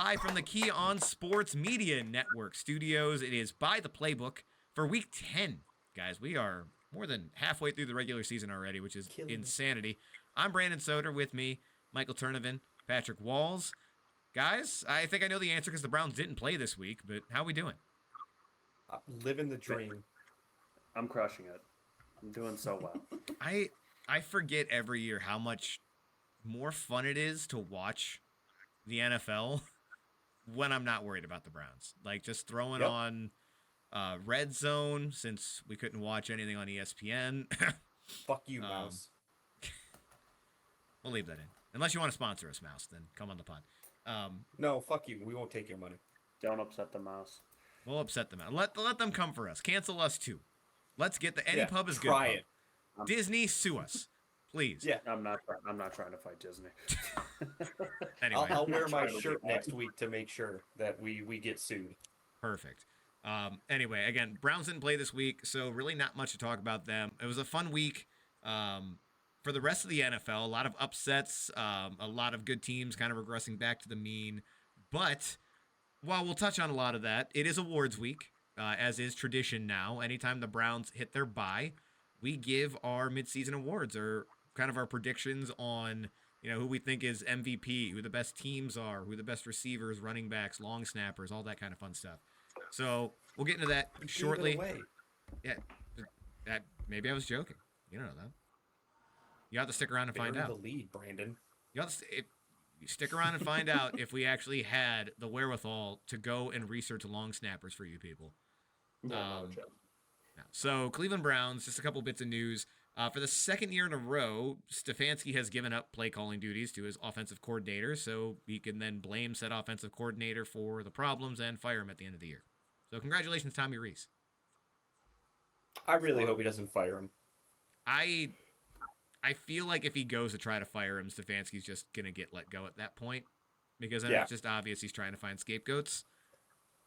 live from the Key on Sports Media Network studios. It is by the Playbook for Week 10. Guys, we are more than halfway through the regular season already, which is insanity. I'm Brandon Soder. With me, Michael Turnovan, Patrick Walls. Guys, I think I know the answer because the Browns didn't play this week, but how are we doing? Living the dream. I'm crushing it. I'm doing so well. I forget every year how much more fun it is to watch the NFL when I'm not worried about the Browns. Like just throwing on Red Zone since we couldn't watch anything on ESPN. Fuck you, Mouse. We'll leave that in. Unless you want to sponsor us, Mouse, then come on the pod. No, fuck you. We won't take your money. Don't upset the mouse. We'll upset them out. Let them come for us. Cancel us too. Let's get any pub is good. Try it. Disney, sue us, please. Yeah, I'm not trying to fight Disney. Anyway, I'll wear my shirt next week to make sure that we get sued. Perfect. Anyway, again, Browns didn't play this week, so really not much to talk about them. It was a fun week for the rest of the NFL. A lot of upsets, a lot of good teams kind of regressing back to the mean. But while we'll touch on a lot of that, it is awards week, as is tradition now. Anytime the Browns hit their bye, we give our midseason awards or kind of our predictions on who we think is MVP, who the best teams are, who the best receivers, running backs, long snappers, all that kind of fun stuff. So we'll get into that shortly. Yeah, maybe I was joking. You don't know that. You have to stick around and find out. The lead, Brandon. You have to you stick around and find out if we actually had the wherewithal to go and research long snappers for you people. So Cleveland Browns, just a couple bits of news. For the second year in a row, Stefanski has given up play calling duties to his offensive coordinator, so he can then blame said offensive coordinator for the problems and fire him at the end of the year. So congratulations, Tommy Rees. I really hope he doesn't fire him. I feel like if he goes to try to fire him, Stefanski's just going to get let go at that point, because then it's just obvious he's trying to find scapegoats.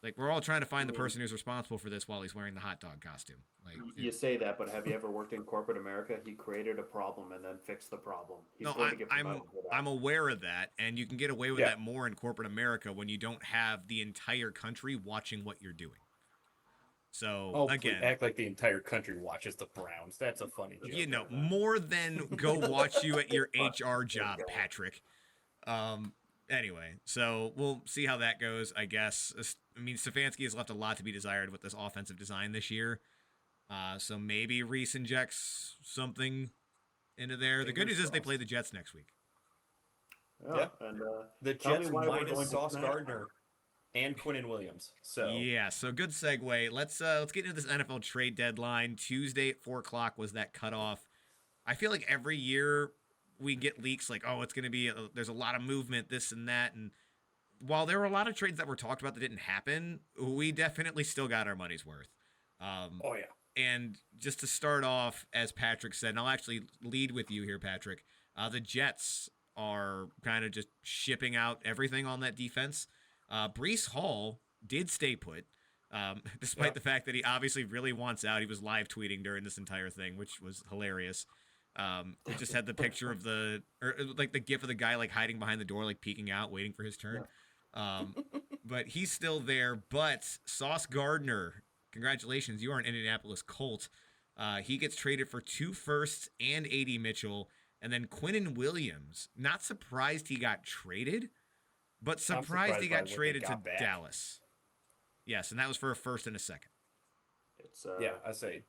Like, we're all trying to find the person who's responsible for this while he's wearing the hot dog costume. Like, you say that, but have you ever worked in corporate America? He created a problem and then fixed the problem. I'm aware of that, and you can get away with that more in corporate America when you don't have the entire country watching what you're doing. So, again, please act like the entire country watches the Browns. That's a funny joke. More than go watch you at your HR job, Patrick. Anyway, so we'll see how that goes, I guess. I mean, Stefanski has left a lot to be desired with this offensive design this year. So maybe Reese injects something into there. The good news is they play the Jets next week. Yeah. And the Jets minus Sauce Gardner and Quinnen Williams. So good segue. Let's get into this NFL trade deadline. Tuesday at 4:00 was that cutoff. I feel like every year we get leaks like, oh, it's going to be, there's a lot of movement, this and that. And while there were a lot of trades that were talked about that didn't happen, we definitely still got our money's worth. And just to start off, as Patrick said, and I'll actually lead with you here, Patrick, the Jets are kind of just shipping out everything on that defense. Breece Hall did stay put, despite the fact that he obviously really wants out. He was live tweeting during this entire thing, which was hilarious. It just had the picture of the gif of the guy like hiding behind the door, like peeking out, waiting for his turn. But he's still there. But Sauce Gardner, congratulations, you are an Indianapolis Colt. He gets traded for 2 firsts and A.D. Mitchell, and then Quinnen Williams. Not surprised he got traded, but surprised he got traded to Dallas. Yes, and that was for a first and a second. I say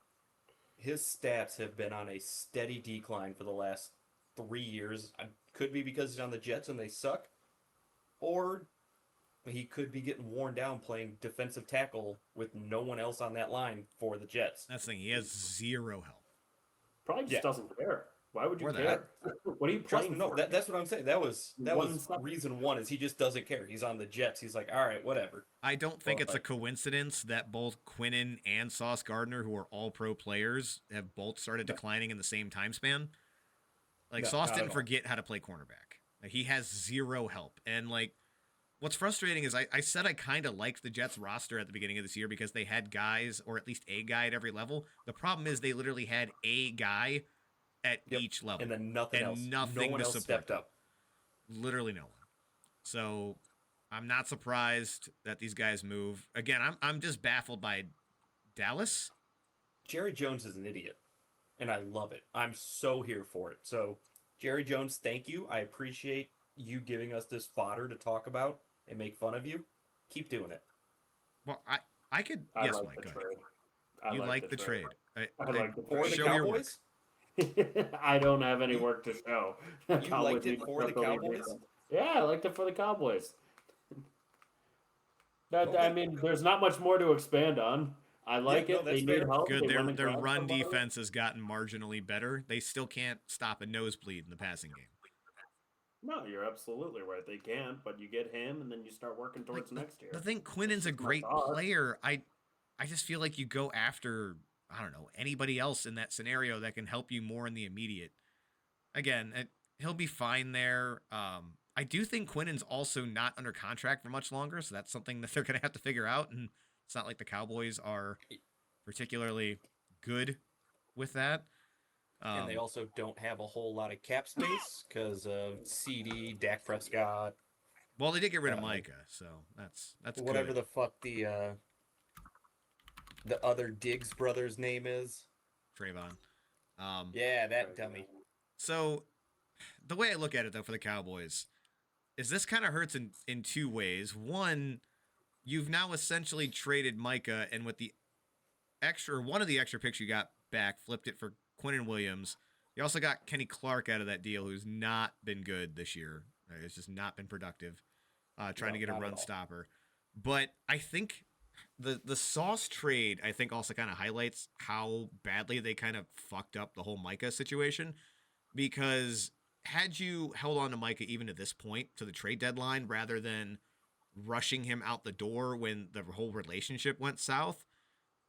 his stats have been on a steady decline for the last 3 years. Could be because he's on the Jets and they suck, or he could be getting worn down playing defensive tackle with no one else on that line for the Jets. That's the thing. He has zero help. Probably just doesn't care. Why would you care? What are you playing for? That's what I'm saying. That was reason one is he just doesn't care. He's on the Jets. He's like, all right, whatever. I don't think it's a coincidence that both Quinnen and Sauce Gardner, who are all pro players, have both started declining in the same time span. Like, Sauce didn't forget how to play cornerback. Like, he has zero help. And, like, what's frustrating is I said I kind of liked the Jets roster at the beginning of this year because they had guys, or at least a guy at every level. The problem is they literally had a guy at each level. And then nothing else. Nothing no one else stepped up. Literally no one. So I'm not surprised that these guys move. Again, I'm just baffled by Dallas. Jerry Jones is an idiot, and I love it. I'm so here for it. So, Jerry Jones, thank you. I appreciate you giving us this fodder to talk about and make fun of you. Keep doing it. Well, I could I yes, like Mike. the Go ahead. trade. You like the trade? I like the For the show your work. Cowboys? I don't have any work to show. You Cowboys liked it need to for the start building Cowboys? defense. Yeah, I liked it for the Cowboys. That Okay. I mean, there's not much more to expand on. I like no, it. that's They fair. need help. Good. They Their went and their grabbed run somebody. defense has gotten marginally better. They still can't stop a nosebleed in the passing game. No, you're absolutely right. They can't, but you get him, and then you start working towards next year. The thing, Quinnen's a just my great thought. player. I just feel like you go after, I don't know, anybody else in that scenario that can help you more in the immediate. Again, he'll be fine there. I do think Quinnen's also not under contract for much longer, so that's something that they're going to have to figure out. And it's not like the Cowboys are particularly good with that. And they also don't have a whole lot of cap space because of CD, Dak Prescott, well, they did get rid of Micah, so that's whatever good. the fuck the other Diggs brothers name is. Trayvon. Yeah, that dummy. So the way I look at it though for the Cowboys is this kind of hurts in two ways. One, you've now essentially traded Micah, and with the one of the extra picks you got back, flipped it for Quinnen Williams. You also got Kenny Clark out of that deal, who's not been good this year. It's just not been productive. Trying to get a run stopper. But I think the Sauce trade, I think, also kind of highlights how badly they kind of fucked up the whole Micah situation. Because had you held on to Micah even to this point, to the trade deadline, rather than rushing him out the door when the whole relationship went south,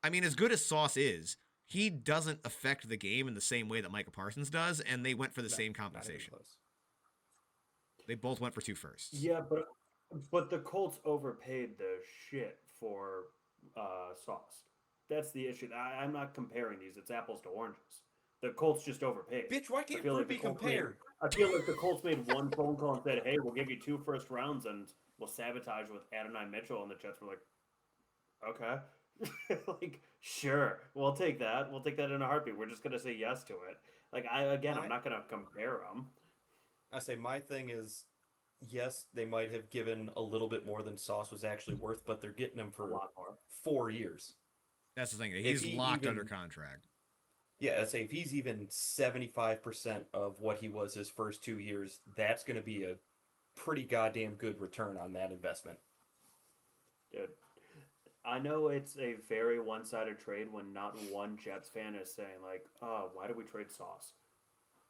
I mean, as good as Sauce is, he doesn't affect the game in the same way that Micah Parsons does, and they went for the same compensation. They both went for 2 firsts. Yeah, but the Colts overpaid the shit for Sauce. That's the issue. I'm not comparing these. It's apples to oranges. The Colts just overpaid. Bitch, why can't fruit be compared? I feel like the Colts made one phone call and said, "Hey, we'll give you 2 first rounds and we'll sabotage with Adonai Mitchell," and the Jets were like, "Okay." Like, sure, we'll take that. We'll take that in a heartbeat. We're just gonna say yes to it. Like, I'm not gonna compare them. I say my thing is, yes, they might have given a little bit more than Sauce was actually worth, but they're getting him for A lot more. 4 years. That's the thing. He's locked under contract. Yeah, I'd say if he's even 75% of what he was his first 2 years, that's going to be a pretty goddamn good return on that investment. Dude, I know it's a very one-sided trade when not one Jets fan is saying like, "Oh, why did we trade Sauce?"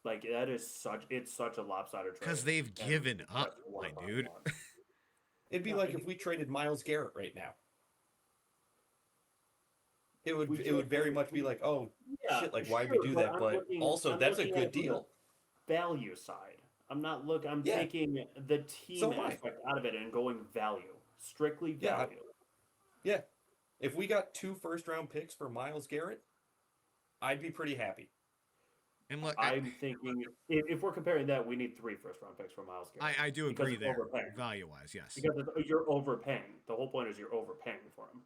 Like it's such a lopsided trade. Because they've given up, my dude. It'd be like if we traded Myles Garrett right now. It would very much be like, oh shit, like why'd we do that? But also that's a good deal. Value side. I'm not I'm taking the team aspect out of it and going value. Strictly value. Yeah. If we got 2 first-round picks for Myles Garrett, I'd be pretty happy. And look, I'm thinking if we're comparing that, we need 3 first-round picks for Myles Garrett. I do agree there, value-wise, yes. Because you're overpaying. The whole point is you're overpaying for him.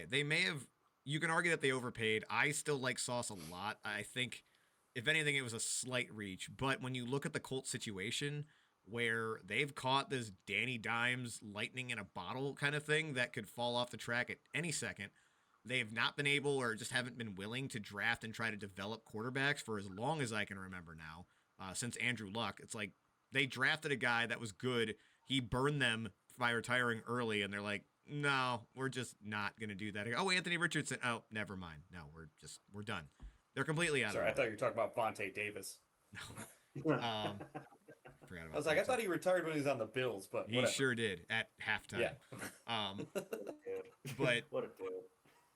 They may have. You can argue that they overpaid. I still like Sauce a lot. I think, if anything, it was a slight reach. But when you look at the Colts situation, where they've caught this Danny Dimes lightning in a bottle kind of thing that could fall off the track at any second, they have not been able or just haven't been willing to draft and try to develop quarterbacks for as long as I can remember now, since Andrew Luck. It's like they drafted a guy that was good. He burned them by retiring early, and they're like, no, we're just not going to do that. Oh, Anthony Richardson. Oh, never mind. No, we're done. They're completely out of it. Sorry, I thought you were talking about Vontae Davis. No. Forgot about I was like, I thought he retired when he was on the Bills, but he sure did at halftime. Yeah. But what a dude.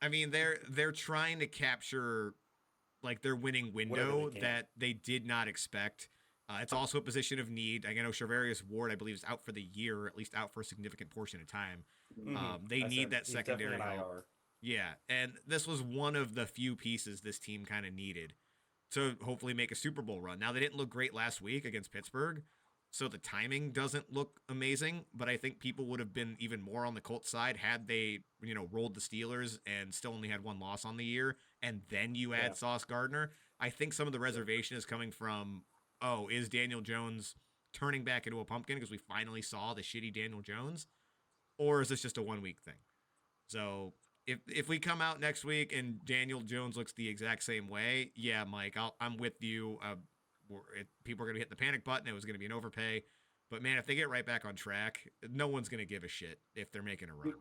I mean, they're trying to capture like their winning window that they did not expect. It's also a position of need. I know Charvarius Ward, I believe, is out for the year, or at least out for a significant portion of time. They need that secondary help. Yeah, and this was one of the few pieces this team kind of needed to hopefully make a Super Bowl run. Now, they didn't look great last week against Pittsburgh, so the timing doesn't look amazing, but I think people would have been even more on the Colts side had they, rolled the Steelers and still only had one loss on the year, and then you add Sauce Gardner. I think some of the reservation is coming from, oh, is Daniel Jones turning back into a pumpkin because we finally saw the shitty Daniel Jones, or is this just a 1 week thing? So if we come out next week and Daniel Jones looks the exact same way, yeah, Mike, I'm with you. People are going to hit the panic button. It was going to be an overpay. But, man, if they get right back on track, no one's going to give a shit if they're making a run.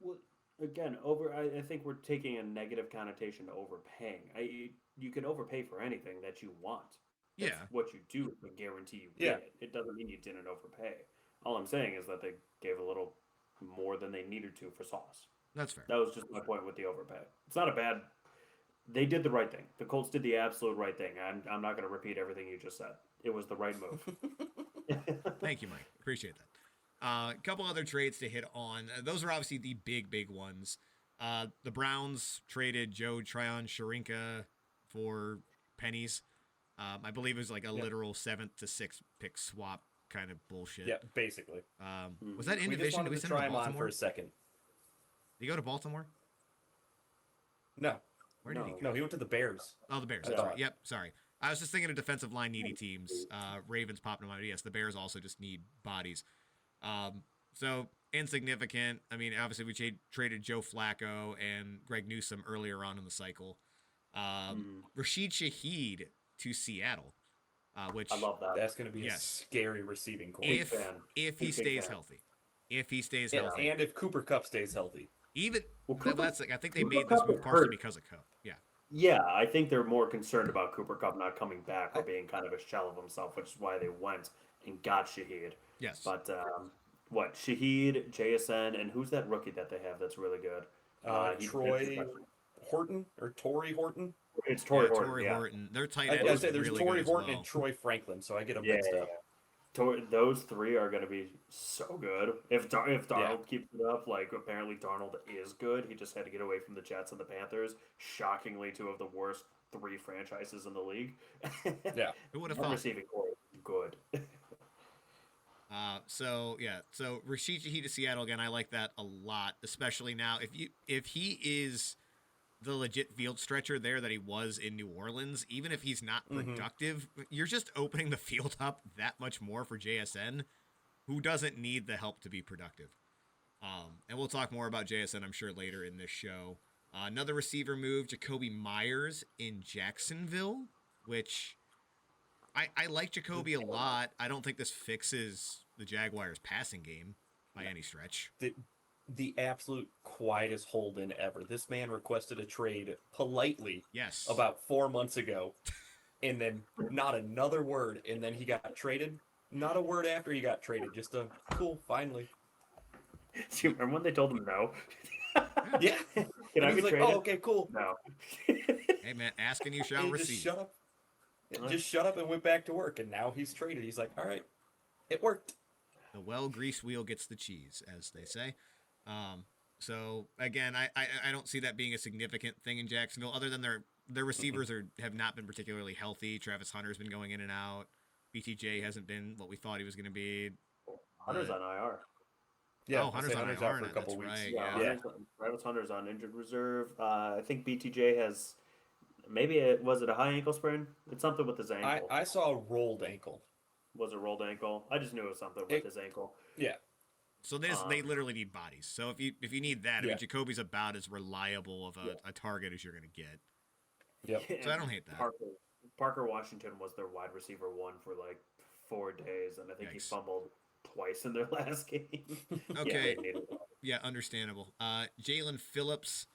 Well, again, I think we're taking a negative connotation to overpaying. You can overpay for anything that you want. That's what you do to guarantee you get it. It doesn't mean you didn't overpay. All I'm saying is that they gave a little more than they needed to for Sauce. That's fair. That was just my point with the overpay. It's not a bad. They did the right thing. The Colts did the absolute right thing. I'm not going to repeat everything you just said. It was the right move. Thank you, Mike. Appreciate that. A couple other trades to hit on. Those are obviously the big ones. The Browns traded Joe Tryon-Sharinka for pennies. I believe it was like a literal 7th to 6th pick swap kind of bullshit. Yeah, basically. Was that in division? Did we send him to Baltimore? On for a second. Did he go to Baltimore? No. Where did he go? No, he went to the Bears. Oh, the Bears. That's right. Yep, sorry. I was just thinking of defensive line needy teams. Ravens popped in my mind. Yes, the Bears also just need bodies. So insignificant. I mean, obviously we traded Joe Flacco and Greg Newsome earlier on in the cycle. Rashid Shaheed to Seattle, which I love that. That's going to be a scary receiving core. If he stays healthy. If he stays healthy. And if Cooper Kupp stays healthy. I think they made this move partially because of Kupp. Yeah. Yeah, I think they're more concerned about Cooper Kupp not coming back or being kind of a shell of himself, which is why they went and got Shaheed. Yes. But Shaheed, JSN, and who's that rookie that they have that's really good? Troy Horton or Torrey Horton? It's Torrey Horton. Torrey Horton. They're tight end. There's really Torrey Horton and Troy Franklin, so I get them mixed up. Those three are going to be so good. If Darnold keeps it up, like apparently Darnold is good. He just had to get away from the Jets and the Panthers. Shockingly, two of the worst 3 franchises in the league. Yeah, who would have thought? Receiving core, good. So Rashid Shaheed to Seattle again. I like that a lot, especially now. If he is the legit field stretcher there that he was in New Orleans, even if he's not productive, you're just opening the field up that much more for JSN, who doesn't need the help to be productive. And we'll talk more about JSN, I'm sure, later in this show. Another receiver move, Jacoby Myers in Jacksonville, which I like Jacoby a lot. I don't think this fixes the Jaguars' passing game by any stretch. The absolute quietest hold-in ever. This man requested a trade politely about 4 months ago, and then not another word, and then he got traded. Not a word after he got traded, just a cool, finally. Do you remember when they told him no? Yeah. Can I be traded? Oh, okay, cool. No. Hey, man, ask and you shall receive. Just shut up and went back to work, and now he's traded. He's like, all right, it worked. The well-greased wheel gets the cheese, as they say. So again, I don't see that being a significant thing in Jacksonville, other than their receivers have not been particularly healthy. Travis Hunter's been going in and out. BTJ hasn't been what we thought he was going to be. Hunter's on IR. Yeah, Hunter's on IR for a couple weeks. Right, yeah. Travis Hunter's on injured reserve. I think BTJ has was it a high ankle sprain? It's something with his ankle. I saw a rolled ankle. Was it rolled ankle? I just knew it was something with his ankle. Yeah. So they literally need bodies. So if you need that, I mean, Jacoby's about as reliable of a target as you're going to get. Yep. So I don't hate that. Parker Washington was their wide receiver 1 for like 4 days, and I think he fumbled twice in their last game. Okay. Yeah, understandable. Jalen Phillips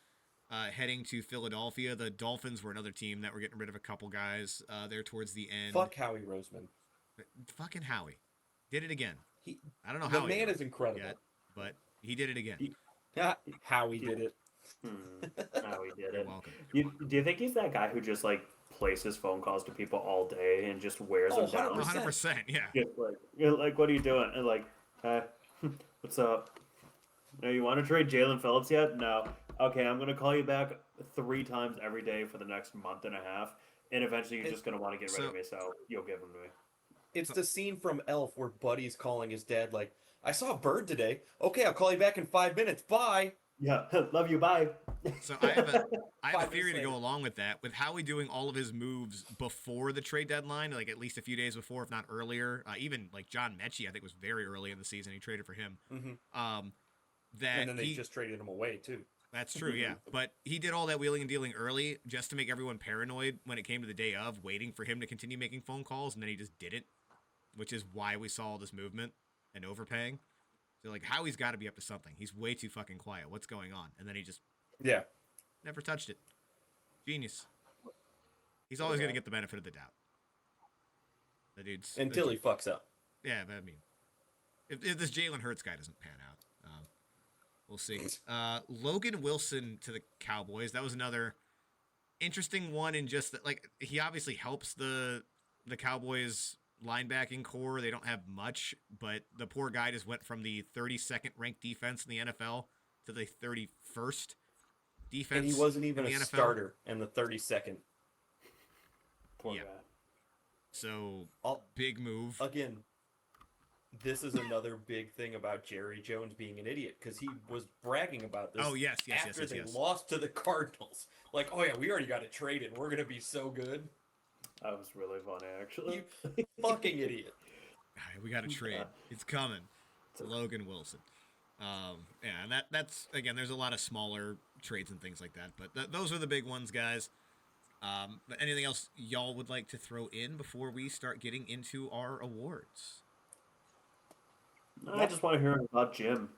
heading to Philadelphia. The Dolphins were another team that were getting rid of a couple guys there towards the end. Fuck Howie Roseman. Fucking Howie. Did it again. I don't know how the man is incredible, but he did it again. Howie did it. Howie did You're it. welcome. Do you think he's that guy who just like places phone calls to people all day and just wears them down? 100%, yeah. Just like, what are you doing? And like, what's up? No, you want to trade Jalen Phillips yet? No. Okay, I'm gonna call you back 3 times every day for the next month and a half, and eventually you're just gonna want to get rid of me, so you'll give him to me. It's the scene from Elf where Buddy's calling his dad like, "I saw a bird today. Okay, I'll call you back in 5 minutes. Bye." Yeah, love you. Bye. So I have a 5 theory minutes to go later. along with that. With Howie doing all of his moves before the trade deadline, like at least a few days before, if not earlier. Even like John Mechie, I think was very early in the season. He traded for him. That And then they just traded him away too. That's true, yeah. But he did all that wheeling and dealing early just to make everyone paranoid when it came to the day of, waiting for him to continue making phone calls, and then he just didn't, which is why we saw all this movement and overpaying. So, like, Howie's got to be up to something. He's way too fucking quiet. What's going on? And then he just never touched it. Genius. He's always going to get the benefit of the doubt. The dude's... Until he fucks up. Yeah, but I mean, if this Jalen Hurts guy doesn't pan out, we'll see. Logan Wilson to the Cowboys. That was another interesting one in just that, like, he obviously helps the Cowboys linebacking core. They don't have much, but the poor guy just went from the 32nd ranked defense in the NFL to the 31st defense. And he wasn't even in the a NFL. starter in the 32nd. Poor guy. So, big move. Again, this is another big thing about Jerry Jones being an idiot, because he was bragging about this after they lost to the Cardinals. Like, oh yeah, we already got it traded. We're going to be so good. That was really funny, actually. You fucking idiot. We got a trade. It's coming. It's Logan Wilson. And that's, again, there's a lot of smaller trades and things like that, but those are the big ones, guys. But anything else y'all would like to throw in before we start getting into our awards? I just want to hear about Jim.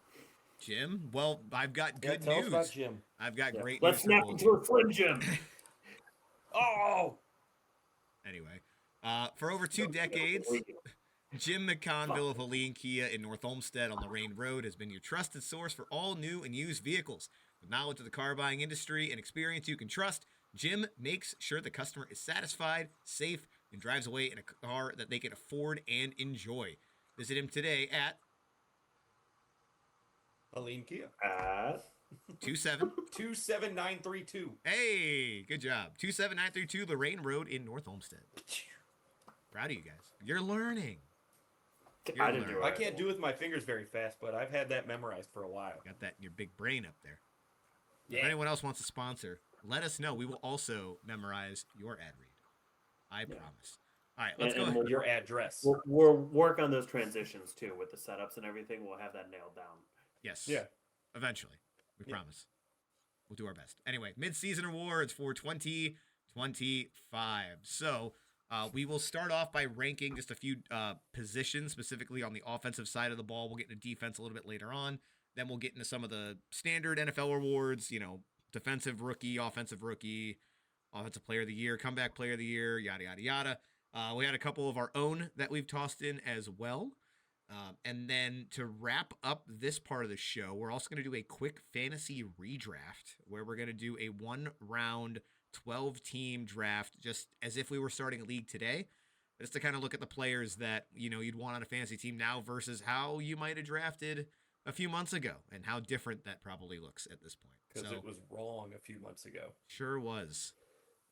Jim? Well, I've got good tell news. us about Jim. I've got great Let's news. snap into a Slim Jim. Oh! Anyway, for over 2 decades, Jim McConville of Helene Kia in North Olmsted on Lorraine Road has been your trusted source for all new and used vehicles. With knowledge of the car buying industry and experience you can trust, Jim makes sure the customer is satisfied, safe, and drives away in a car that they can afford and enjoy. Visit him today at Helene Kia. 27932. Hey, good job. 27932 Lorraine Road in North Olmsted. Proud of you guys. You're learning. I can't do it with my fingers very fast, but I've had that memorized for a while. Got that in your big brain up there. Yeah. If anyone else wants to sponsor, let us know. We will also memorize your ad read. I promise. All right, let's go ahead. Your address. We'll work on those transitions too with the setups and everything. We'll have that nailed down. Yes. Yeah. Eventually. We promise. We'll do our best. Anyway, mid-season awards for 2025. So we will start off by ranking just a few positions, specifically on the offensive side of the ball. We'll get into defense a little bit later on. Then we'll get into some of the standard NFL awards, defensive rookie, offensive player of the year, comeback player of the year, yada, yada, yada. We had a couple of our own that we've tossed in as well. And then to wrap up this part of the show, we're also going to do a quick fantasy redraft where we're going to do a 1-round 12-team draft, just as if we were starting a league today, just to kind of look at the players that, you'd want on a fantasy team now versus how you might have drafted a few months ago and how different that probably looks at this point. Because it was wrong a few months ago. Sure was.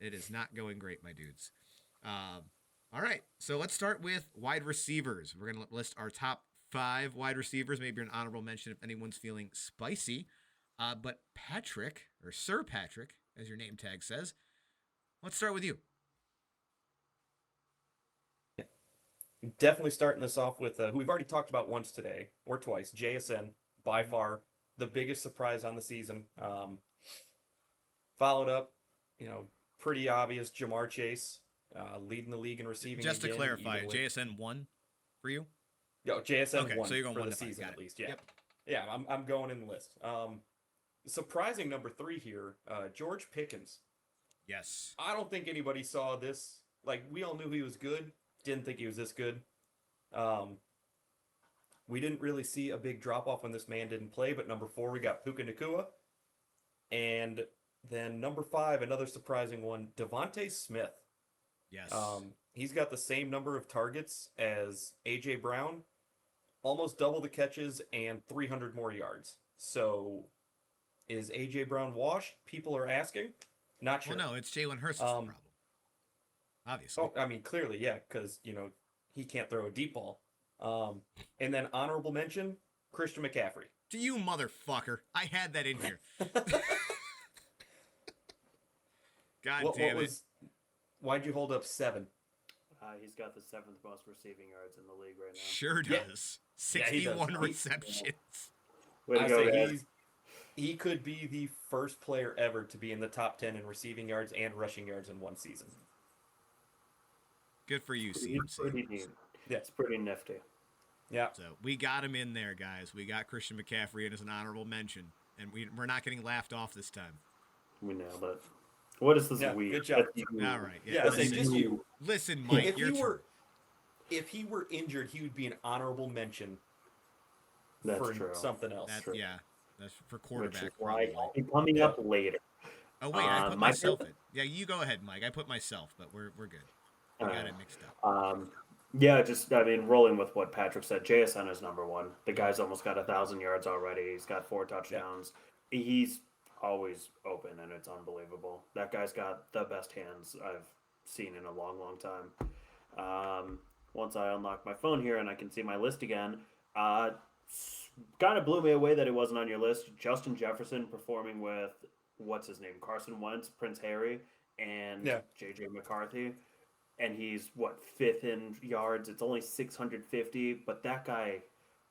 It is not going great, my dudes. All right, so let's start with wide receivers. We're going to list our top 5 wide receivers, maybe an honorable mention if anyone's feeling spicy. But Patrick, or Sir Patrick, as your name tag says, let's start with you. Definitely starting this off with who we've already talked about once today, or twice, JSN, by far the biggest surprise on the season. Followed up, pretty obvious, Jamar Chase. Leading the league in receiving. Just to clarify, JSN 1 for you? Yo, JSN 1 so you're going for 1 the to 5. season at least. Yeah, Yep. Yeah, I'm going in the list. Surprising number 3 here, George Pickens. Yes. I don't think anybody saw this. Like, we all knew he was good. Didn't think he was this good. We didn't really see a big drop off when this man didn't play. But number 4, we got Puka Nacua, and then number 5, another surprising one, Devontae Smith. Yes. He's got the same number of targets as A.J. Brown, almost double the catches, and 300 more yards. So, is A.J. Brown washed? People are asking. Not sure. Well, no, it's Jalen Hurts' problem. Obviously. Oh, I mean, clearly, yeah, because, he can't throw a deep ball. And then honorable mention, Christian McCaffrey. To you, motherfucker. I had that in here. God damn it. Why'd you hold up 7? He's got the 7th most receiving yards in the league right now. Sure does. 61 receptions. Way to go, guys. He could be the first player ever to be in the top 10 in receiving yards and rushing yards in one season. Good for you, CMC. It's pretty nifty. Yeah. So we got him in there, guys. We got Christian McCaffrey in as an honorable mention, and we're not getting laughed off this time. We nailed it. What is this week? Good job. All right. Yeah, just you. Listen, Mike, if he were injured, he would be an honorable mention for something else. That's for quarterback. Right. Coming up later. Oh wait, I put myself in. Yeah, you go ahead, Mike. I put myself, but we're good. I got it mixed up. Rolling with what Patrick said, JSN is number 1. The guy's almost got 1,000 yards already. He's got 4 touchdowns. Yeah. He's always open, and it's unbelievable. That guy's got the best hands I've seen in a long, long time. Once I unlock my phone here and I can see my list again, kind of blew me away that it wasn't on your list. Justin Jefferson performing with, what's his name, Carson Wentz, Prince Harry, and J.J. McCarthy. And he's, 5th in yards? It's only 650, but that guy,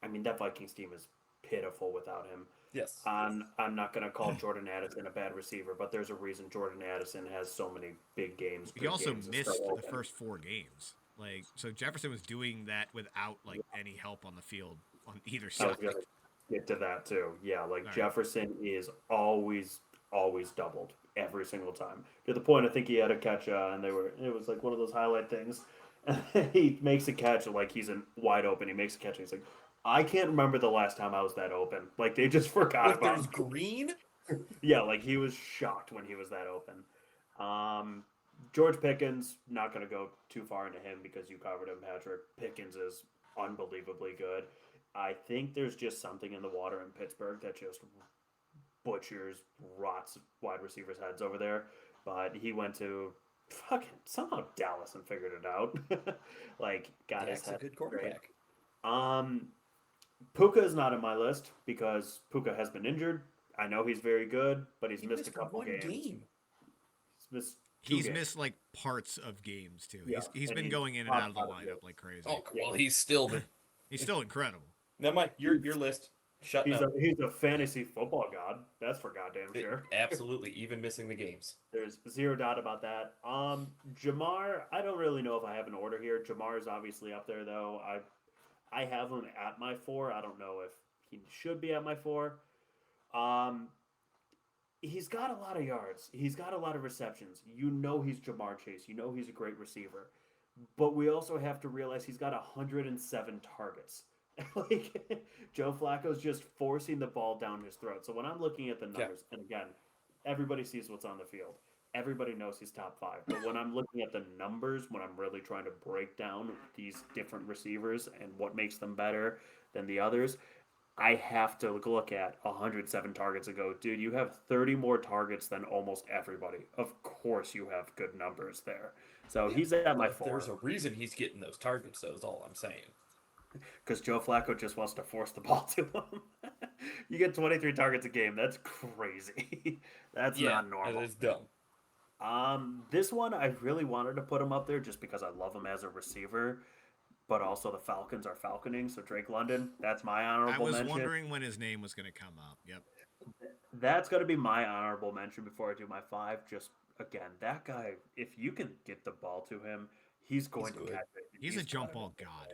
that Vikings team is pitiful without him. Yes. I'm not going to call Jordan Addison a bad receiver, but there's a reason Jordan Addison has so many big games. He also missed the first 4 games. So Jefferson was doing that without, any help on the field on either side. I was going to get to that, too. Yeah, Jefferson is always doubled every single time. To the point, I think he had a catch, and it was one of those highlight things. He makes a catch, he's wide open. He makes a catch, and he's like, I can't remember the last time I was that open. They just forgot about it. Green? Yeah, he was shocked when he was that open. George Pickens, not going to go too far into him because you covered him, Patrick. Pickens is unbelievably good. I think there's just something in the water in Pittsburgh that just rots wide receivers' heads over there. But he went to somehow Dallas and figured it out. Got his head. A good quarterback. Puka is not on my list because Puka has been injured. I know he's very good, but he's missed a couple games. He's missed parts of games too. Yeah. He's been going in and out of the lineup like crazy. Oh well, he's still incredible. Now, Mike, your list. He's a fantasy football god. That's for goddamn sure. Absolutely, even missing the games. There's zero doubt about that. Jamar, I don't really know if I have an order here. Jamar is obviously up there though. I have him at my 4. I don't know if he should be at my 4. He's got a lot of yards. He's got a lot of receptions. You know he's Jamar Chase. You know he's a great receiver. But we also have to realize he's got 107 targets. Joe Flacco's just forcing the ball down his throat. So when I'm looking at the numbers, and again, everybody sees what's on the field. Everybody knows he's top 5. But when I'm looking at the numbers, when I'm really trying to break down these different receivers and what makes them better than the others, I have to look at 107 targets and go, dude, you have 30 more targets than almost everybody. Of course you have good numbers there. So he's at my 4. There's a reason he's getting those targets, though, is all I'm saying. Because Joe Flacco just wants to force the ball to him. You get 23 targets a game. That's crazy. That's not normal. That is dumb. This one, I really wanted to put him up there just because I love him as a receiver. But also the Falcons are falconing, so Drake London, that's my honorable mention. I was wondering when his name was going to come up. Yep. That's going to be my honorable mention before I do my 5. Just, again, that guy, if you can get the ball to him, he's going to catch it. He's a jump ball god.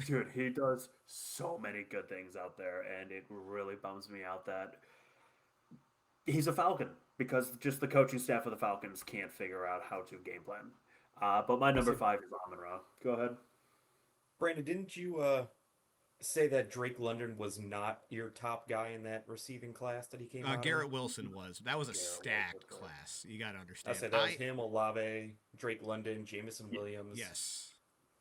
Dude, he does so many good things out there, and it really bums me out that he's a Falcon because just the coaching staff of the Falcons can't figure out how to game plan. But my number 5 is Amon-Ra. Go ahead. Brandon, didn't you say that Drake London was not your top guy in that receiving class that he came out Garrett Wilson was. That was a stacked class. You got to understand. I said that was him, Olave, Drake London, Jameson Williams. Yes.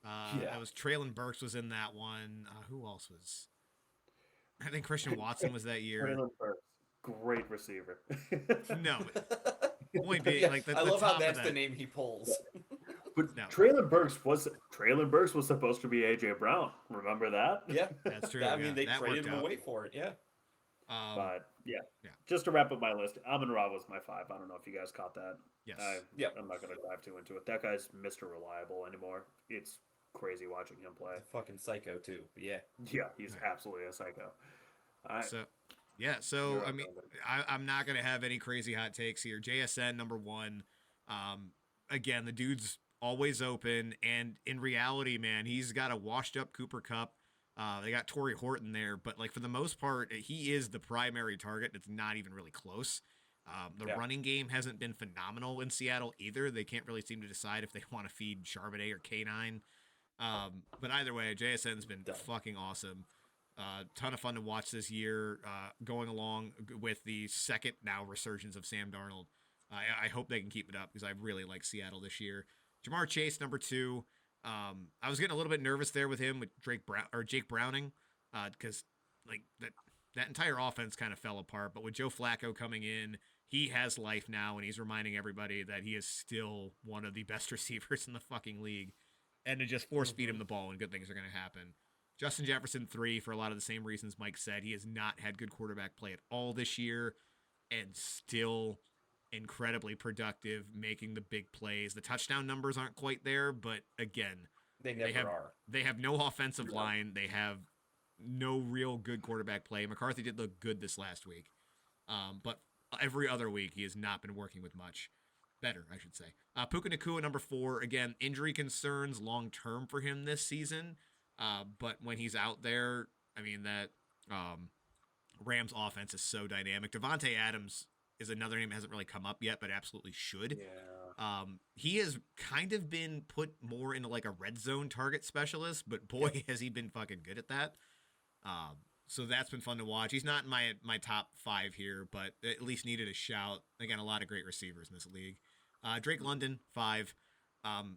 That was Traylon Burks was in that one. Who else was? I think Christian Watson was that year. Traylon Burks, great receiver. No, only be I love how that's the name he pulls. But No. Traylon Burks was supposed to be AJ Brown. Remember that? Yeah, That's true. I mean, they that traded worked him out. away for it. Yeah. But just to wrap up my list, Amon-Ra was my 5. I don't know if you guys caught that. Yes. I'm not going to dive too into it. That guy's Mr. Reliable anymore. It's crazy watching him play. Fucking psycho too. But yeah. Yeah, he's absolutely a psycho. All right. So I mean, I'm not gonna have any crazy hot takes here. JSN number 1. Again, the dude's always open, and in reality, man, he's got a washed up Cooper Kupp. They got Torrey Horton there, but like for the most part, he is the primary target. It's not even really close. The running game hasn't been phenomenal in Seattle either. They can't really seem to decide if they want to feed Charbonnet or K9. But either way, JSN's been fucking awesome. Ton of fun to watch this year, going along with the second now resurgence of Sam Darnold. I hope they can keep it up because I really like Seattle this year. Jamar Chase, number 2. I was getting a little bit nervous there with him with Jake Browning, because like that entire offense kind of fell apart. But with Joe Flacco coming in, he has life now, and he's reminding everybody that he is still one of the best receivers in the fucking league. And to just force feed him the ball, and good things are going to happen. Justin Jefferson, 3, for a lot of the same reasons Mike said. He has not had good quarterback play at all this year, and still incredibly productive, making the big plays. The touchdown numbers aren't quite there, but again, they never are. They have no offensive line. They have no real good quarterback play. McCarthy did look good this last week, but every other week he has not been working with much. Better, I should say. Puka Nacua, number 4. Again, injury concerns long-term for him this season. But when he's out there, I mean, that Rams offense is so dynamic. Devontae Adams is another name that hasn't really come up yet, but absolutely should. Yeah. He has kind of been put more into like a red zone target specialist, but boy, has he been fucking good at that. So that's been fun to watch. He's not in my top 5 here, but at least needed a shout. Again, a lot of great receivers in this league. Drake London, 5. I'm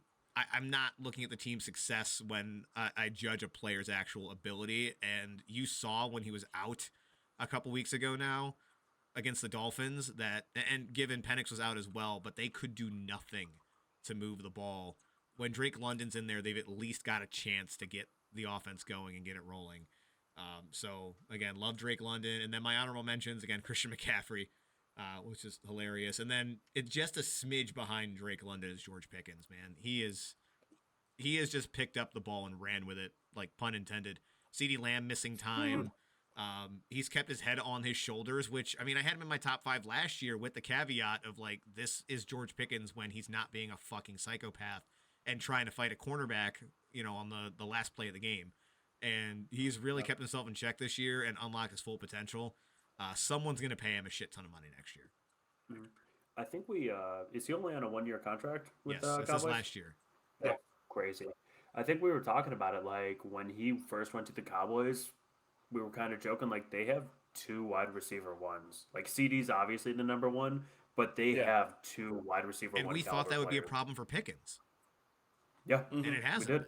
not looking at the team's success when I judge a player's actual ability. And you saw when he was out a couple weeks ago now against the Dolphins and given Penix was out as well, but they could do nothing to move the ball. When Drake London's in there, they've at least got a chance to get the offense going and get it rolling. So again, love Drake London. And then my honorable mentions, again, Christian McCaffrey, which is hilarious. And then it's just a smidge behind Drake London is George Pickens, man. He has just picked up the ball and ran with it, like pun intended. CeeDee Lamb missing time. He's kept his head on his shoulders, which, I mean, I had him in my top 5 last year with the caveat of like, this is George Pickens when he's not being a fucking psychopath and trying to fight a cornerback, on the last play of the game. And he's really kept himself in check this year and unlocked his full potential. Someone's going to pay him a shit ton of money next year. I think is he only on a 1-year contract with Yes, Cowboys? last year. Yeah, crazy. I think we were talking about it, like, when he first went to the Cowboys, we were kind of joking, like, they have 2 wide receiver ones. Like, CD's obviously the number 1, but they have 2 wide receiver and 1 we thought that would be a players. problem for Pickens. Yeah. And it hasn't. We did.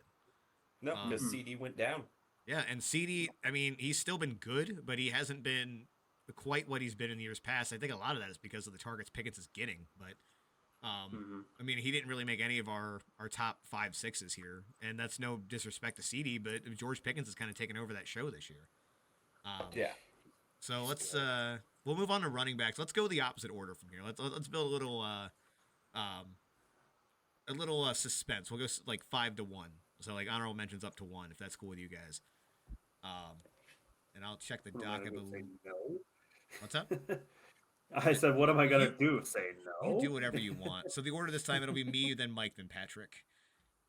No, because CD went down. Yeah, and CD, I mean, he's still been good, but he hasn't been quite what he's been in the years past. I think a lot of that is because of the targets Pickens is getting, but I mean, he didn't really make any of our top 5, 6s here, and that's no disrespect to CD, but George Pickens has kind of taken over that show this year. So let's we'll move on to running backs. Let's go the opposite order from here. Let's build a little suspense. We'll go like 5 to 1. So like honorable mentions up to 1, if that's cool with you guys. And I'll check the docket. No. What's up? I said, what am I going to do? Say no? You do whatever you want. So the order this time, it'll be me, then Mike, then Patrick.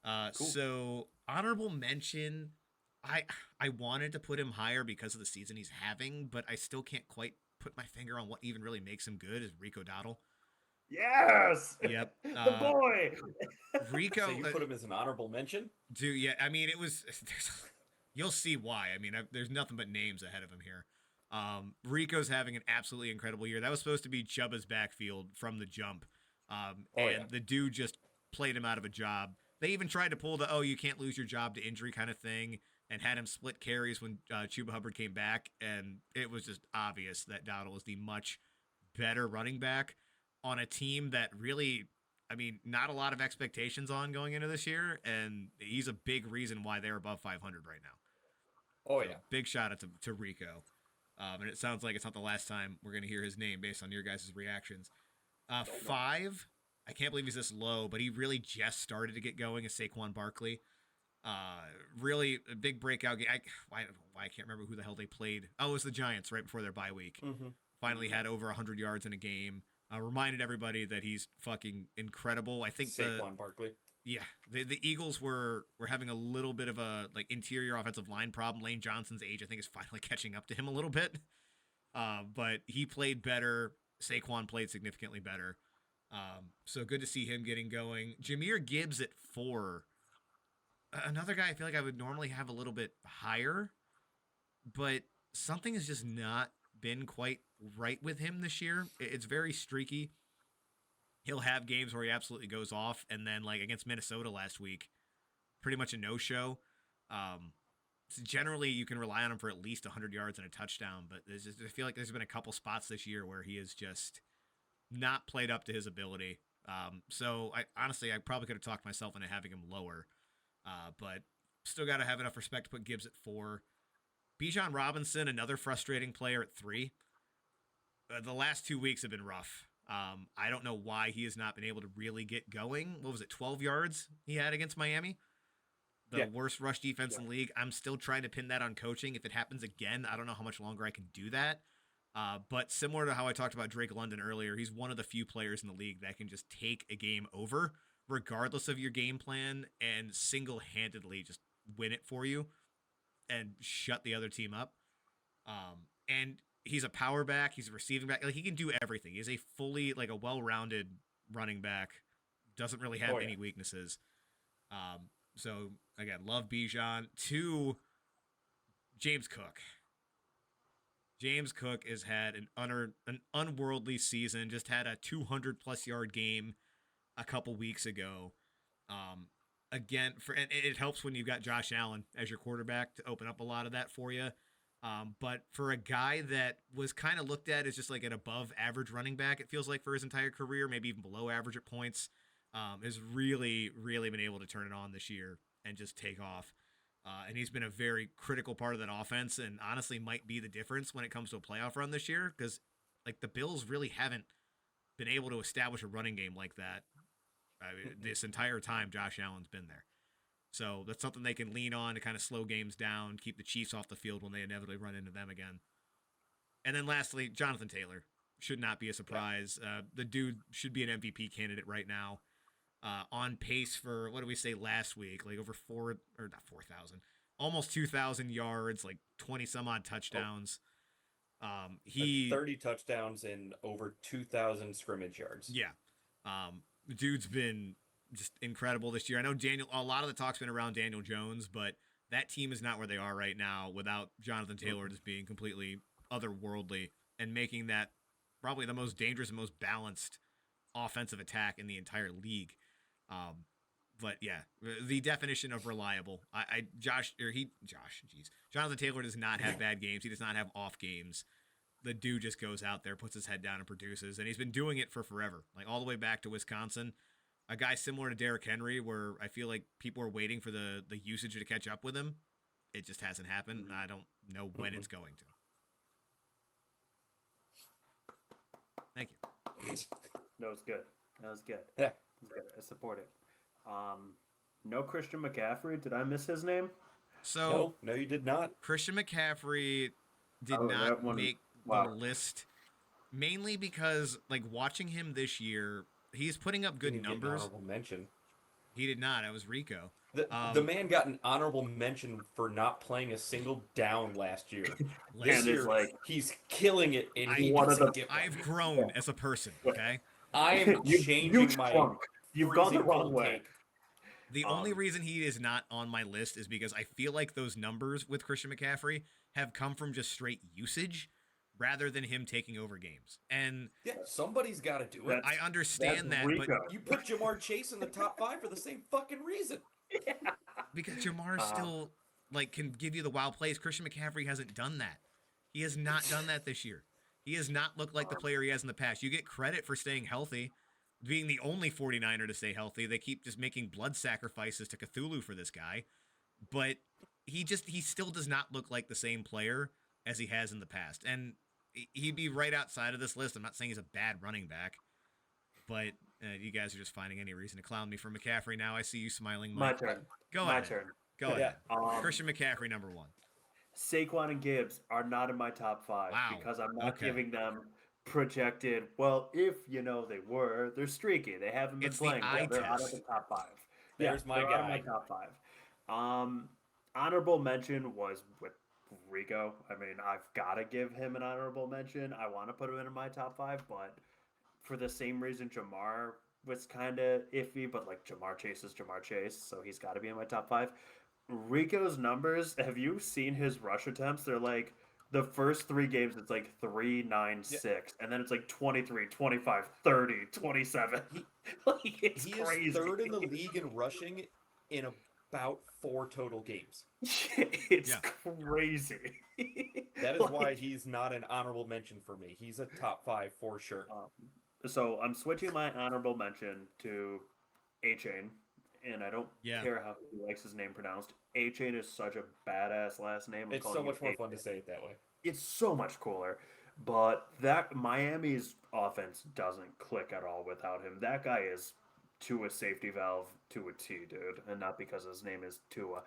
Cool. So honorable mention, I wanted to put him higher because of the season he's having, but I still can't quite put my finger on what even really makes him good, is Rico Dowdle. Yes. Yep. The boy. Rico. So you put him as an honorable mention? Dude, yeah. I mean, it was. You'll see why. I mean, there's nothing but names ahead of him here. Rico's having an absolutely incredible year. That was supposed to be Chubba's backfield from the jump. The dude just played him out of a job. They even tried to pull the, you can't lose your job to injury kind of thing, and had him split carries when Chuba Hubbard came back. And it was just obvious that Dowdle is the much better running back on a team that really I mean, not a lot of expectations on going into this year, and he's a big reason why they're above 500 right now. Oh, So, yeah. big shout out to Rico. And it sounds like it's not the last time we're going to hear his name based on your guys' reactions. 5, I can't believe he's this low, but he really just started to get going, is Saquon Barkley. Really a big breakout game. I can't remember who the hell they played. Oh, it was the Giants right before their bye week. Mm-hmm. Finally had over 100 yards in a game. Reminded everybody that he's fucking incredible. I think Saquon Barkley. Yeah, the Eagles were having a little bit of a like interior offensive line problem. Lane Johnson's age, I think, is finally catching up to him a little bit. But he played better. Saquon played significantly better. So good to see him getting going. Jahmyr Gibbs at 4. Another guy I feel like I would normally have a little bit higher, but something has just not been quite right with him this year. It's very streaky. He'll have games where he absolutely goes off, and then like against Minnesota last week, pretty much a no-show. So generally, you can rely on him for at least 100 yards and a touchdown, but I feel like there's been a couple spots this year where he has just not played up to his ability. So I probably could have talked myself into having him lower, but still got to have enough respect to put Gibbs at 4. Bijan Robinson, another frustrating player at 3. The last 2 weeks have been rough. I don't know why he has not been able to really get going. What was it, 12 yards he had against Miami? The worst rush defense in the league. I'm still trying to pin that on coaching. If it happens again, I don't know how much longer I can do that. But similar to how I talked about Drake London earlier, he's one of the few players in the league that can just take a game over, regardless of your game plan, and single-handedly just win it for you and shut the other team up. And he's a power back. He's a receiving back. Like, he can do everything. He's a fully, like, a well-rounded running back. Doesn't really have any weaknesses. So, again, love Bijan. 2, James Cook. James Cook has had an unworldly season. Just had a 200-plus yard game a couple weeks ago. Again, and it helps when you've got Josh Allen as your quarterback to open up a lot of that for you. But for a guy that was kind of looked at as just like an above average running back, it feels like for his entire career, maybe even below average at points, has really, really been able to turn it on this year and just take off. And he's been a very critical part of that offense, and honestly might be the difference when it comes to a playoff run this year, because like the Bills really haven't been able to establish a running game like that. This entire time Josh Allen's been there. So that's something they can lean on to kind of slow games down, keep the Chiefs off the field when they inevitably run into them again. And then lastly, Jonathan Taylor. Should not be a surprise. The dude should be an MVP candidate right now. On pace for, what did we say last week? Like over almost 2,000 yards, like 20 some odd touchdowns. He 30 touchdowns and over 2,000 scrimmage yards. Yeah. The dude's been just incredible this year. I know a lot of the talk's been around Daniel Jones, but that team is not where they are right now without Jonathan Taylor just being completely otherworldly and making that probably the most dangerous and most balanced offensive attack in the entire league. But yeah, the definition of reliable. Jonathan Taylor does not have bad games. He does not have off games. The dude just goes out there, puts his head down, and produces. And he's been doing it for forever, like all the way back to Wisconsin. A guy similar to Derrick Henry, where I feel like people are waiting for the usage to catch up with him. It just hasn't happened, and I don't know when it's going to. Thank you. That was good. Yeah. I support it. No Christian McCaffrey. Did I miss his name? So no, you did not. Christian McCaffrey did not make the list, mainly because like watching him this year, he's putting up good numbers. Honorable mention. He did not. I was Rico. The man got an honorable mention for not playing a single down last year. This year, he's killing it, and I've grown as a person. Okay, I am changing my. You've gone the wrong way. The only reason he is not on my list is because I feel like those numbers with Christian McCaffrey have come from just straight usage rather than him taking over games. And yeah, somebody's got to do it. I understand that, Rico. but you put Jamar Chase in the top 5 for the same fucking reason. Yeah. Because Jamar still like can give you the wild plays. Christian McCaffrey hasn't done that. He has not done that this year. He has not looked like the player he has in the past. You get credit for staying healthy, being the only 49er to stay healthy. They keep just making blood sacrifices to Cthulhu for this guy. But he still does not look like the same player as he has in the past. And he'd be right outside of this list. I'm not saying he's a bad running back, but you guys are just finding any reason to clown me for McCaffrey now. I see you smiling, My Mike. turn. Go My ahead. turn. Go ahead. Um, Christian McCaffrey, number 1. Saquon and Gibbs are not in my top 5 Wow. because I'm not Okay. giving them projected. Well, if they were, they're streaky. They haven't been It's the playing eye well. They're out of test. the top 5. There's my they're out of my guy. top 5. Honorable mention was with Rico. I mean, I've got to give him an honorable mention. I want to put him in my top 5, but for the same reason Jamar was kind of iffy, but like Jamar Chase is Jamar Chase, so he's got to be in my top 5. Rico's numbers, have you seen his rush attempts? They're like the first 3 games it's like 3, 9, Yeah. 6, and then it's like 23, 25, 30, 27. Like it's He crazy. is third in the league in rushing in about 4 total games. It's crazy. That is why he's not an honorable mention for me. He's a top 5 for sure. So I'm switching my honorable mention to A-Chain, and I don't care how he likes his name pronounced. A-Chain is such a badass last name. It's so much more fun to say it that way. It's so much cooler. But that Miami's offense doesn't click at all without him. That guy is Tua safety valve to a T, dude, and not because his name is Tua.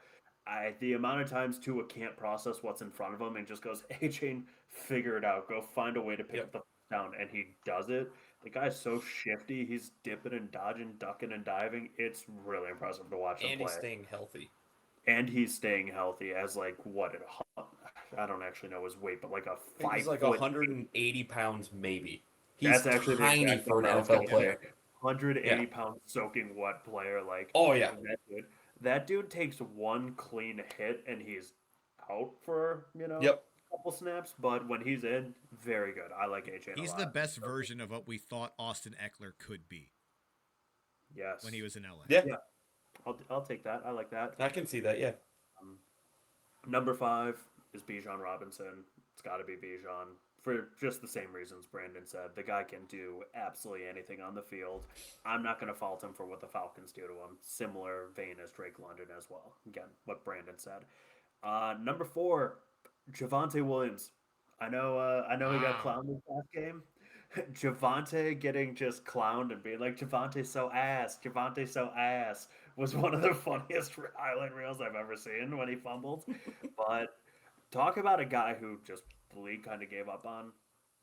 The amount of times Tua can't process what's in front of him and just goes, A-Chain, figure it out. Go find a way to pick up the down, and he does it. The guy's so shifty. He's dipping and dodging, ducking and diving. It's really impressive to watch him play. And he's staying healthy. And he's staying healthy as like I don't actually know his weight, but like a 5 He's like 180 pounds maybe. He's That's actually tiny for an NFL player. 180 pound soaking wet player. Like, oh yeah, that dude takes one clean hit and he's out for a couple snaps. But when he's in, very good. I like AJ. He's the best version of what we thought Austin Eckler could be. Yes, when he was in LA. Yeah. I'll take that. I like that. I can see that. Yeah. Number 5 is Bijan Robinson. It's got to be Bijan for just the same reasons Brandon said. The guy can do absolutely anything on the field. I'm not going to fault him for what the Falcons do to him. Similar vein as Drake London as well. Again, what Brandon said. Number 4, Javonte Williams. I know he got clowned this last game. Javonte getting just clowned and being like, Javonte's so ass was one of the funniest highlight reels I've ever seen when he fumbled. But talk about a guy who just the league kind of gave up on.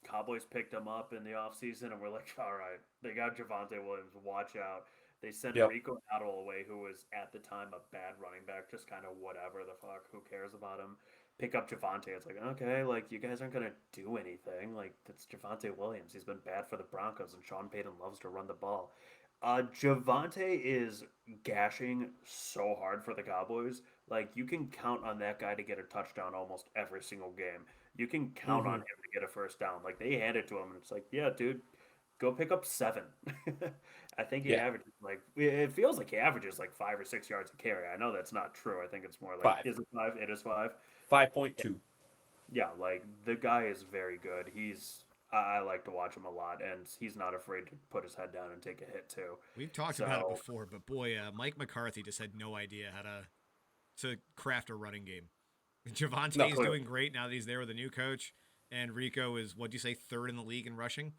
Cowboys picked him up in the offseason and we're like, all right, they got Javonte Williams, watch out. They sent Rico Dowdle away, who was at the time a bad running back, just kind of whatever the fuck, who cares about him. Pick up Javonte. It's like, okay, like, you guys aren't going to do anything. Like, that's Javonte Williams. He's been bad for the Broncos, and Sean Payton loves to run the ball. Javonte is gashing so hard for the Cowboys. Like, you can count on that guy to get a touchdown almost every single game. You can count on him to get a first down. Like, they hand it to him, and it's like, yeah, dude, go pick up 7. I think he averages, like, it feels like he averages, like, 5 or 6 yards a carry. I know that's not true. I think it's more like, 5. Is it 5? It is 5. 5.2. Yeah, like, the guy is very good. I like to watch him a lot, and he's not afraid to put his head down and take a hit, too. We've talked about it before, but boy, Mike McCarthy just had no idea how to craft a running game. Javonte's doing great now that he's there with a new coach, and Rico is, what'd you say, 3rd in the league in rushing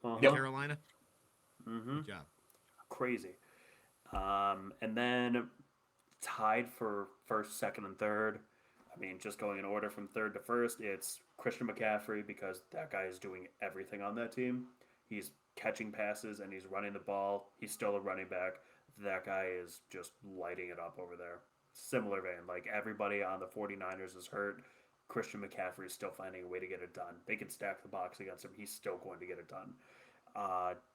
in Carolina? Mm-hmm. Good job. Crazy. And then tied for 1st, 2nd, and 3rd. I mean, just going in order from 3rd to 1st, it's Christian McCaffrey, because that guy is doing everything on that team. He's catching passes and he's running the ball. He's still a running back. That guy is just lighting it up over there. Similar vein. Like, everybody on the 49ers is hurt. Christian McCaffrey is still finding a way to get it done. They can stack the box against him. He's still going to get it done.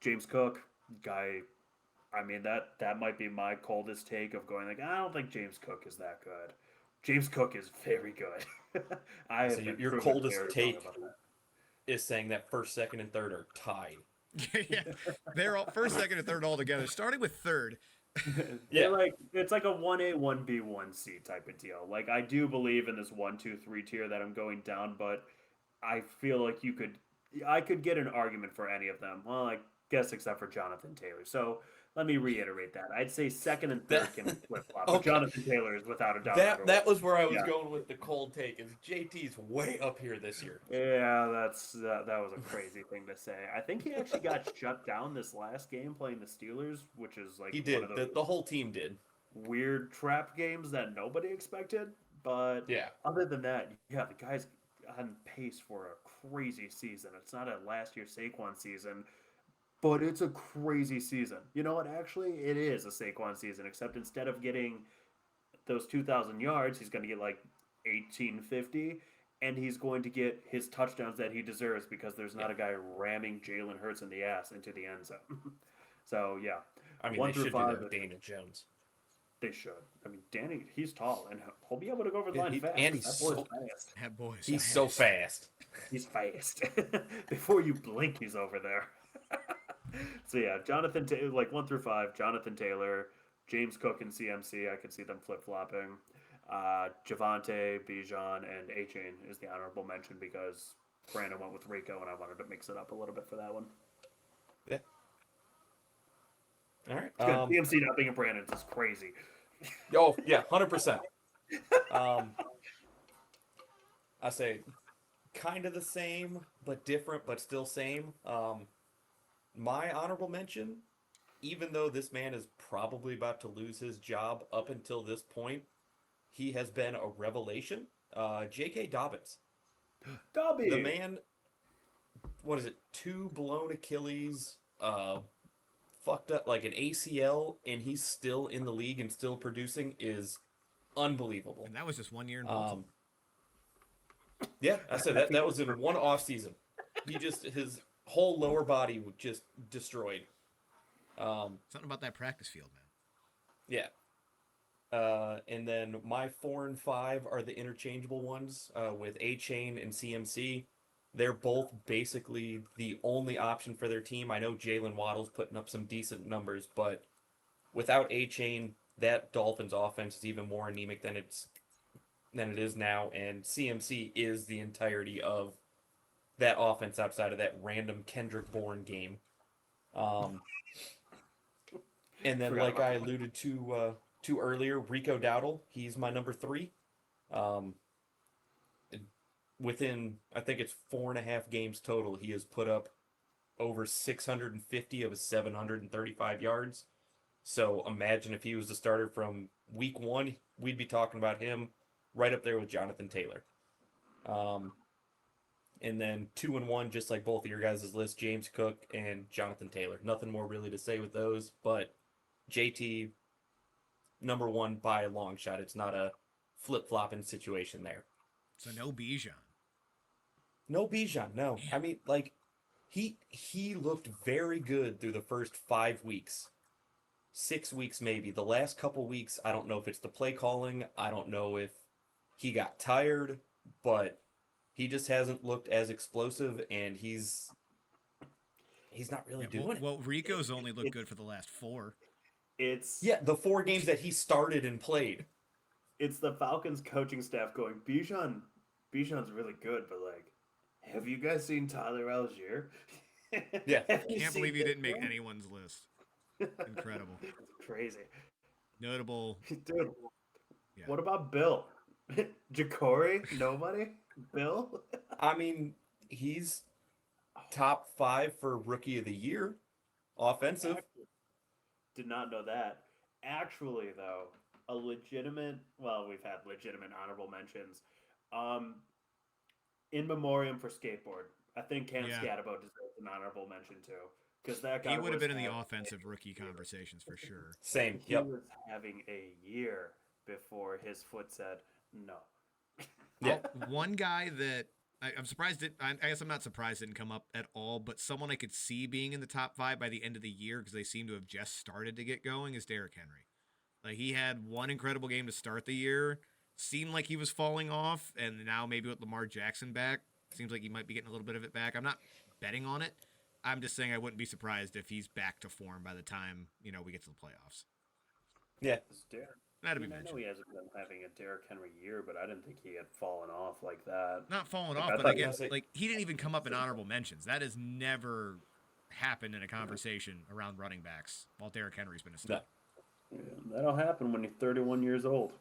James Cook, guy, I mean, that might be my coldest take of going like, I don't think James Cook is that good. James Cook is very good. So your coldest take is saying that 1st, 2nd, and 3rd are tied. Yeah, they're all 1st, 2nd, and 3rd all together. Starting with 3rd. Yeah, like, it's like a 1A, 1B, 1C type of deal. Like, I do believe in this 1, 2, 3 tier that I'm going down, but I feel like I could get an argument for any of them. Well, like, guess except for Jonathan Taylor. So let me reiterate that. I'd say second and third That- can flip flop, but Okay. Jonathan Taylor is without a doubt number That one. was where I was Yeah. going with the cold take. Is JT's way up here this year? Yeah, that was a crazy thing to say. I think he actually got shut down this last game playing the Steelers, which is like He one did. of those The whole team did. weird trap games that nobody expected. But Yeah. other than that, yeah, the guy's on pace for a crazy season. It's not a last year Saquon season, but it's a crazy season. You know what? Actually, it is a Saquon season, except instead of getting those 2,000 yards, he's going to get like 1,850, and he's going to get his touchdowns that he deserves because there's not a guy ramming Jalen Hurts in the ass into the end zone. So yeah, I mean, 1 they through should do 5. that with Daniel Jones. They should. I mean, Danny, he's tall and he'll be able to go over the Yeah, line fast. and he's That boy's so- fast. That boy's He's fast. so fast. He's fast. Before you blink, he's over there. So yeah, Jonathan, like 1 through 5, Jonathan Taylor, James Cook, and CMC. I could see them flip flopping. Javante, Bijan, and A-Chain is the honorable mention because Brandon went with Rico, and I wanted to mix it up a little bit for that one. Yeah. All right. It's good. CMC not being a Brandon is crazy. Oh yeah, 100%. I say kind of the same, but different, but still same. My honorable mention, even though this man is probably about to lose his job up until this point, he has been a revelation. J.K. Dobbins. Dobby. The man, what is it, 2 blown Achilles, fucked up like an ACL, and he's still in the league and still producing is unbelievable. And that was just 1 year in Baltimore. Yeah, I said that was in one off season. He just his whole lower body was just destroyed. Something about that practice field, man. Yeah. And then my 4 and 5 are the interchangeable ones with A-Chain and CMC. They're both basically the only option for their team. I know Jalen Waddle's putting up some decent numbers, but without A-Chain, that Dolphins offense is even more anemic than it is now, and CMC is the entirety of that offense outside of that random Kendrick Bourne game. And then, like I alluded to earlier, Rico Dowdle, he's my number 3. Within, I think it's 4.5 games total, he has put up over 650 of his 735 yards. So imagine if he was the starter from week 1, we'd be talking about him right up there with Jonathan Taylor. And then 2 and 1, just like both of your guys' list, James Cook and Jonathan Taylor. Nothing more really to say with those, but JT, number 1 by a long shot. It's not a flip-flopping situation there. So no Bijan. No Bijan, no. I mean, like, he looked very good through the first 5 weeks. 6 weeks maybe. The last couple weeks, I don't know if it's the play calling. I don't know if he got tired, but he just hasn't looked as explosive, and he's not really doing it. Well, Rico's only looked good for the last 4. Yeah, the 4 games that he started and played. It's the Falcons coaching staff going, Bijan's really good, but like, have you guys seen Tyler Algier? Yeah. Can't believe he didn't make anyone's list. Incredible. Crazy. Notable. Dude, Yeah. what about Bill? Ja'Cory? Nobody? Bill? I mean, he's top 5 for Rookie of the Year. Offensive. Did not know that. Actually, though, we've had legitimate honorable mentions. In memoriam for skateboard. I think Cam Scatabo deserves an honorable mention too. Because that guy He would have been in the offensive rookie conversations for sure. Same. He was having a year before his foot said no. Yeah. One guy that I'm surprised I guess I'm not surprised it didn't come up at all, but someone I could see being in the top 5 by the end of the year because they seem to have just started to get going is Derrick Henry. Like, he had one incredible game to start the year, seemed like he was falling off, and now maybe with Lamar Jackson back, seems like he might be getting a little bit of it back. I'm not betting on it. I'm just saying I wouldn't be surprised if he's back to form by the time, we get to the playoffs. Yeah. That'd be I know mentioned. he hasn't been having a Derrick Henry year, but I didn't think he had fallen off like that. Not falling Like, off, I but thought again, you were like, he didn't even come up in honorable mentions. That is never happen in a conversation around running backs while Derrick Henry's been a stud. Yeah, that'll happen when you're 31 years old.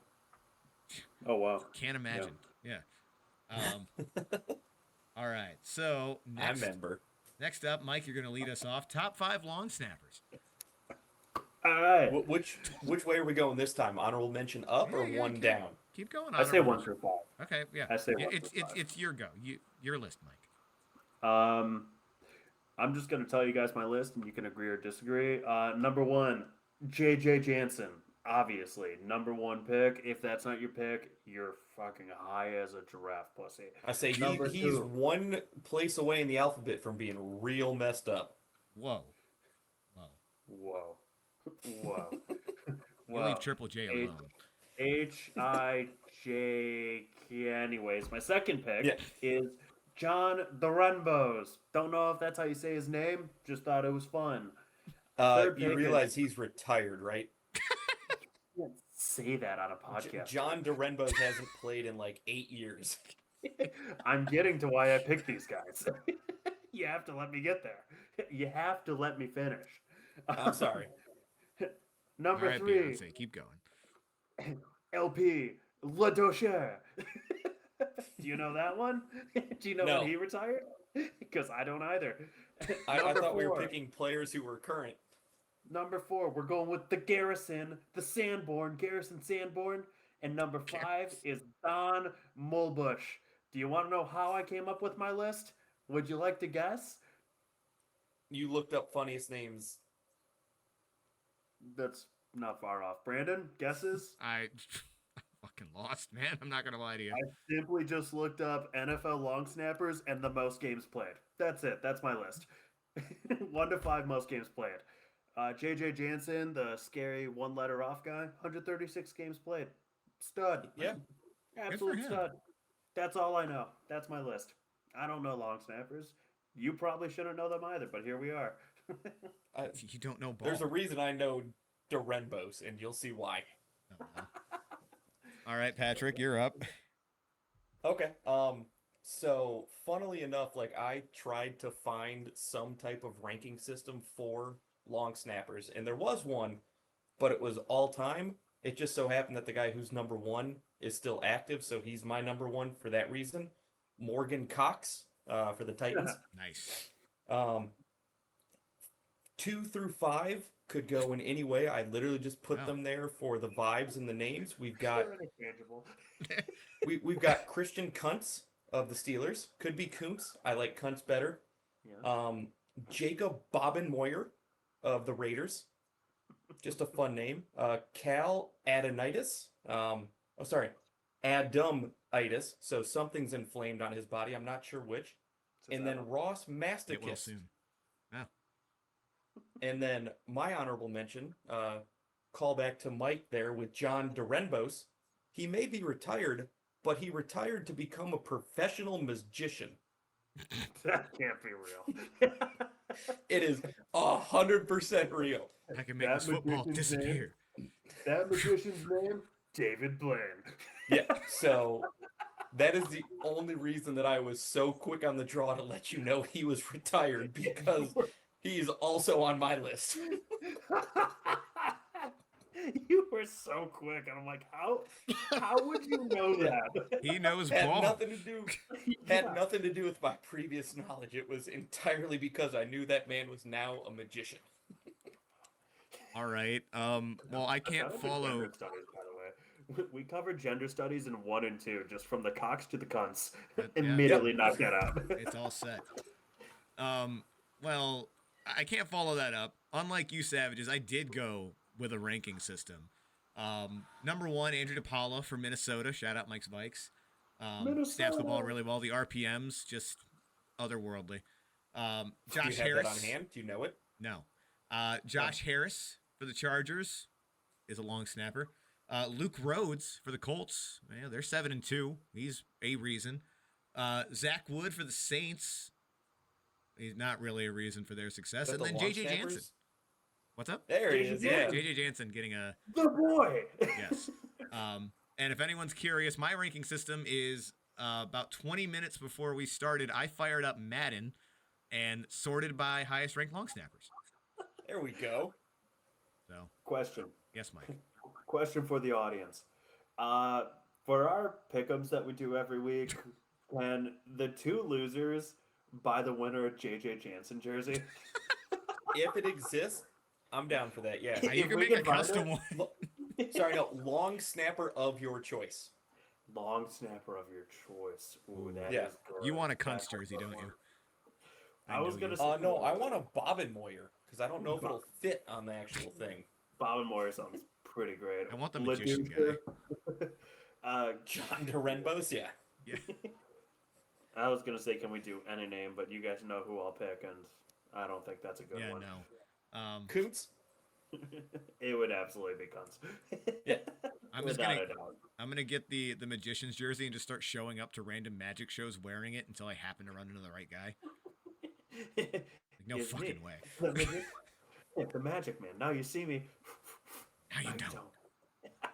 Oh wow! Can't imagine. Yeah. All right. So I remember. next up, Mike, you're going to lead us off. Top 5 long snappers. All right. Which way are we going this time? Honorable mention up or one down? Keep going. I say 1 through 5. Okay. Yeah. I say 1 through 5. It's your go. Your list, Mike. I'm just gonna tell you guys my list, and you can agree or disagree. Number 1, J.J. Jansen. Obviously, number 1 pick. If that's not your pick, you're fucking high as a giraffe pussy. I say he's 1 place away in the alphabet from being real messed up. Whoa. You leave Triple J alone. H-I-J-K. Anyways, my second pick is John Dorenbos. Don't know if that's how you say his name. Just thought it was fun. You realize he's retired, right? You can't say that on a podcast. John Dorenbos hasn't played in like 8 years. I'm getting to why I picked these guys. You have to let me get there. You have to let me finish. I'm sorry. Number All right, 3. Beyonce, keep going. LP Ladouceur. Do you know that one? Do you know when he retired? Because I don't either. I thought we were picking players who were current. Number 4, we're going with the Garrison, the Sanborn, Garrison Sanborn. And number 5 is Don Mulbush. Do you want to know how I came up with my list? Would you like to guess? You looked up funniest names. That's not far off. Brandon, guesses? I fucking lost, man. I'm not going to lie to you. I simply just looked up NFL long snappers and the most games played. That's it. That's my list. 1 to 5 most games played. J.J. Jansen, the scary 1-letter off guy, 136 games played. Stud. Yeah. Absolute stud. That's all I know. That's my list. I don't know long snappers. You probably shouldn't know them either, but here we are. You don't know ball. There's a reason I know Dorenbos, and you'll see why. All right, Patrick, you're up. Okay. So funnily enough, like I tried to find some type of ranking system for long snappers, and there was one, but it was all time. It just so happened that the guy who's number 1 is still active, so he's my number 1 for that reason. Morgan Cox for the Titans. Nice. 2 through 5 could go in any way. I literally just put them there for the vibes and the names. We've got we've got Christian Kuntz of the Steelers. Could be Kuntz. I like Kuntz better. Yeah. Jacob Bobenmoyer of the Raiders. Just a fun name. Cal Adonitis. Adamitis. So something's inflamed on his body. I'm not sure which. And then Ross Masticus. It will soon. Oh. And then my honorable mention, call back to Mike there with John Dorenbos. He may be retired, but he retired to become a professional magician. That can't be real. It is 100% real. I can make this football disappear. That magician's name, David Blaine. Yeah, so that is the only reason that I was so quick on the draw to let you know he was retired, because he's also on my list. You were so quick, and I'm like, how would you know that? He knows had ball. nothing to do with my previous knowledge. It was entirely because I knew that man was now a magician. All right. Well, I can't follow. Studies, by the way. We covered gender studies in 1 and 2, just from the cocks to the cunts. Immediately knocked that out. It's all set. Well, I can't follow that up. Unlike you, Savages, I did go with a ranking system. Number 1, Andrew DePaula from Minnesota. Shout out Mike's Bikes. Snaps the ball really well. The RPMs, just otherworldly. Josh Do you have Harris. that on hand? Do you know it? No. Josh Harris for the Chargers is a long snapper. Luke Rhodes for the Colts. Yeah, they're 7-2. He's a reason. Zach Wood for the Saints. He's not really a reason for their success. And then J.J. Jansen. What's up? There he is. Yeah. J.J. Jansen getting a... The boy! Yes. And if anyone's curious, my ranking system is about 20 minutes before we started, I fired up Madden and sorted by highest ranked long snappers. There we go. So, Question. yes, Mike. Question for the audience. For our pick'ems that we do every week, can the two losers buy the winner a JJ Jansen jersey? If it exists, I'm down for that. Yeah. You If can we make a can find custom it- one. Sorry, no. Long snapper of your choice. Long snapper of your choice. Ooh, that is Yeah. good. You want a Kuntz That's jersey, good don't you? one. I was know gonna you. say No, I want a Bobbin Moyer because I don't know if Bob- it'll fit on the actual thing. Bob and Moyer sounds pretty great. I want the magician Laduca. John Dorenbos, yeah. Yeah. I was gonna say, can we do any name? But you guys know who I'll pick, and I don't think that's a good Yeah, one. no. Kuntz? It would absolutely be Kuntz. Yeah. I'm just Without gonna a doubt. I'm gonna get the magician's jersey and just start showing up to random magic shows wearing it until I happen to run into the right guy. Like, no It's fucking me, way. The magic, yeah, the magic man. Now you see me. Now you I don't.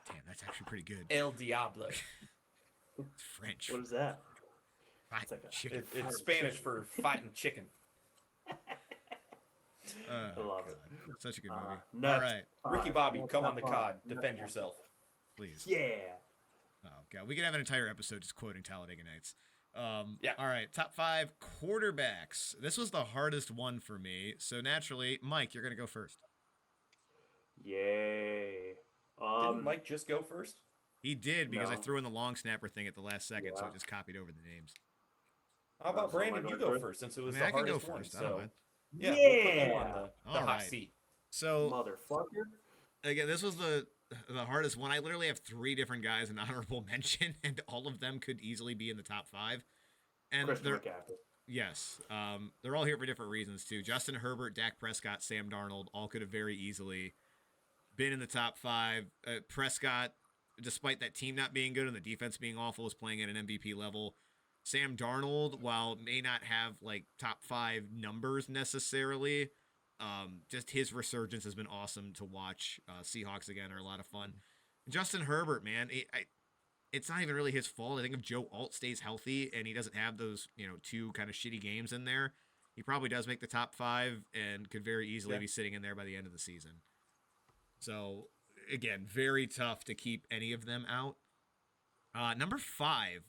Damn, that's actually pretty good. El Diablo. It's French. What is that? Fried It's like a- chicken. It's Spanish for fighting chicken. I love it. Such a good movie. Nuts. All right, Ricky Five. Bobby, Nuts, come not on the five. cod. Nuts, Defend not yourself. please. Yeah. Oh god, we could have an entire episode just quoting Talladega Nights. Yeah. All right, top 5 quarterbacks. This was the hardest one for me, so naturally, Mike, you're gonna go first. Yay. Didn't Mike just go first? He did because I No. threw in the long snapper thing at the last second, so Yeah. it just copied over the names. How about So am I Brandon? You going go first? first since it I was mean, the I can go hardest one. first. I don't So mind. yeah, we'll put you Yeah. on the All hot right. seat. So Motherfucker. again, this was the hardest one. I literally have 3 different guys in honorable mention, and all of them could easily be in the top 5. And Christian they're McCaffrey. yes, they're all here for different reasons too. Justin Herbert, Dak Prescott, Sam Darnold, all could have very easily been in the top 5. Prescott, despite that team not being good and the defense being awful, is playing at an MVP level. Sam Darnold, while may not have like top 5 numbers necessarily, just his resurgence has been awesome to watch. Seahawks again are a lot of fun. Justin Herbert, man, it's not even really his fault. I think if Joe Alt stays healthy and he doesn't have those 2 kind of shitty games in there, he probably does make the top 5 and could very easily be sitting in there by the end of the season. So again, very tough to keep any of them out. Number 5,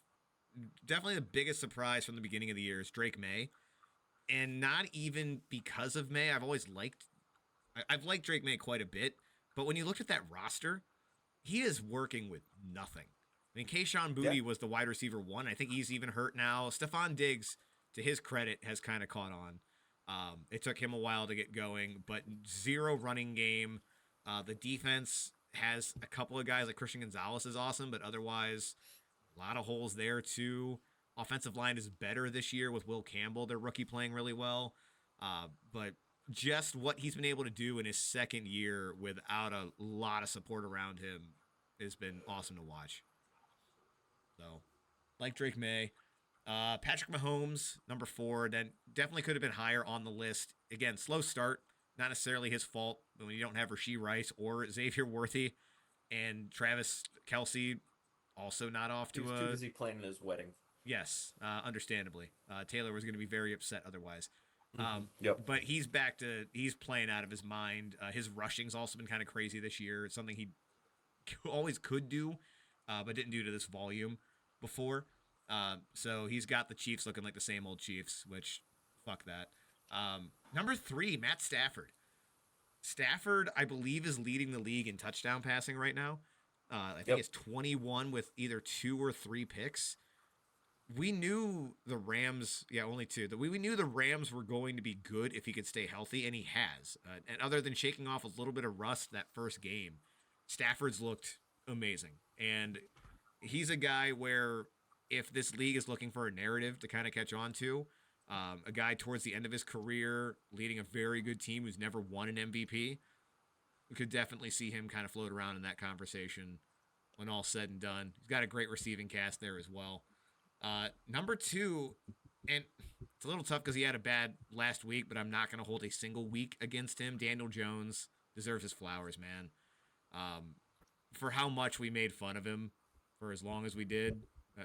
definitely the biggest surprise from the beginning of the year is Drake May. And not even because of May. I've liked Drake May quite a bit. But when you looked at that roster, he is working with nothing. I mean, Kayshon Boutte was the wide receiver 1. I think he's even hurt now. Stephon Diggs, to his credit, has kind of caught on. It took him a while to get going, but 0 running game. The defense has a couple of guys like Christian Gonzalez is awesome, but otherwise a lot of holes there too. Offensive line is better this year with Will Campbell, their rookie, playing really well. But just what he's been able to do in his second year without a lot of support around him has been awesome to watch. So, like Drake May. Patrick Mahomes, number 4, then definitely could have been higher on the list. Again, slow start, not necessarily his fault when you don't have Rashee Rice or Xavier Worthy, and Travis Kelce also not off to He was too busy planning his wedding. Yes, understandably. Taylor was going to be very upset otherwise. Yep. But he's playing out of his mind. His rushing's also been kind of crazy this year. It's something he always could do, but didn't do to this volume before. So he's got the Chiefs looking like the same old Chiefs, which, fuck that. Number 3, Matt Stafford. Stafford, I believe, is leading the league in touchdown passing right now. I think it's 21 with either 2 or 3 picks. We knew the Rams, only 2. We knew the Rams were going to be good if he could stay healthy, and he has. And other than shaking off a little bit of rust that first game, Stafford's looked amazing. And he's a guy where if this league is looking for a narrative to kind of catch on to, a guy towards the end of his career leading a very good team who's never won an MVP, we could definitely see him kind of float around in that conversation when all's said and done. He's got a great receiving cast there as well. Number 2, and it's a little tough because he had a bad last week, but I'm not going to hold a single week against him. Daniel Jones deserves his flowers, man. For how much we made fun of him for as long as we did,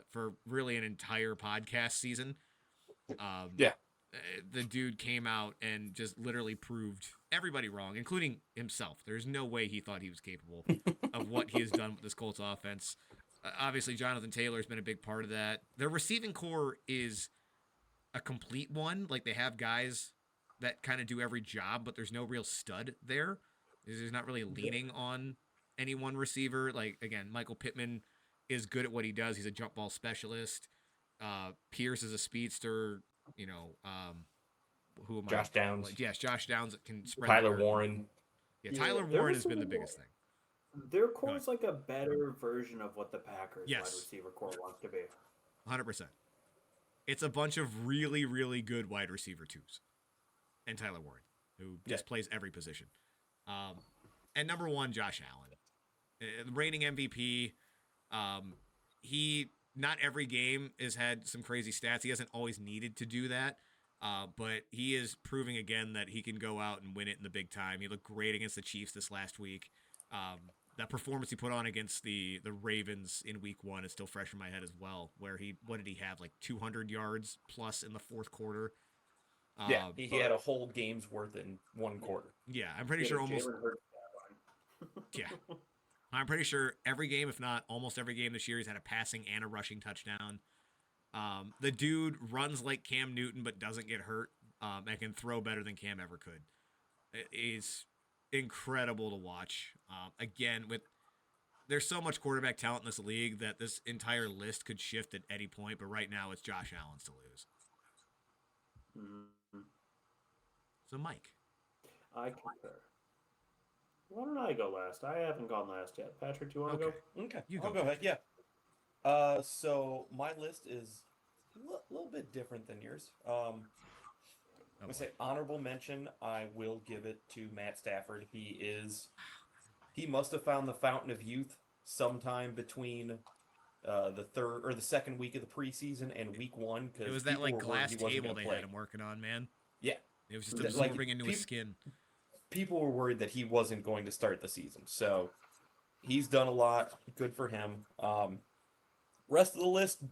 for really an entire podcast season. the dude came out and just literally proved everybody wrong, including himself. There's no way he thought he was capable of what he has done with this Colts offense. Obviously, Jonathan Taylor's been a big part of that. Their receiving core is a complete one. Like, they have guys that kind of do every job, but there's no real stud there. There's not really leaning on any one receiver. Like, again, Michael Pittman is good at what he does. He's a jump ball specialist. Pierce is a speedster. You know, who am Josh I? Downs. Like, yes, Josh Downs can spread. Tyler Warren. Yeah, Tyler Warren has been the biggest thing. Their core is like a better version of what the Packers wide Yes. receiver core wants to be. 100%. It's a bunch of really, really good wide receiver twos. And Tyler Warren, who just plays every position. And number one, Josh Allen. Reigning MVP. He, not every game, has had some crazy stats. He hasn't always needed to do that. But he is proving again that he can go out and win it in the big time. He looked great against the Chiefs this last week. That performance he put on against the Ravens in week 1 is still fresh in my head as well, where what did he have, like 200 yards plus in the fourth quarter? Yeah, he had a whole game's worth in one quarter. Yeah, I'm pretty sure almost. Yeah. I'm pretty sure every game, if not almost every game this year, he's had a passing and a rushing touchdown. The dude runs like Cam Newton but doesn't get hurt and can throw better than Cam ever could. It's incredible to watch. Again, there's so much quarterback talent in this league that this entire list could shift at any point, but right now it's Josh Allen's to lose. Mm-hmm. So, Mike. I concur. Why don't I go last? I haven't gone last yet. Patrick, do you want to go? Okay, I'll go ahead. Yeah. So my list is a little bit different than yours. I'm gonna say honorable mention. I will give it to Matt Stafford. He must have found the fountain of youth sometime between the third or the second week of the preseason and week 1. Because it was that like glass table they had him working on, man. Yeah, it was just absorbing into his skin. People were worried that he wasn't going to start the season, so he's done a lot. Good for him. Rest of the list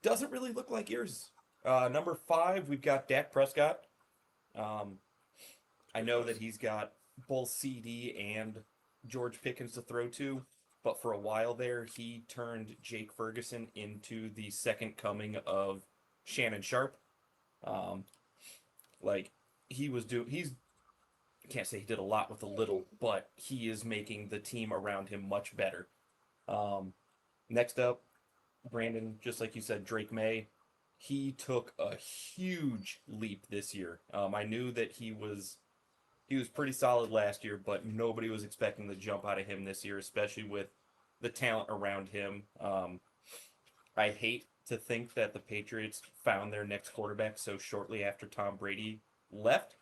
doesn't really look like yours. Number 5, we've got Dak Prescott. I know that he's got both CD and George Pickens to throw to, but for a while there, he turned Jake Ferguson into the second coming of Shannon Sharp. I can't say he did a lot with a little, but he is making the team around him much better. Next up, Brandon, just like you said, Drake May. He took a huge leap this year. I knew that he was pretty solid last year, but nobody was expecting the jump out of him this year, especially with the talent around him. I hate to think that the Patriots found their next quarterback so shortly after Tom Brady left,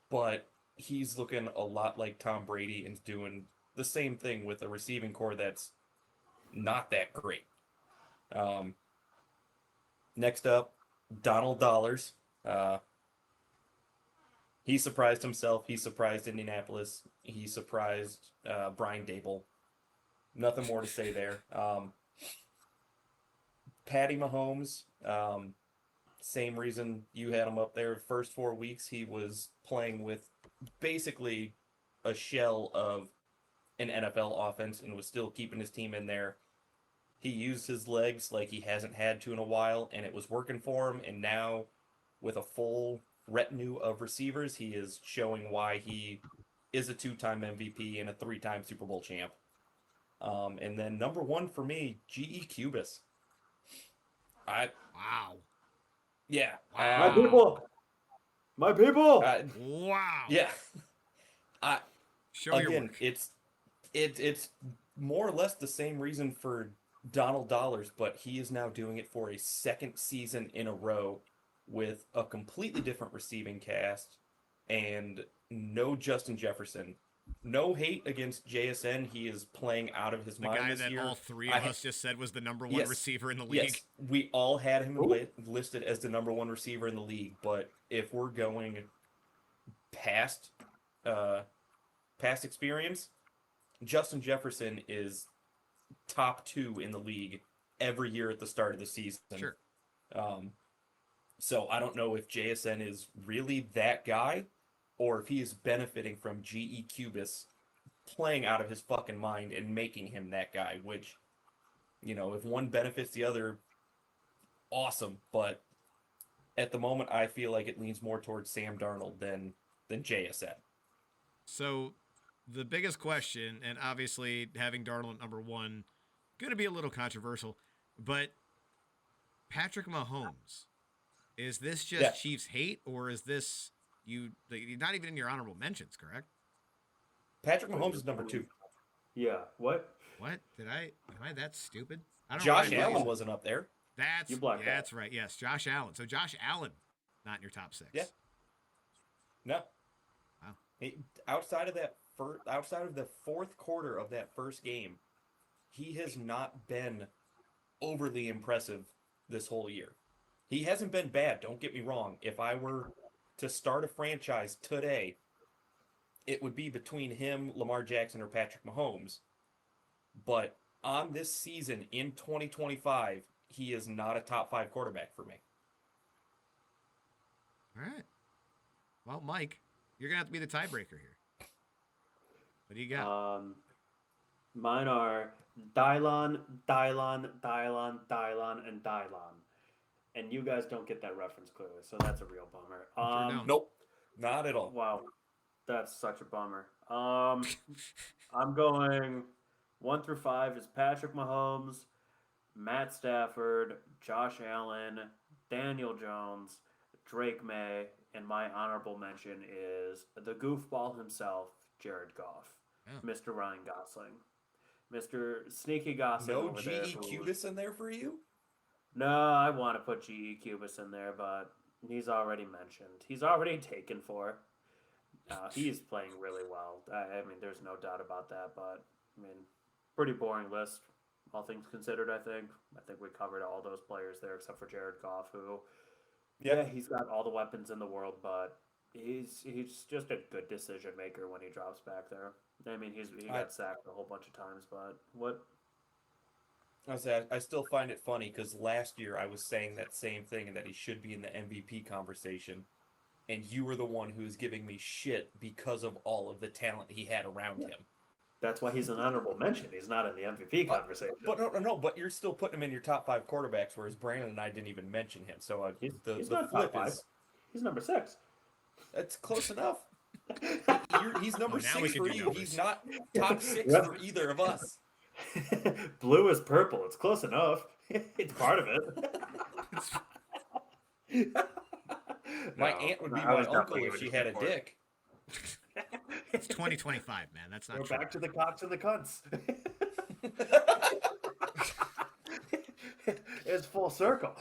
but he's looking a lot like Tom Brady and doing the same thing with a receiving core that's not that great. Next up, Donald Dollars. He surprised himself. He surprised Indianapolis. He surprised Brian Dable. Nothing more to say there. Patty Mahomes, same reason you had him up there. First 4 weeks, he was playing with basically a shell of an NFL offense and was still keeping his team in there. He used his legs like he hasn't had to in a while, and it was working for him. And now, with a full retinue of receivers, he is showing why he is a 2-time MVP and a 3-time Super Bowl champ. And then number 1 for me, G.E. Cubis. Wow. Yeah. My people. Wow. Yeah. Show your Again, work. it's more or less the same reason for Donald Dollars, but he is now doing it for a second season in a row with a completely different receiving cast and no Justin Jefferson. No hate against JSN. He is playing out of his mind this year. The guy that all three of us just said was the number 1 receiver in the league. Yes, we all had him listed as the number 1 receiver in the league, but if we're going past experience, Justin Jefferson is top 2 in the league every year at the start of the season. Sure. So I don't know if JSN is really that guy or if he is benefiting from GE Cubis playing out of his fucking mind and making him that guy, which, if one benefits the other, awesome. But at the moment, I feel like it leans more towards Sam Darnold than JSN. So the biggest question, and obviously having Darnold at number one, going to be a little controversial, but Patrick Mahomes, is this just Yeah. Chiefs hate, or is this you're not even in your honorable mentions, correct? Patrick Mahomes is number 2. Yeah. What? What am I that stupid? I don't Josh know. Allen wasn't up there. You blacked out. That's right. Yes, Josh Allen. So Josh Allen, not in your top 6. Yeah. No. Wow. Outside of the fourth quarter of that first game, he has not been overly impressive this whole year. He hasn't been bad, don't get me wrong. If I were to start a franchise today, it would be between him, Lamar Jackson, or Patrick Mahomes. But on this season in 2025, he is not a top 5 quarterback for me. All right. Well, Mike, you're gonna have to be the tiebreaker here. What do you got? Mine are Dylon, Dylon, Dylon, Dylon, and Dylon. And you guys don't get that reference clearly, so that's a real bummer. Sure don't. Nope, not at all. Wow, that's such a bummer. I'm going 1 through 5 is Patrick Mahomes, Matt Stafford, Josh Allen, Daniel Jones, Drake May, and my honorable mention is the goofball himself, Jared Goff, Oh. Mr. Ryan Gosling, Mr. Sneaky Gosling. No over there GE who- Cubis in there for you? No, I want to put GE Cubis in there, but he's already mentioned. He's already taken for. He's playing really well. I mean, there's no doubt about that. But I mean, pretty boring list, all things considered. I think we covered all those players there except for Jared Goff, who, yeah, he's got all the weapons in the world, but he's just a good decision maker when he drops back there. I mean, he got sacked a whole bunch of times, but what? I still find it funny because last year I was saying that same thing and that he should be in the MVP conversation, and you were the one who was giving me shit because of all of the talent he had around him. That's why he's an honorable mention. He's not in the MVP conversation. But no, but you're still putting him in your top 5 quarterbacks, whereas Brandon and I didn't even mention him. So he's the not flip top 5. is He's number 6. that's close enough. He's number now we 6 can for do you. numbers. He's not top 6 Yep. for either of us. Blue is purple. It's close enough. It's part of it. My aunt would be I my was uncle definitely if she giving had a support. dick. It's 2025, man. That's not We're true. back to the cocks and the cunts. It's full circle.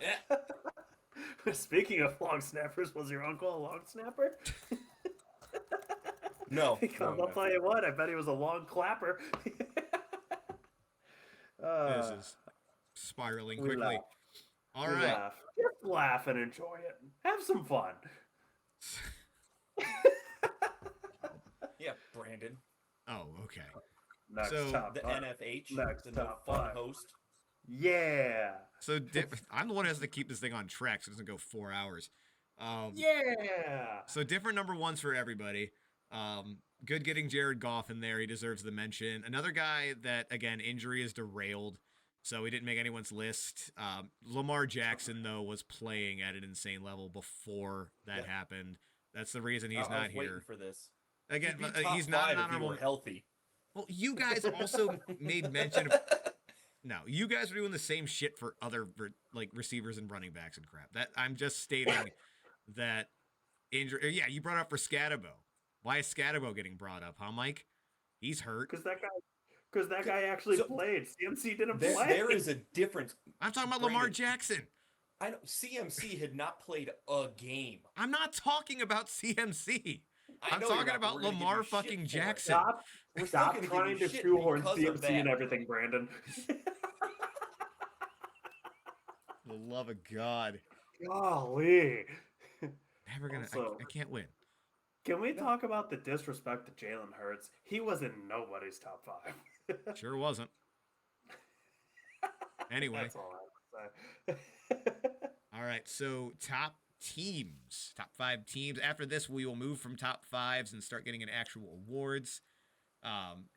Yeah. Speaking of long snappers, was your uncle a long snapper? No. Because I'll tell you what, I bet he was a long clapper. This is spiraling we quickly. laugh. All We right. laugh. Just laugh and enjoy it. Have some fun. Yeah, Brandon. Oh, okay. Next So, top The five. NFH, Next the top fun 5. host. Yeah. So I'm the one who has to keep this thing on track so it doesn't go 4 hours. Yeah. So different number ones for everybody. Good getting Jared Goff in there. He deserves the mention. Another guy that, again, injury is derailed, so he didn't make anyone's list. Lamar Jackson, though, was playing at an insane level before that happened. That's the reason he's I not was waiting here. for this. Again, He'd be top he's not 5 an if he honorable. were healthy. Well, you guys also made mention of. No, you guys are doing the same shit for other receivers and running backs and crap. That I'm just stating that injury. Yeah, you brought up for Scatabo. Why is Scatabo getting brought up, huh, Mike? He's hurt. Because that guy actually played. CMC didn't play. There is a difference. I'm talking about Lamar Jackson. I know CMC had not played a game. I'm not talking about CMC. I'm know you're talking not, but about we're gonna give Lamar you shit fucking for it. Jackson. We're still Stop gonna give trying you to shit shoehorn because of CMC and that. everything, Brandon. The love of God. Golly. Never gonna. Also- I can't win. Can we talk about the disrespect to Jalen Hurts? He was in nobody's top 5. Sure wasn't. Anyway, That's all I have to say. All right, so top teams, top 5 teams. After this, we will move from top fives and start getting an actual awards.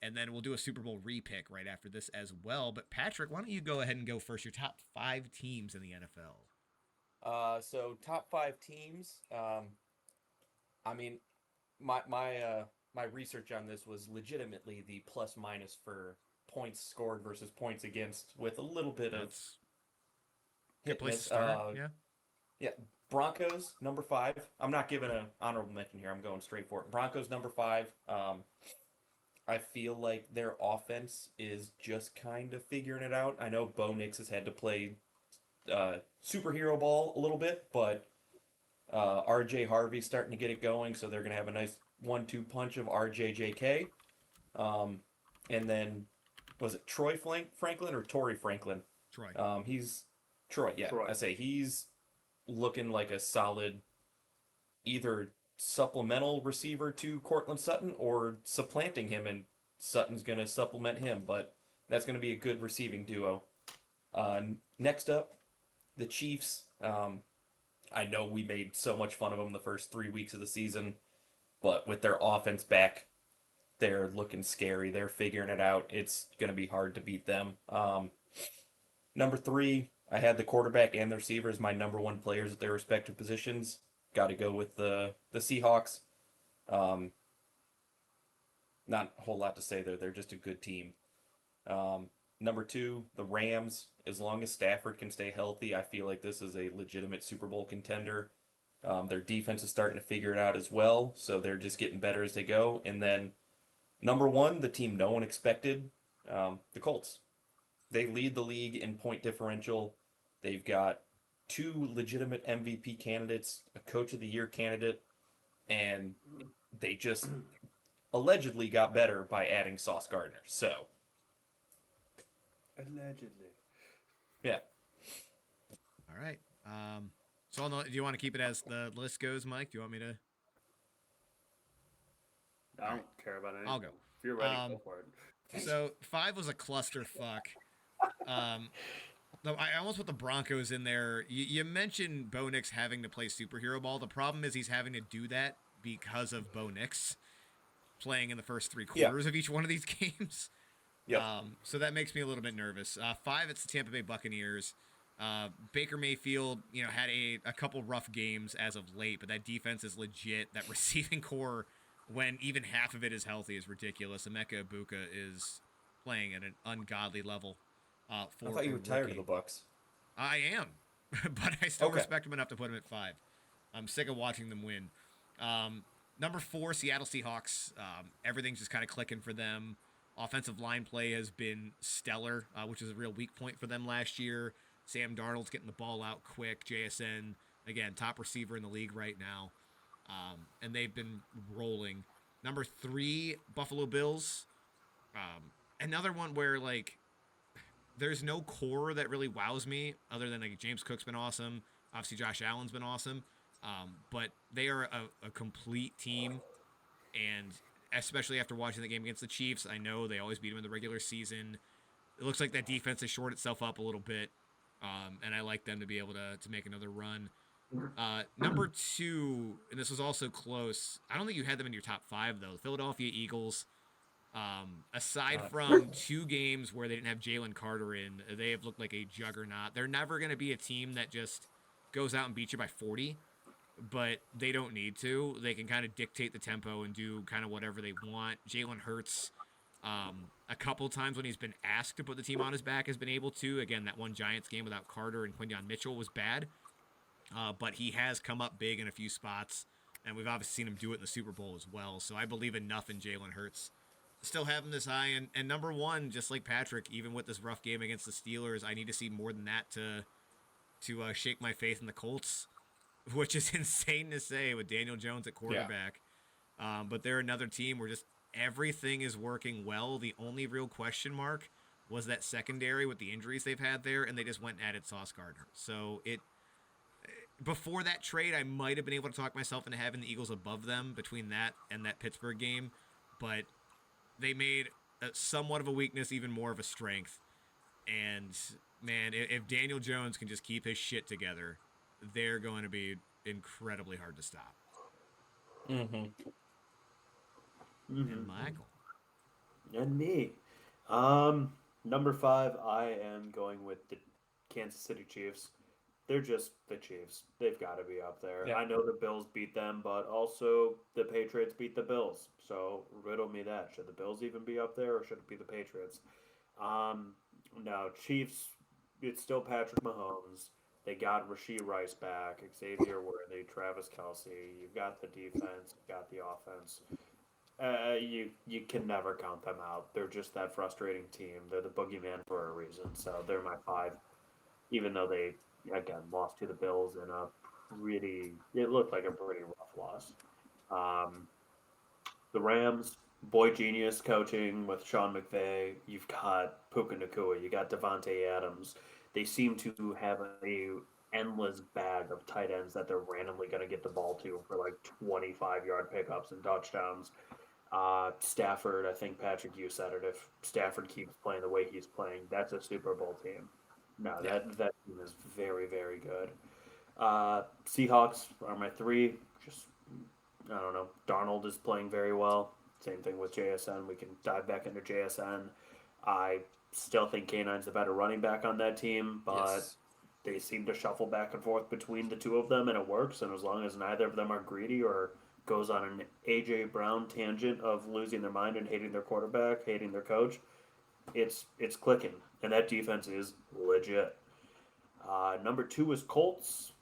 And then we'll do a Super Bowl repick right after this as well. But Patrick, why don't you go ahead and go first? Your top 5 teams in the NFL. So top 5 teams. I mean, my research on this was legitimately the plus minus for points scored versus points against, with a little bit of That's a good hit and place to miss. start. Yeah. Yeah, Broncos number 5. I'm not giving an honorable mention here. I'm going straight for it. Broncos number 5. I feel like their offense is just kind of figuring it out. I know Bo Nix has had to play superhero ball a little bit, but RJ Harvey's starting to get it going, so they're going to have a nice 1-2 punch of RJJK. And then, was it Franklin or Torrey Franklin? Troy. He's Troy, yeah. Troy. I say he's looking like a solid either supplemental receiver to Cortland Sutton or supplanting him, and Sutton's going to supplement him, but that's going to be a good receiving duo. Next up, the Chiefs. I know we made so much fun of them the first 3 weeks of the season, but with their offense back, they're looking scary. They're figuring it out. It's going to be hard to beat them. Number 3, I had the quarterback and the receiver as my number 1 players at their respective positions. Got to go with the Seahawks. Not a whole lot to say there. They're just a good team. Number 2, the Rams. As long as Stafford can stay healthy, I feel like this is a legitimate Super Bowl contender. Their defense is starting to figure it out as well, so they're just getting better as they go. And then number 1, the team no one expected, the Colts. They lead the league in point differential. They've got 2 legitimate MVP candidates, a Coach of the Year candidate, and they just allegedly got better by adding Sauce Gardner. So, Allegedly. yeah. All right. So do you want to keep it as the list goes, Mike? Do you want me to? I don't care about anything. I'll go. If you're ready, go for it. So 5 was a clusterfuck. I almost put the Broncos in there. You mentioned Bo Nix having to play superhero ball. The problem is he's having to do that because of Bo Nix playing in the first 3 quarters of each one of these games. Yep. So that makes me a little bit nervous. 5, it's the Tampa Bay Buccaneers. Baker Mayfield, had a couple rough games as of late, but that defense is legit. That receiving core, when even half of it is healthy, is ridiculous. Emeka Ibuka is playing at an ungodly level. I thought you were tired of the Bucs. I am, but I still respect them enough to put them at 5. I'm sick of watching them win. Number 4, Seattle Seahawks. Everything's just kind of clicking for them. Offensive line play has been stellar, which is a real weak point for them last year. Sam Darnold's getting the ball out quick. JSN, again, top receiver in the league right now. And they've been rolling. Number 3, Buffalo Bills. Another one where, there's no core that really wows me other than, James Cook's been awesome. Obviously, Josh Allen's been awesome. But they are a complete team. And especially after watching the game against the Chiefs, I know they always beat them in the regular season. It looks like that defense has shored itself up a little bit. And I like them to be able to make another run. Number 2, and this was also close. I don't think you had them in your top 5, though. The Philadelphia Eagles. Aside from 2 games where they didn't have Jalen Carter in, they have looked like a juggernaut. They're never going to be a team that just goes out and beats you by 40, but they don't need to. They can kind of dictate the tempo and do kind of whatever they want. Jalen Hurts, a couple times when he's been asked to put the team on his back, has been able to. Again, that one Giants game without Carter and Quinyon Mitchell was bad, but he has come up big in a few spots, and we've obviously seen him do it in the Super Bowl as well. So I believe enough in Jalen Hurts. Still have him this high, and number 1, just like Patrick, even with this rough game against the Steelers, I need to see more than that to shake my faith in the Colts, which is insane to say with Daniel Jones at quarterback. Yeah. But they're another team where just everything is working well. The only real question mark was that secondary with the injuries they've had there, and they just went and added Sauce Gardner. So before that trade, I might have been able to talk myself into having the Eagles above them between that and that Pittsburgh game, but they made somewhat of a weakness even more of a strength. And, man, if Daniel Jones can just keep his shit together, they're going to be incredibly hard to stop. Mm-hmm. And Michael. And me. Number 5, I am going with the Kansas City Chiefs. They're just the Chiefs. They've got to be up there. Yeah. I know the Bills beat them, but also the Patriots beat the Bills. So riddle me that. Should the Bills even be up there, or should it be the Patriots? Um, no, Chiefs. It's still Patrick Mahomes. They got Rasheed Rice back, Xavier Worthy, Travis Kelsey. You've got the defense, you've got the offense. You can never count them out. They're just that frustrating team. They're the boogeyman for a reason. So they're my 5, even though they again lost to the Bills in a pretty. It looked like a pretty rough loss. Um, the Rams, boy genius coaching with Sean McVay. You've got Puka Nakua. You got Devontae Adams. They seem to have a endless bag of tight ends that they're randomly going to get the ball to for like 25-yard pickups and touchdowns. Stafford, I think Patrick, you said it. If Stafford keeps playing the way he's playing, that's a Super Bowl team. No, Yeah. that team is very, very good. Seahawks are my 3. Just I don't know. Darnold is playing very well. Same thing with JSN. We can dive back into JSN. I still think K9's the better running back on that team, but Yes. they seem to shuffle back and forth between the two of them, and it works. And as long as neither of them are greedy or goes on an AJ Brown tangent of losing their mind and hating their quarterback, hating their coach, it's clicking. And that defense is legit. Number 2 is Colts,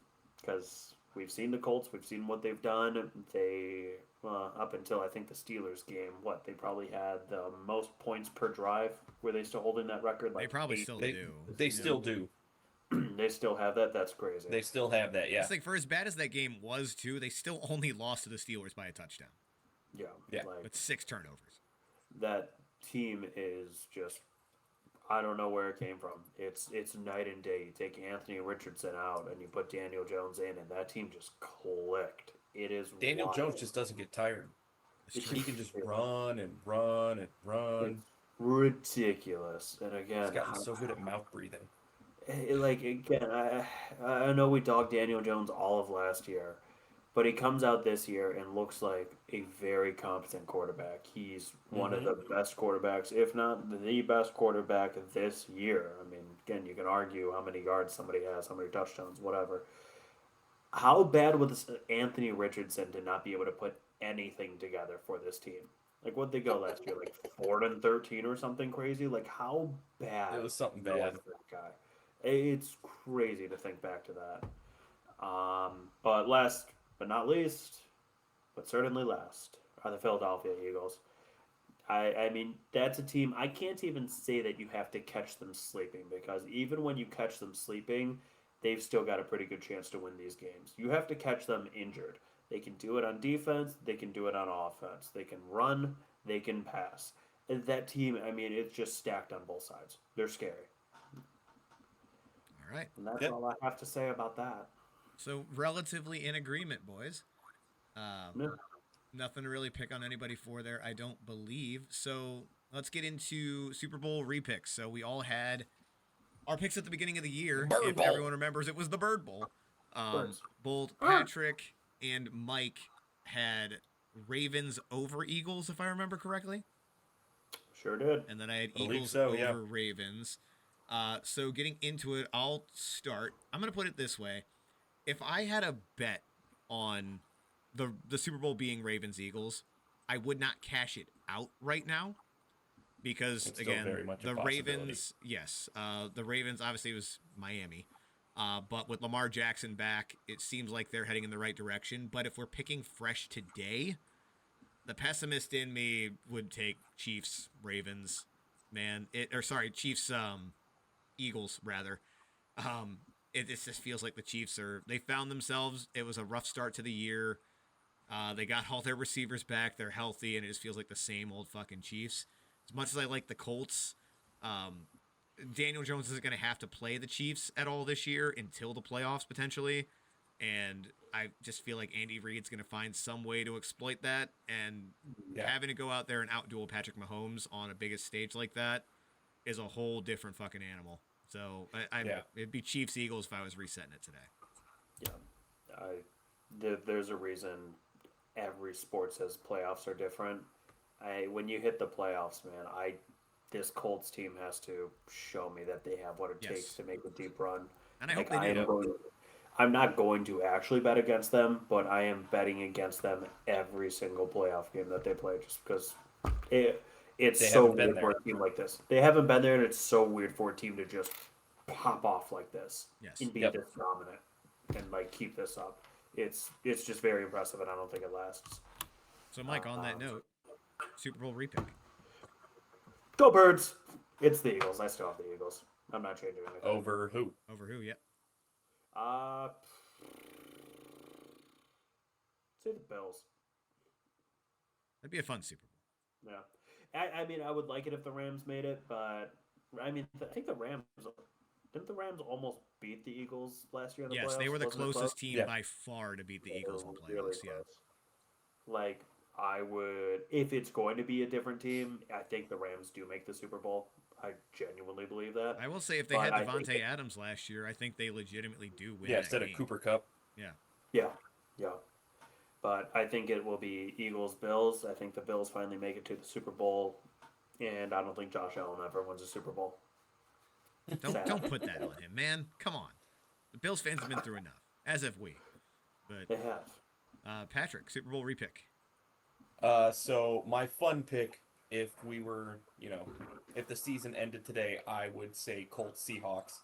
because we've seen the Colts, we've seen what they've done. They up until I think the Steelers game, they probably had the most points per drive. Were they still holding that record? They probably still They do. they still do. They still have that. That's crazy. They still have that. Yeah. It's like, for as bad as that game was, too, they still only lost to the Steelers by a touchdown. Yeah. Yeah. With 6 turnovers. That team is just. I don't know where it came from. It's night and day. You take Anthony Richardson out and you put Daniel Jones in, and that team just clicked. It is Daniel wild. Jones just doesn't get tired. It's He true. can just run and run and run. It's ridiculous. And again, He's gotten so good at mouth breathing. like again, I know we dogged Daniel Jones all of last year, but he comes out this year and looks like a very competent quarterback. He's one of the best quarterbacks, if not the best quarterback this year. I mean, again, you can argue how many yards somebody has, how many touchdowns, whatever. How bad was Anthony Richardson to not be able to put anything together for this team? Like, what'd they go last year? Like 4-13 or something crazy? Like, how bad? It was something was bad. that guy? It's crazy to think back to that. But last but not least, but certainly last, are the Philadelphia Eagles. I mean, that's a team, I can't even say that you have to catch them sleeping, because even when you catch them sleeping, they've still got a pretty good chance to win these games. You have to catch them injured. They can do it on defense, they can do it on offense. They can run, they can pass. And that team, I mean, it's just stacked on both sides. They're scary. All right. And that's all I have to say about that. So, relatively in agreement, boys. Yeah. Nothing to really pick on anybody for there, I don't believe. So, let's get into Super Bowl repicks. So, we all had our picks at the beginning of the year. Bird If Bowl. everyone remembers, it was the Bird Bowl. Birds. Both Patrick and Mike had Ravens over Eagles, if I remember correctly. Sure did. And then I had Believe Eagles so, over yeah. Ravens. So getting into it, I'll start. I'm going to put it this way. If I had a bet on the Super Bowl being Ravens-Eagles, I would not cash it out right now. Because, It's still again, very much a the possibility. Ravens, yes. The Ravens, obviously, it was Miami. But with Lamar Jackson back, it seems like they're heading in the right direction. But if we're picking fresh today, the pessimist in me would take Chiefs, Ravens, Chiefs, Eagles, rather. It just feels like the Chiefs they found themselves. It was a rough start to the year. They got all their receivers back. They're healthy, and it just feels like the same old fucking Chiefs. As much as I like the Colts, Daniel Jones isn't going to have to play the Chiefs at all this year until the playoffs, potentially. And I just feel like Andy Reid's going to find some way to exploit that. And having to go out there and outduel Patrick Mahomes on a biggest stage like that is a whole different fucking animal. So it'd be Chiefs Eagles if I was resetting it today. Yeah, there's a reason every sport says playoffs are different. When you hit the playoffs, man, this Colts team has to show me that they have what it takes Yes. to make a deep run. And I hope Like they do. I'm not going to actually bet against them, but I am betting against them every single playoff game that they play, just because it it's They so haven't been weird for there. a team like this. They haven't been there, and it's so weird for a team to just pop off like this Yes. and be Yep. this dominant and like keep this up. It's just very impressive, and I don't think it lasts. So, Mike, on that Um, note, Super Bowl repick. Go Birds! It's the Eagles. I still have the Eagles. I'm not changing anything. Over who? Over who? Yep. Uh, say the Bills. That'd be a fun Super Bowl. Yeah, I mean, I would like it if the Rams made it, but I mean, I think the Rams didn't the Rams almost beat the Eagles last year in the Yes, playoffs? they were the Wasn't it close? closest team Yeah. by far to beat the Yeah, they Eagles in were the really playoffs. Yeah. close. Like, I would, if it's going to be a different team, I think the Rams do make the Super Bowl. I genuinely believe that. I will say, if they But had I think Devontae Adams last year, I think they legitimately do win Yeah, that instead game. of Cooper Cup. Yeah. Yeah, yeah. But I think it will be Eagles Bills. I think the Bills finally make it to the Super Bowl, and I don't think Josh Allen ever wins a Super Bowl. Sad. Don't put that on him, man. Come on. The Bills fans have been through enough, as have we. But They have. Patrick, Super Bowl repick. So my fun pick, if we were, if the season ended today, I would say Colts Seahawks.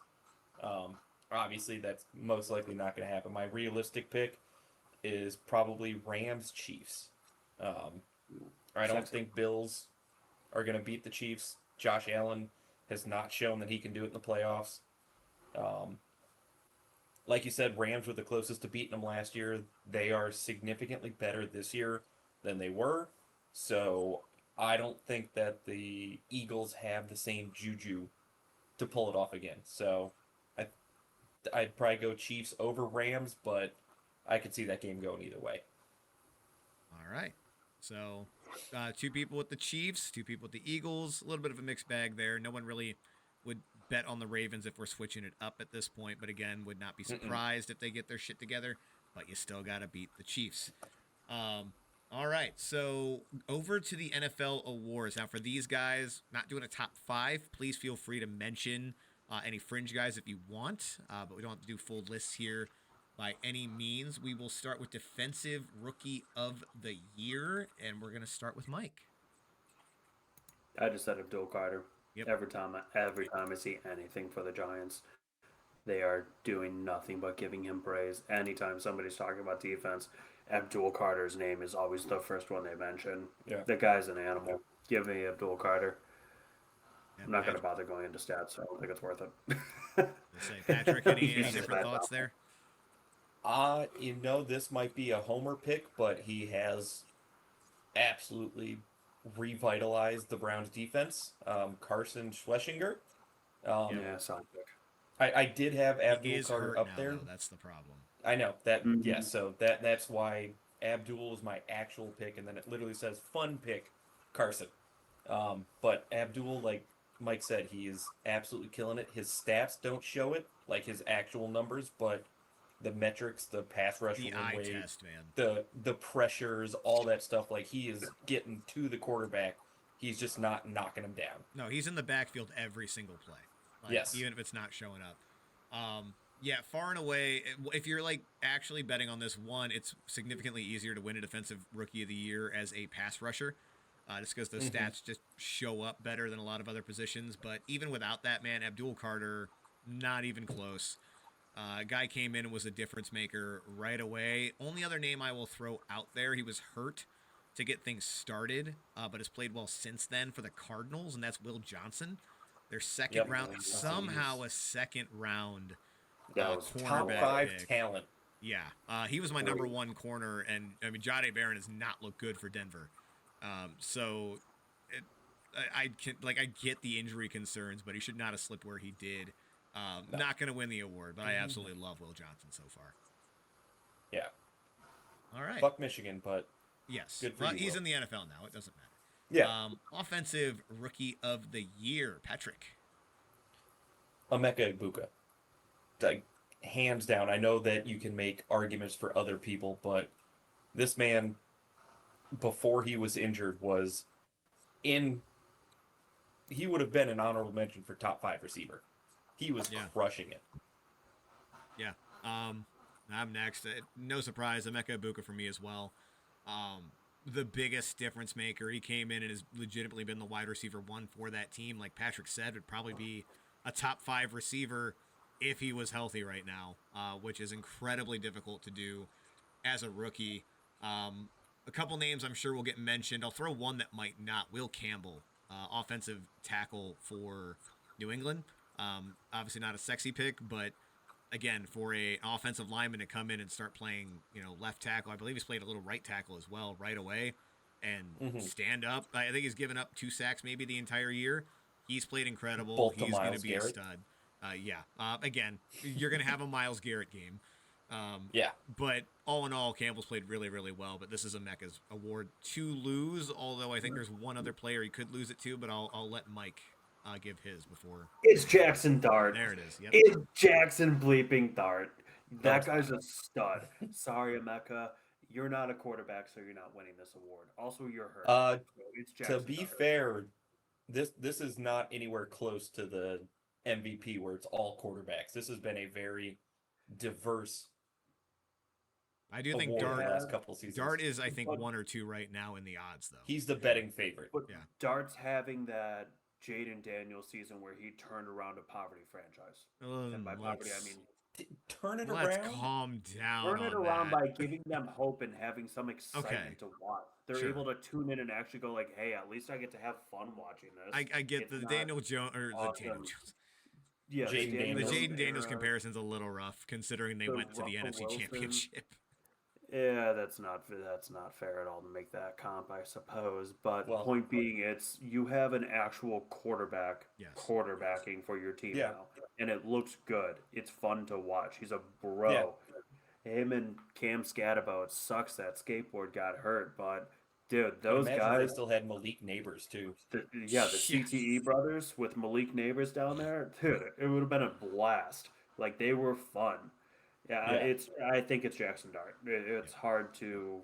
Obviously, that's most likely not going to happen. My realistic pick is probably Rams Chiefs. I don't Sexy. think Bills are going to beat the Chiefs. Josh Allen has not shown that he can do it in the playoffs. Like you said, Rams were the closest to beating them last year. They are significantly better this year than they were. So I don't think that the Eagles have the same juju to pull it off again. So I'd probably go Chiefs over Rams, but I could see that game going either way. All right. So, two people with the Chiefs, two people with the Eagles. A little bit of a mixed bag there. No one really would bet on the Ravens if we're switching it up at this point. But again, would not be surprised if they get their shit together. But you still got to beat the Chiefs. All right. So, over to the NFL awards. Now, for these guys, not doing a top five, please feel free to mention any fringe guys if you want. But we don't have to do full lists here by any means. We will start with Defensive Rookie of the Year, and we're going to start with Mike. I just said Abdul Carter. Yep. Every time I see anything for the Giants, they are doing nothing but giving him praise. Anytime somebody's talking about defense, Abdul Carter's name is always the first one they mention. Yeah. The guy's an animal. Give me Abdul Carter. And I'm not going to bother going into stats, so I don't think it's worth it. Let's say, Patrick, any He's different bad thoughts now. there? This might be a homer pick, but he has absolutely revitalized the Browns defense. Carson Schlesinger. Yeah, solid pick. I did have He Abdul is Carter hurt up now, there. though. That's the problem. I know that. Mhm. Yeah, so that's why Abdul is my actual pick, and then it literally says fun pick, Carson. But Abdul, like Mike said, he is absolutely killing it. His stats don't show it, like his actual numbers, but the metrics, the pass rush, The win eye rate, test, man. the pressures, all that stuff, like he is getting to the quarterback. He's just not knocking him down. No, he's in the backfield every single play. Like, Yes. Even if it's not showing up. Yeah, far and away, if you're like actually betting on this one, it's significantly easier to win a Defensive Rookie of the Year as a pass rusher. Just because those stats just show up better than a lot of other positions. But even without that, man, Abdul Carter, not even close. Guy came in and was a difference maker right away. Only other name I will throw out there, he was hurt to get things started, but has played well since then for the Cardinals, and that's Will Johnson. Their second round, somehow a second round That was Top cornerback 5 pick. talent. Yeah, he was my number one corner, and I mean, Jahdae Barron has not looked good for Denver. So I get the injury concerns, but he should not have slipped where he did. No. Not going to win the award, but I absolutely love Will Johnson so far. Yeah. All right. Fuck Michigan, but Yes. good for Well, you, he's Will. in the NFL now. It doesn't matter. Yeah. Offensive Rookie of the Year, Patrick. Emeka Egbuka. Like, hands down, I know that you can make arguments for other people, but this man, before he was injured, was in. He would have been an honorable mention for top 5 receiver. He was Yeah. crushing it. Yeah. I'm next. No surprise, Emeka Ibuka for me as well. The biggest difference maker. He came in and has legitimately been the wide receiver 1 for that team. Like Patrick said, would probably be a top 5 receiver if he was healthy right now, which is incredibly difficult to do as a rookie. A couple names I'm sure will get mentioned. I'll throw one that might not. Will Campbell, offensive tackle for New England. Obviously not a sexy pick, but again, for an offensive lineman to come in and start playing, left tackle, I believe he's played a little right tackle as well right away and stand up. I think he's given up 2 sacks maybe the entire year. He's played incredible. Both to He's going to Myles be Garrett. a stud. Again, you're going to have a Myles Garrett game. But all in all, Campbell's played really, really well. But this is Emeka's award to lose, although I think there's one other player he could lose it to, but I'll let Mike give his before. It's Jackson Dart. There it is. Yep. It's Jackson bleeping Dart. That guy's a stud. Sorry, Emeka. You're not a quarterback, so you're not winning this award. Also, you're hurt. So it's Jackson To be Dart. fair, this is not anywhere close to the MVP where it's all quarterbacks. This has been a very diverse. I do think award the last couple seasons. Dart is, I think, 1 or 2 right now in the odds, though. He's the betting favorite. But Dart's having that Jaden Daniels season where he turned around a poverty franchise. And by poverty, I mean turn it let's around. calm down. Turn it around by giving them hope and having some excitement to watch. They're able to tune in and actually go like, "Hey, at least I get to have fun watching this." I get the Daniel Jones or awesome. the Daniel Jones. Yeah, Jaden The Jaden Daniels comparison's a little rough considering they went to the NFC Championship. Yeah, that's not fair at all to make that comp, I suppose. But point being, it's you have an actual quarterback quarterbacking for your team now, and it looks good. It's fun to watch. He's a bro. Him and Cam Scatabo. It sucks that skateboard got hurt, but dude, those guys still had Malik Neighbors too. The CTE brothers with Malik Neighbors down there, dude, it would have been a blast. Like they were fun. I think it's Jackson Dart. It's hard to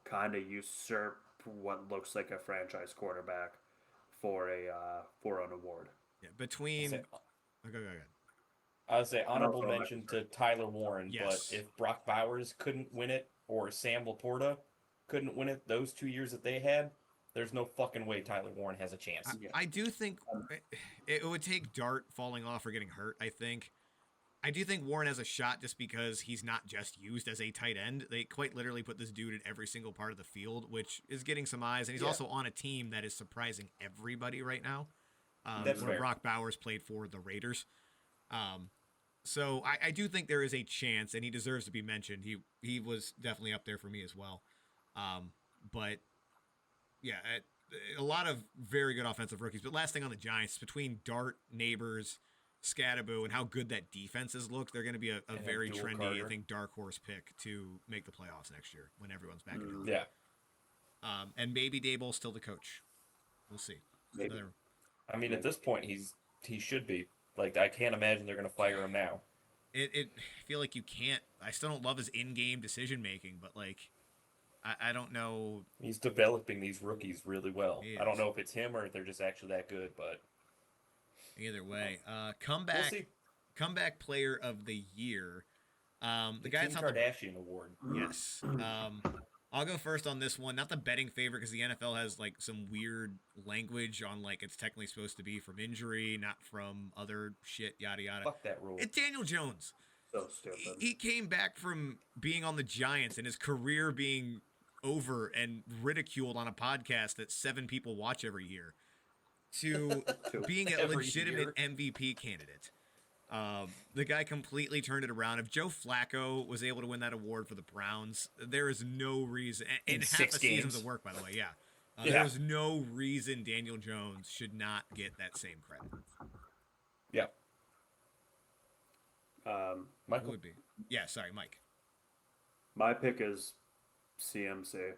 kind of usurp what looks like a franchise quarterback for an award. Yeah, between. Go ahead. I would say honorable mention to Tyler Warren, Yes. but if Brock Bowers couldn't win it or Sam Laporta couldn't win it those 2 years that they had, there's no fucking way Tyler Warren has a chance. I do think it would take Dart falling off or getting hurt, I think. I do think Warren has a shot just because he's not just used as a tight end. They quite literally put this dude in every single part of the field, which is getting some eyes. And he's also on a team that is surprising everybody right now. That's fair. Brock Bowers played for the Raiders. So I do think there is a chance, and he deserves to be mentioned. He was definitely up there for me as well. But, yeah, a lot of very good offensive rookies. But last thing on the Giants, between Dart, Neighbors, Scatabo, and how good that defense has looked, they're going to be a very trendy, Carter. I think, dark horse pick to make the playoffs next year when everyone's back in health. Yeah. And maybe Daboll's still the coach. We'll see. Maybe. I mean, at this point, he should be. Like, I can't imagine they're going to fire him now. I feel like you can't. I still don't love his in-game decision making, but like, I don't know. He's developing these rookies really well. He I don't is. know if it's him or if they're just actually that good, but Either way, we'll comeback player of the year. The guy Kim that's on the Kardashian award. yes. I'll go first on this one. Not the betting favorite because the NFL has like some weird language on like it's technically supposed to be from injury, not from other shit. Yada yada. Fuck that rule. It's Daniel Jones. So stupid. He came back from being on the Giants and his career being over and ridiculed on a podcast that 7 people watch every year to being a Every legitimate year. MVP candidate. The guy completely turned it around. If Joe Flacco was able to win that award for the Browns, there is no reason. In half 6 a season's games. of work, by the way, there is no reason Daniel Jones should not get that same credit. Yeah. Who Michael. would be? Yeah, sorry, Mike. My pick is CMC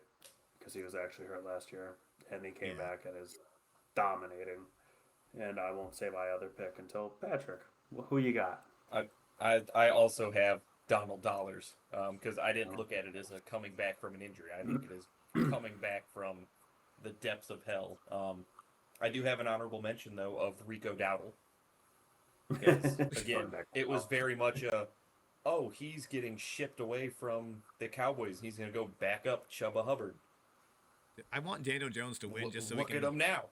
because he was actually hurt last year and he came back and is dominating. And I won't say my other pick until Patrick. Who you got? I I also have Donald Dollars because I didn't look at it as a coming back from an injury. I look at it as coming back from the depths of hell. I do have an honorable mention though of Rico Dowdle because again, it was very much a he's getting shipped away from the Cowboys. He's going to go back up Chuba Hubbard. I want Daniel Jones to win just so we Look can at him now.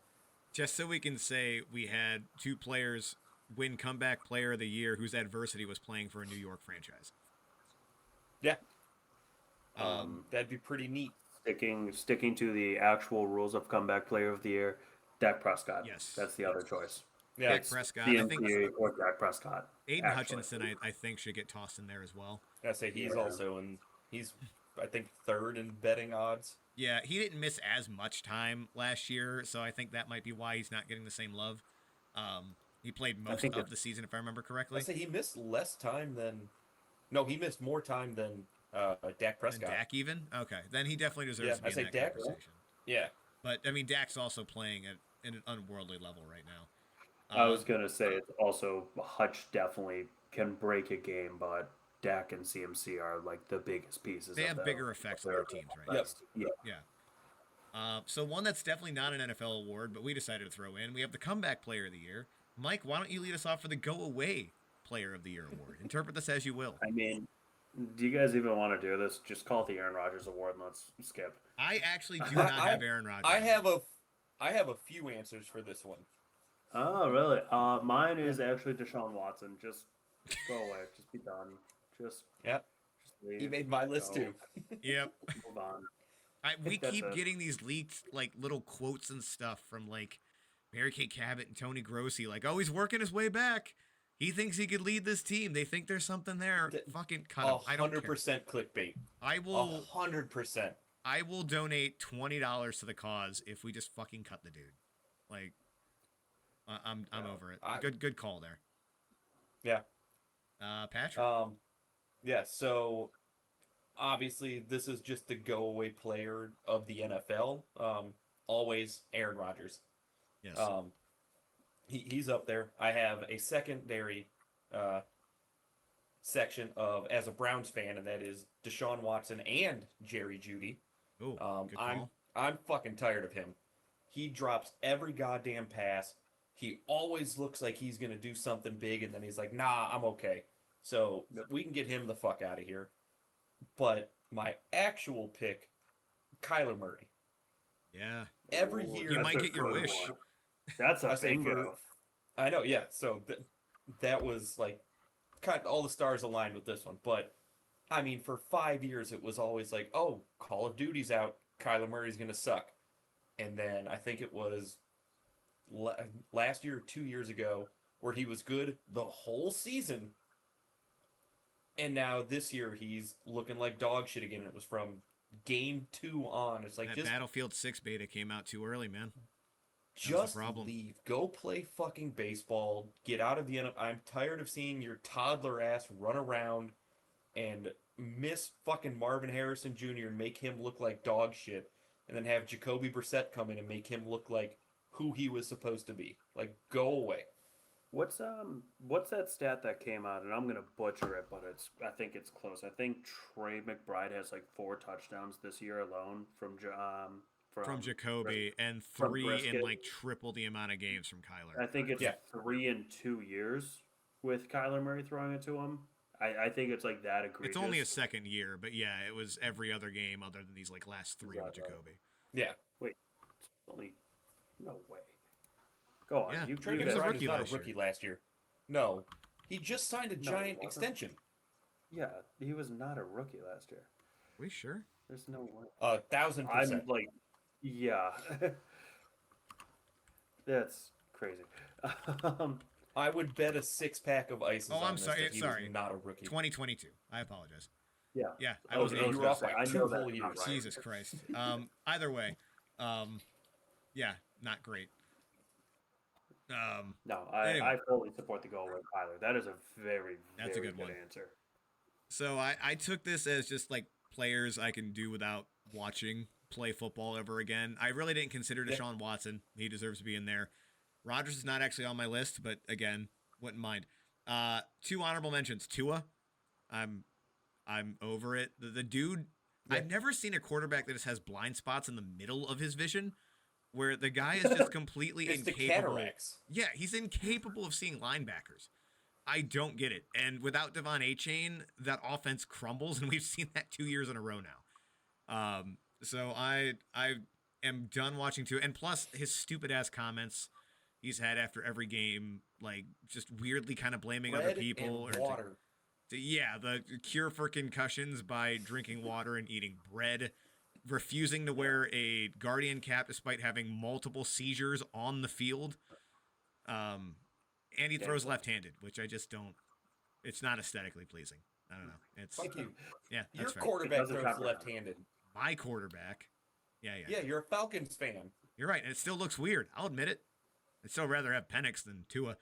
Just so we can say we had two players win comeback player of the year whose adversity was playing for a New York franchise. Yeah. That'd be pretty neat. Sticking to the actual rules of comeback player of the year, Dak Prescott. Yes. That's the other choice. Yeah. Dak Prescott. I think or Dak Prescott. Aiden Hutchinson, I think, should get tossed in there as well. I say he's also in. He's, I think, third in betting odds. Yeah, he didn't miss as much time last year, so I think that might be why he's not getting the same love. He played most of the season, if I remember correctly. I say he missed less time than. No, he missed more time than Dak Prescott. And Dak even? Okay, then he definitely deserves to be in that Dak, conversation. Yeah. But, I mean, Dak's also playing at an unworldly level right now. I was going to say it's also Hutch definitely can break a game, but Dak and CMC are like the biggest pieces. They have bigger effects on their teams right now. Yeah. So one that's definitely not an NFL award, but we decided to throw in. We have the comeback player of the year. Mike, why don't you lead us off for the go away player of the year award? Interpret this as you will. I mean, do you guys even want to do this? Just call it the Aaron Rodgers award and let's skip. I actually do not have Aaron Rodgers. I have a few answers for this one. Oh, really? Mine is actually Deshaun Watson. Just go away. Just be done. Just leave. He made my list too. Yep. Move on. We keep getting these leaked like little quotes and stuff from like Mary Kay Cabot and Tony Grossi, like, oh, he's working his way back. He thinks he could lead this team. They think there's something there. Fucking cut him. I don't care. 100% clickbait. I will 100%. I will donate $20 to the cause if we just fucking cut the dude. Like, I'm over it. Good call there. Yeah. Patrick. Yeah. So obviously, this is just the go-away player of the NFL. Always Aaron Rodgers. Yes. He's up there. I have a secondary section of as a Browns fan, and that is Deshaun Watson and Jerry Jeudy. Ooh, good call. I'm fucking tired of him. He drops every goddamn pass. He always looks like he's gonna do something big, and then he's like, "Nah, I'm okay." So we can get him the fuck out of here. But my actual pick, Kyler Murray. Yeah. Every year you might get your wish. That's a bingo. I know, yeah. So that was like kind of all the stars aligned with this one. But I mean, for 5 years, it was always like, oh, Call of Duty's out. Kyler Murray's going to suck. And then I think it was last year or 2 years ago where he was good the whole season. And now this year he's looking like dog shit again. It was from game 2 on. It's like that just Battlefield 6 beta came out too early, man. Just leave. Go play fucking baseball. Get out of the NFL. I'm tired of seeing your toddler ass run around and miss fucking Marvin Harrison Jr. and make him look like dog shit, and then have Jacoby Brissett come in and make him look like who he was supposed to be. Like, go away. What's that stat that came out? And I'm gonna butcher it, but I think it's close. I think Trey McBride has like 4 touchdowns this year alone from Jacoby and 3 Brisket. in like triple the amount of games from Kyler. I think it's 3 in 2 years with Kyler Murray throwing it to him. I think it's like that egregious. It's only a second year, but yeah, it was every other game other than these like last 3 with Jacoby. Yeah. Wait, only no way. Go on. Yeah, Trey McBride was not a rookie last year. No, he just signed a giant extension. Yeah, he was not a rookie last year. Are we sure? There's no way. 1,000%. I'm like, yeah. That's crazy. I would bet a 6-pack of ices. Oh, I'm sorry. He was not a rookie. 2022. I apologize. Yeah. Yeah. I was off by 2 whole years. Right. Jesus Christ. Either way, yeah, not great. No, Anyway. I fully support the goal with Kyler. That is a very good one. answer. So I took this as just like players I can do without watching play football ever again. I really didn't consider Deshaun Watson. He deserves to be in there. Rodgers is not actually on my list, but again, wouldn't mind. Two honorable mentions. Tua. I'm over it. The dude. Yeah. I've never seen a quarterback that just has blind spots in the middle of his vision, where the guy is just completely It's the incapable. cataracts. Yeah, he's incapable of seeing linebackers. I don't get it. And without Devon Achane, that offense crumbles, and we've seen that 2 years in a row now. So I am done watching Tua, and plus his stupid ass comments he's had after every game, like just weirdly kind of blaming Bread other people and or water. yeah, the cure for concussions by drinking water and eating bread, refusing to wear a Guardian cap despite having multiple seizures on the field. And he throws left-handed, which I just don't. It's not aesthetically pleasing. I don't know. It's Fuck you. yeah, Your that's fair. quarterback doesn't throws cover it. left-handed. My quarterback. Yeah. Yeah, you're a Falcons fan. You're right, and it still looks weird. I'll admit it. I'd still rather have Penix than Tua.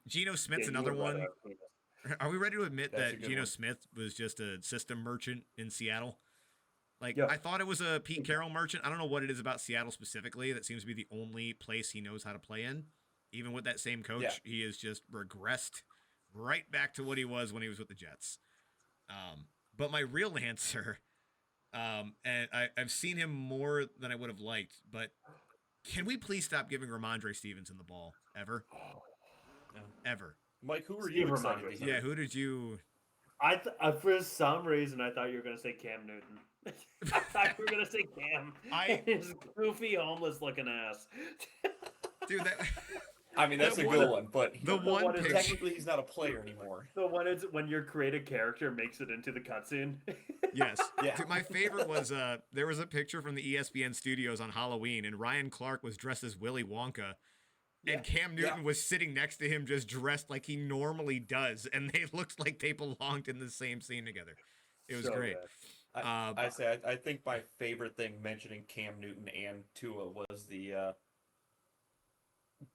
Geno Smith's Yeah, you another would rather one. have penis. Are we ready to admit That's a that good Geno one. Smith was just a system merchant in Seattle? Like, Yeah. I thought it was a Pete Carroll merchant. I don't know what it is about Seattle specifically. That seems to be the only place he knows how to play in. Even with that same coach, Yeah. he has just regressed right back to what he was when he was with the Jets. But my real answer, and I've seen him more than I would have liked, but can we please stop giving Ramondre Stevenson the ball ever? No. Ever. Mike, who are Steve you excited Ramondre. to hear? Yeah, who did you... For some reason, I thought you were going to say Cam Newton. I thought you were going to say Cam. His goofy, homeless-looking ass. Dude, that... I mean, that's The a one- good one, but The one one is picture... technically he's not a player anymore. The one is when your creative character makes it into the cutscene. Yes. Yeah. Dude, my favorite was there was a picture from the ESPN studios on Halloween, and Ryan Clark was dressed as Willy Wonka, and Cam Newton was sitting next to him, just dressed like he normally does, and they looked like they belonged in the same scene together. It was So great. good. I think my favorite thing mentioning Cam Newton and Tua was the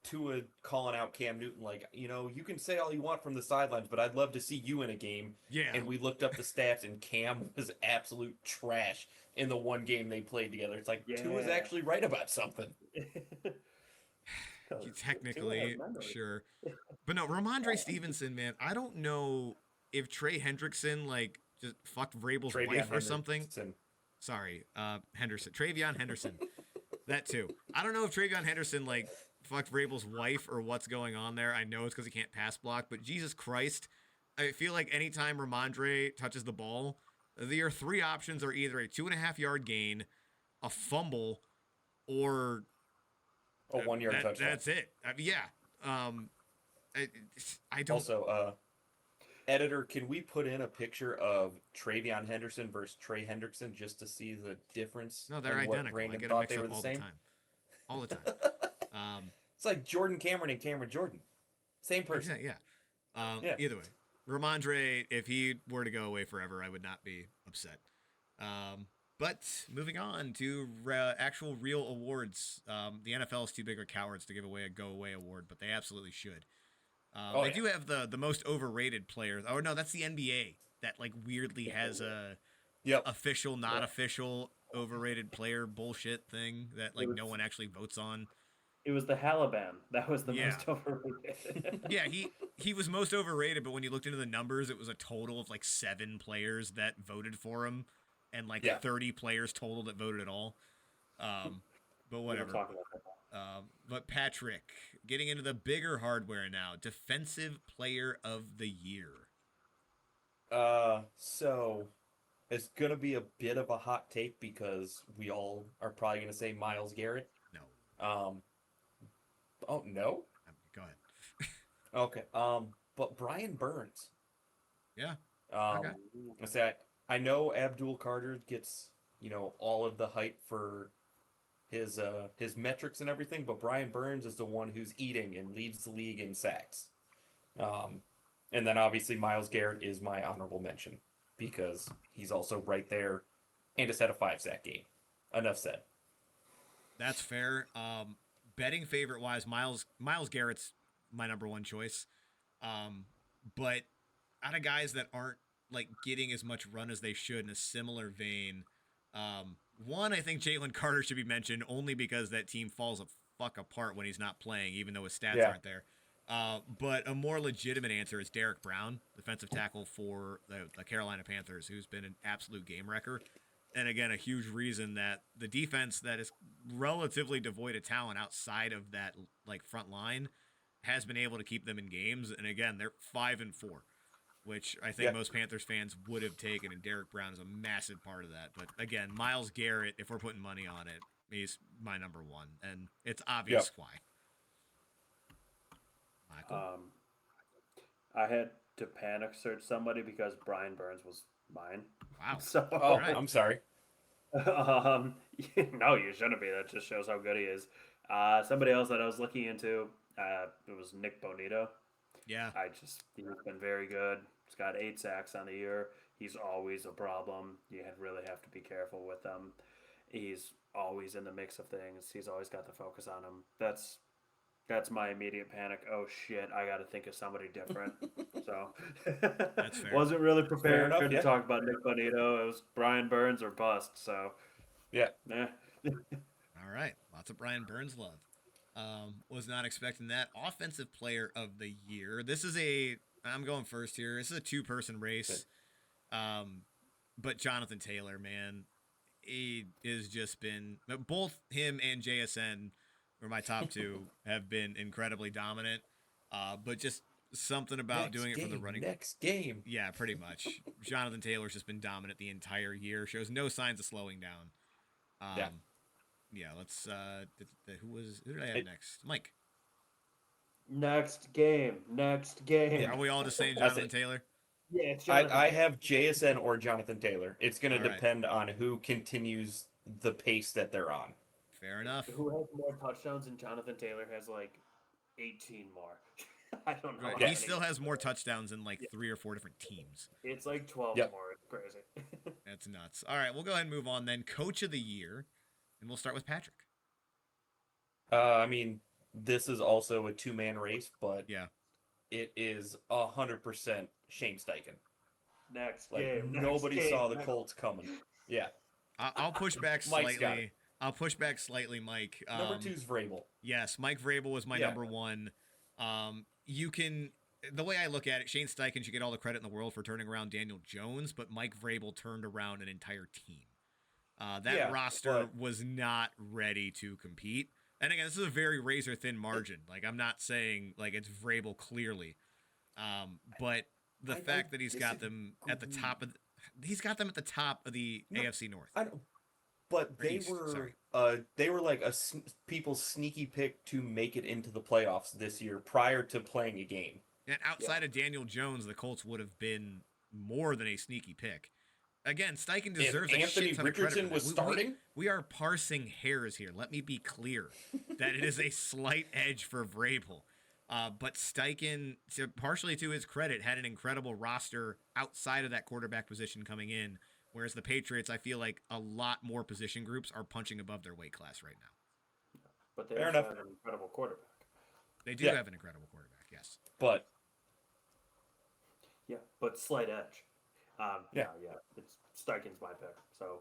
Tua calling out Cam Newton like, you can say all you want from the sidelines, but I'd love to see you in a game. Yeah. And we looked up the stats, and Cam was absolute trash in the one game they played together. It's like, Tua's actually right about something. Technically, sure. But no, Ramondre Stevenson, man, I don't know if Trey Hendrickson, like, just fucked Vrabel's Travion wife or something. Henderson. Sorry, Travion Henderson. That too. I don't know if Travion Henderson, like, fucked Vrabel's wife or what's going on there. I know it's because he can't pass block, but Jesus Christ, I feel like anytime Ramondre touches the ball, your three options are either a 2.5-yard gain, a fumble, or A 1-yard touchdown. That's it. I don't. Also, editor, can we put in a picture of Travion Henderson versus Trey Hendrickson just to see the difference? No, they're in what identical. I Brandon get a thought mix they were up the all same? the time. All the time. It's like Jordan Cameron and Cameron Jordan. Same person. Yeah. Yeah. Either way, Ramondre, if he were to go away forever, I would not be upset. But moving on to actual real awards, the NFL is too big of cowards to give away a go away award, but they absolutely should. They do have the most overrated players. Oh no, that's the NBA that like weirdly has a official, not official, overrated player bullshit thing that like no one actually votes on. It was the Halaban. That was the most overrated. Yeah, he was most overrated, but when you looked into the numbers, it was a total of like 7 players that voted for him, and like 30 players total that voted at all. But whatever. But Patrick, getting into the bigger hardware now, defensive player of the year. So it's gonna be a bit of a hot take because we all are probably gonna say Myles Garrett. No. Oh no. Go ahead. Okay. But Brian Burns. Yeah. Okay. I know Abdul Carter gets all of the hype for his metrics and everything, but Brian Burns is the one who's eating and leads the league in sacks. And then obviously Myles Garrett is my honorable mention because he's also right there and has had a 5-sack game. Enough said. That's fair. Betting favorite wise, Myles Garrett's my number one choice. But out of guys that aren't like getting as much run as they should in a similar vein, one, I think Jalen Carter should be mentioned only because that team falls a fuck apart when he's not playing, even though his stats aren't there. But a more legitimate answer is Derek Brown, defensive tackle for the Carolina Panthers, who's been an absolute game wrecker. And again, a huge reason that the defense that is relatively devoid of talent outside of that like front line has been able to keep them in games. And again, they're 5-4, which I think most Panthers fans would have taken, and Derek Brown is a massive part of that. But again, Myles Garrett, if we're putting money on it, he's my number one, and it's obvious why. Michael? I had to panic search somebody because Brian Burns was mine. Wow. So, right. I'm sorry. No, you shouldn't be. That just shows how good he is. Somebody else that I was looking into, it was Nick Bonito. Yeah. He's been very good. He's got 8 sacks on the year. He's always a problem. You really have to be careful with him. He's always in the mix of things. He's always got the focus on him. That's my immediate panic. Oh shit, I got to think of somebody different. So That's fair. Wasn't really prepared enough, to talk about Nick Bonito. It was Brian Burns or bust. So yeah. All right, lots of Brian Burns love. Was not expecting that. Offensive player of the year. I'm going first here. This is a 2-person race. But Jonathan Taylor, man, he has just been, both him and JSN were my top 2, have been incredibly dominant. But just something about doing it for the running. Next game. Yeah, pretty much. Jonathan Taylor's just been dominant the entire year. Shows no signs of slowing down. Yeah, let's who did I have next? Mike. Next game. Are we all just saying Jonathan Taylor? Yeah, it's Jonathan I have JSN or Jonathan Taylor. It's going to All right. depend on who continues the pace that they're on. Fair enough. Who has more touchdowns than Jonathan Taylor has like 18 more. I don't know. Right. He still has more touchdowns than like 3 or 4 different teams. It's like 12 more. It's crazy. That's nuts. All right, we'll go ahead and move on then. Coach of the year, and we'll start with Patrick. I mean, this is also a 2-man race, but yeah, it is 100% Shane Steichen. Next game. Next Nobody game. saw the Colts coming. Yeah. I'll push back slightly. I'll push back slightly, Mike. Number 2 is Vrabel. Yes, Mike Vrabel was my number 1. The way I look at it, Shane Steichen should get all the credit in the world for turning around Daniel Jones, but Mike Vrabel turned around an entire team. That roster was not ready to compete. And again, this is a very razor-thin margin. Like, I'm not saying, like, it's Vrabel clearly. But the fact that he's got them at the top of the AFC North. I know. But they were like people's sneaky pick to make it into the playoffs this year prior to playing a game. And outside of Daniel Jones, the Colts would have been more than a sneaky pick. Again, Steichen deserves a shit ton of credit. Richardson was starting. We are parsing hairs here. Let me be clear that it is a slight edge for Vrabel. But Steichen, partially to his credit, had an incredible roster outside of that quarterback position coming in. Whereas the Patriots, I feel like a lot more position groups are punching above their weight class right now. But they have an incredible quarterback. They do have an incredible quarterback, yes. But slight edge. It's Steichen's my pick. So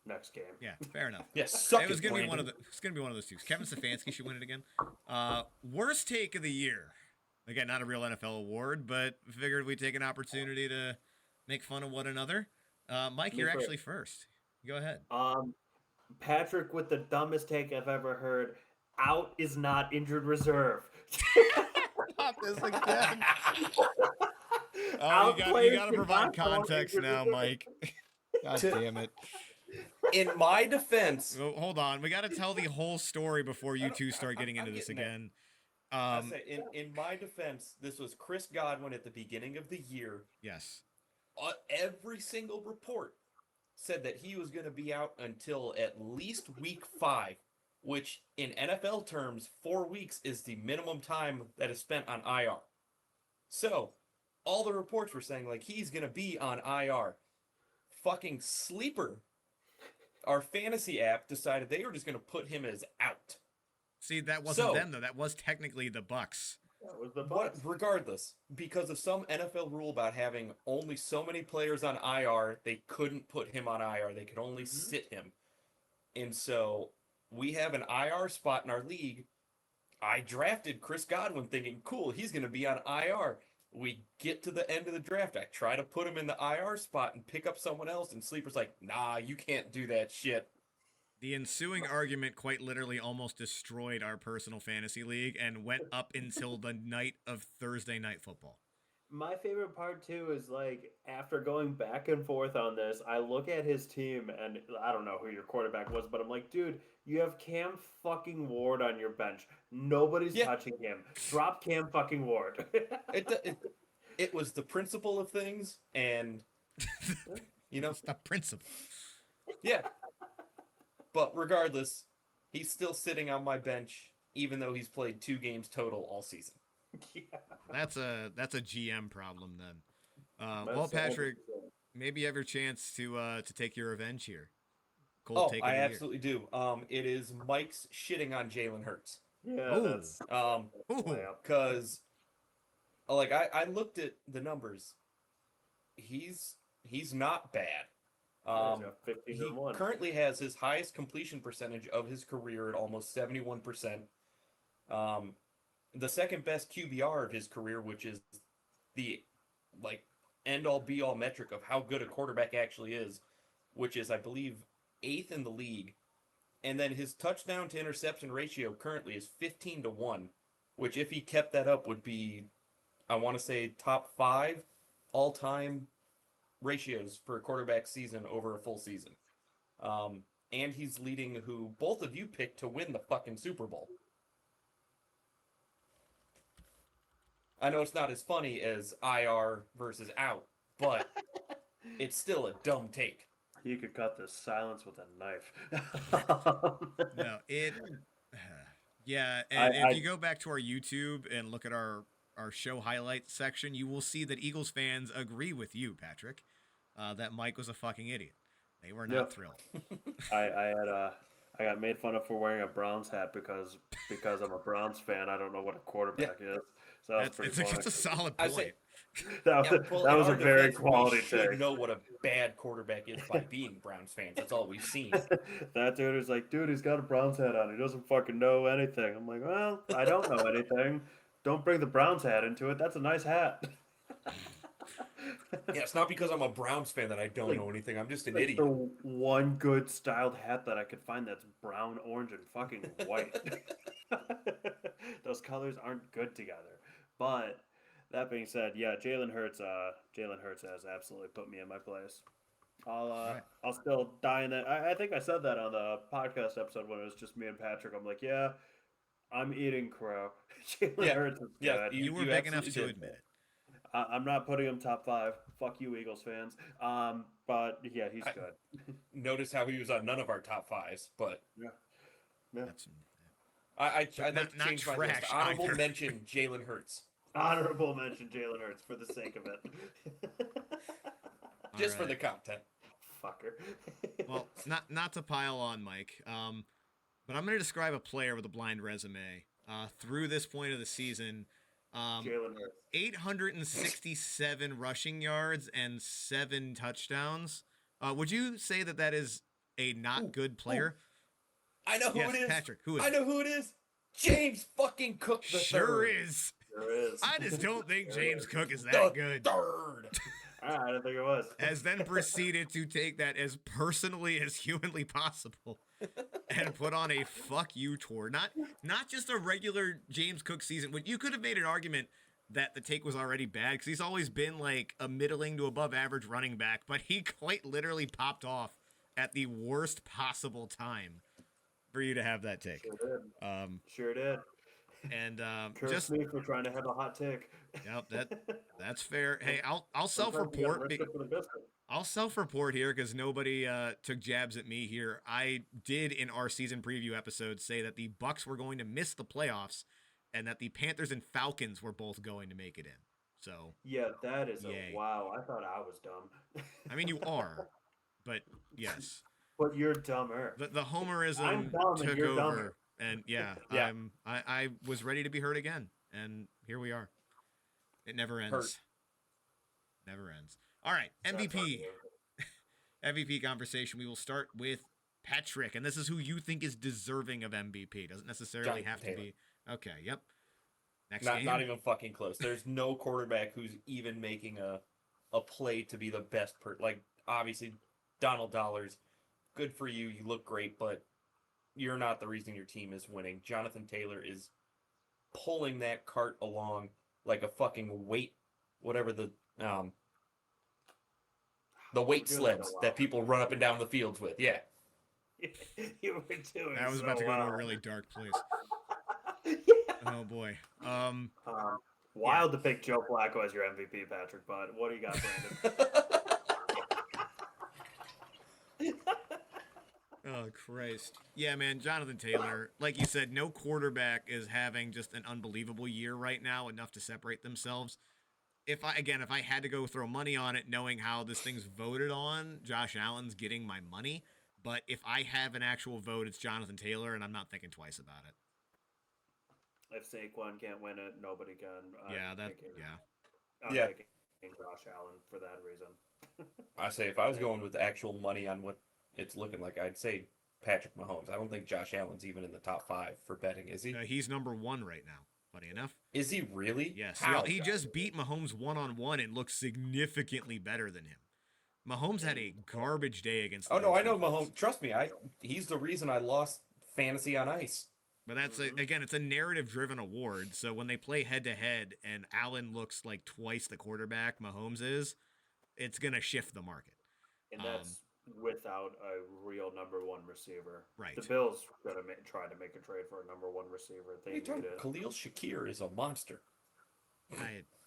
next game. Yeah, fair enough. Yes, it was gonna be one of those two. Kevin Stefanski should win it again. Worst take of the year. Again, not a real NFL award, but figured we'd take an opportunity to make fun of one another. Mike, you're actually first. Go ahead. Patrick with the dumbest take I've ever heard. Out is not injured reserve. Not this again. Oh, you got to provide context now, Mike. God damn it. In my defense... Well, hold on. We got to tell the whole story before you two start getting into this again. In my defense, this was Chris Godwin at the beginning of the year. Yes. Every single report said that he was going to be out until at least week 5, which in NFL terms, 4 weeks is the minimum time that is spent on IR. So, all the reports were saying, like, he's going to be on IR. Fucking Sleeper, our fantasy app, decided they were just going to put him as out. See, that wasn't them, though. That was technically the Bucks. That was the Bucks. But regardless, because of some NFL rule about having only so many players on IR, they couldn't put him on IR. They could only sit him. And so we have an IR spot in our league. I drafted Chris Godwin thinking, cool, he's going to be on IR. We get to the end of the draft. I try to put him in the IR spot and pick up someone else, and Sleeper's like, nah, you can't do that shit. The ensuing argument quite literally almost destroyed our personal fantasy league and went up until the night of Thursday Night Football. My favorite part too is like after going back and forth on this, I look at his team and I don't know who your quarterback was, but I'm like, dude, you have Cam fucking Ward on your bench. Nobody's touching him. Drop Cam fucking Ward. It was the principle of things, and It's the principle. Yeah. But regardless, he's still sitting on my bench, even though he's played 2 games total all season. Yeah. That's a GM problem then. Well, Patrick, maybe you have your chance to take your revenge here. Cold take I absolutely do. It is Mike's shitting on Jalen Hurts. Yeah, that's because like I looked at the numbers. He's not bad. He currently has his highest completion percentage of his career at almost 71%. The second best QBR of his career, which is the like end all be all metric of how good a quarterback actually is, which is I believe 8th in the league. And then his touchdown to interception ratio currently is 15-1, which if he kept that up would be, I want to say, top 5 all-time ratios for a quarterback season over a full season. And he's leading who both of you picked to win the fucking Super Bowl. I know it's not as funny as IR versus out, but it's still a dumb take. You could cut this silence with a knife. No, yeah, and if you go back to our YouTube and look at our show highlights section, you will see that Eagles fans agree with you, Patrick, that Mike was a fucking idiot. They were not thrilled. I got made fun of for wearing a Browns hat because I'm a Browns fan. I don't know what a quarterback is. So that's pretty funny. It's a solid point. That was a very quality take. We should know what a bad quarterback is by being Browns fans. That's all we've seen. That dude is like, dude, he's got a Browns hat on. He doesn't fucking know anything. I'm like, well, I don't know anything. Don't bring the Browns hat into it. That's a nice hat. Yeah, it's not because I'm a Browns fan that I don't know anything. I'm just an idiot. The one good styled hat that I could find that's brown, orange, and fucking white. Those colors aren't good together. But that being said, yeah, Jalen Hurts has absolutely put me in my place. I'll still die in that. I think I said that on the podcast episode when it was just me and Patrick. I'm like, yeah, I'm eating crow. Jalen Hurts is good. You were big enough to admit it. I'm not putting him top 5. Fuck you, Eagles fans. But yeah, he's good. Notice how he was on none of our top 5s, but yeah. I'd like to change my list. Honorable mention Jalen Hurts. Honorable mention Jalen Hurts for the sake of it. Just for the content. Fucker. Well, not to pile on, Mike, but I'm going to describe a player with a blind resume. Through this point of the season, 867 rushing yards and 7 touchdowns. Would you say that is a not good player? I know who it is. Patrick, who is I know who it is. James fucking Cook the Sure third. is. Sure is. I just don't think James Cook is that good. Third. I didn't think it was. Has then proceeded to take that as personally as humanly possible and put on a fuck you tour. Not just a regular James Cook season. When you could have made an argument that the take was already bad because he's always been like a middling to above average running back, but he quite literally popped off at the worst possible time for you to have that take. Sure did. And Curse me for trying to have a hot take. Yep, that's fair. Hey, I'll self-report. I'll self-report here because nobody took jabs at me here. I did in our season preview episode say that the Bucks were going to miss the playoffs, and that the Panthers and Falcons were both going to make it in. So yeah, that is yay. wow. I thought I was dumb. I mean, you are, but yes. But you're dumber. The homerism took over. Dumber. And yeah. I was ready to be hurt again, and here we are. It never ends. Never ends. All right, MVP. MVP conversation. We will start with Patrick, and this is who you think is deserving of MVP. Doesn't necessarily have to be Okay, yep. Next Not game. not even fucking close. There's no quarterback who's even making a play to be the best like obviously Donald Dollars, good for you. You look great, but you're not the reason your team is winning. Jonathan Taylor is pulling that cart along like a fucking weight, whatever um the weight You're doing sleds so well. that people run up and down the fields with. Yeah. You were doing I was so about to go well. to a really dark place. Yeah. Oh boy. Wild to pick Joe Flacco as your MVP, Patrick, but what do you got, Brandon? Oh Christ. Yeah, man, Jonathan Taylor, like you said, no quarterback is having just an unbelievable year right now, enough to separate themselves. If I had to go throw money on it, knowing how this thing's voted on, Josh Allen's getting my money. But if I have an actual vote, it's Jonathan Taylor, and I'm not thinking twice about it. If Saquon can't win it, nobody can. I'm Yeah. picking Josh Allen for that reason. I say if I was going with actual money on what it's looking like, I'd say Patrick Mahomes. I don't think Josh Allen's even in the top 5 for betting, is he? He's number 1 right now. Funny enough. Is he really? Yes. How? He just beat Mahomes one-on-one and looks significantly better than him. Mahomes had a garbage day against the Oh no, I know defense. Mahomes. Trust me, he's the reason I lost fantasy on ice. But that's again, it's a narrative-driven award. So when they play head-to-head and Allen looks like twice the quarterback Mahomes is, it's gonna shift the market. And that's without a real number 1 receiver. Right. The Bills gotta try to make a trade for a number 1 receiver. They need it. Khalil Shakir is a monster.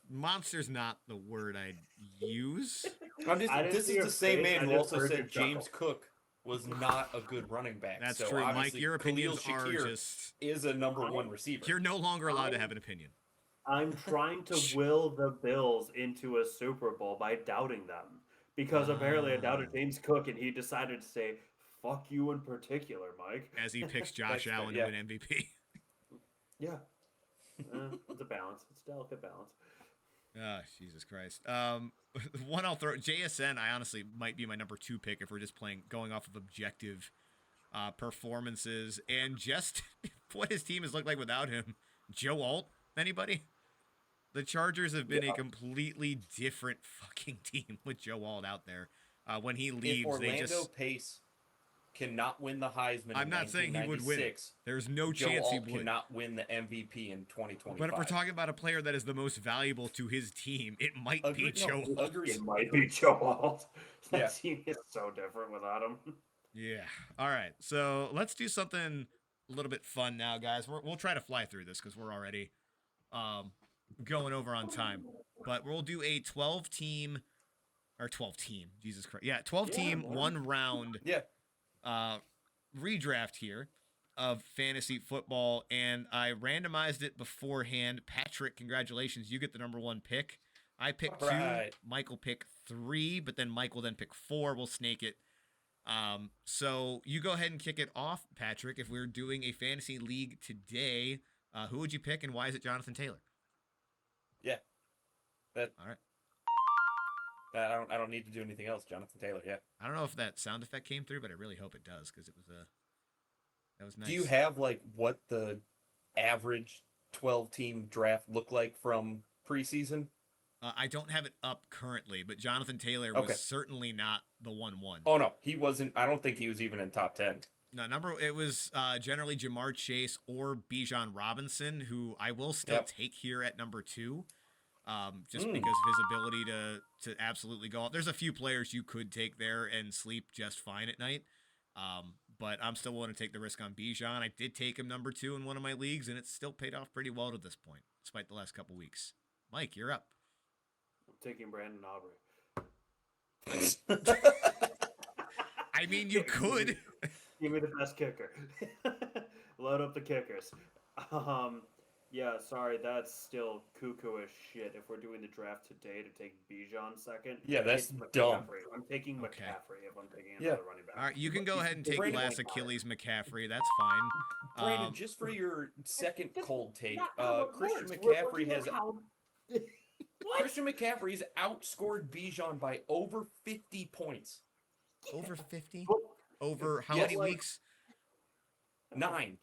Monster's not the word I'd use. This is the same man who also said James Cook was not a good running back. That's so true, Mike. Your opinions Khalil Shakir are just is a number 1 receiver. You're no longer allowed to have an opinion. I'm trying to will the Bills into a Super Bowl by doubting them. Because apparently I doubted James Cook and he decided to say, fuck you in particular, Mike. As he picks Josh Allen to win MVP. Yeah. It's a balance. It's a delicate balance. Oh, Jesus Christ. One I'll throw, JSN, I honestly might be my number 2 pick if we're just going off of objective performances and just what his team has looked like without him. Joe Alt, anybody? The Chargers have been a completely different fucking team with Joe Alt out there. When he leaves, if Orlando Pace cannot win the Heisman. I'm not saying he would win. There's no chance he would. Cannot win the MVP in 2025. But if we're talking about a player that is the most valuable to his team, it might be Joe Alt. It might be Joe Alt. That team is so different without him. Yeah. All right. So let's do something a little bit fun now, guys. We'll try to fly through this because we're already going over on time. But we'll do a 12-team. Jesus Christ. Yeah, 12-team, 1 round. Yeah. Redraft here of fantasy football, and I randomized it beforehand. Patrick, congratulations, you get the number 1 pick. I picked 2, Michael pick 3, but then Mike will then pick 4. We'll snake it. So you go ahead and kick it off, Patrick. If we're doing a fantasy league today, who would you pick, and why is it Jonathan Taylor? Yeah. All right. I don't need to do anything else. Jonathan Taylor, yeah. I don't know if that sound effect came through, but I really hope it does because that was nice. Do you have like what the average 12-team draft looked like from preseason? I don't have it up currently, but Jonathan Taylor was certainly not the 1-1. Oh no, he wasn't. I don't think he was even in top 10. No, it was generally Jamar Chase or Bijan Robinson, who I will still take here at number 2. Just because of his ability to absolutely go off. There's a few players you could take there and sleep just fine at night. But I'm still willing to take the risk on Bijan. I did take him number 2 in one of my leagues, and it's still paid off pretty well to this point, despite the last couple weeks. Mike, you're up. I'm taking Brandon Aubrey. I mean, you could. Give me the best kicker. Load up the kickers. Yeah, sorry, that's still cuckoo-ish shit. If we're doing the draft today to take Bijan second, yeah, that's dumb. I'm taking McCaffrey if I'm taking another running back. All right, you can go ahead and take Glass Achilles McCaffrey. That's fine. Brandon, just for your second cold take, Christian McCaffrey's outscored Bijan by over 50 points. Over 50? Over how many weeks? 9.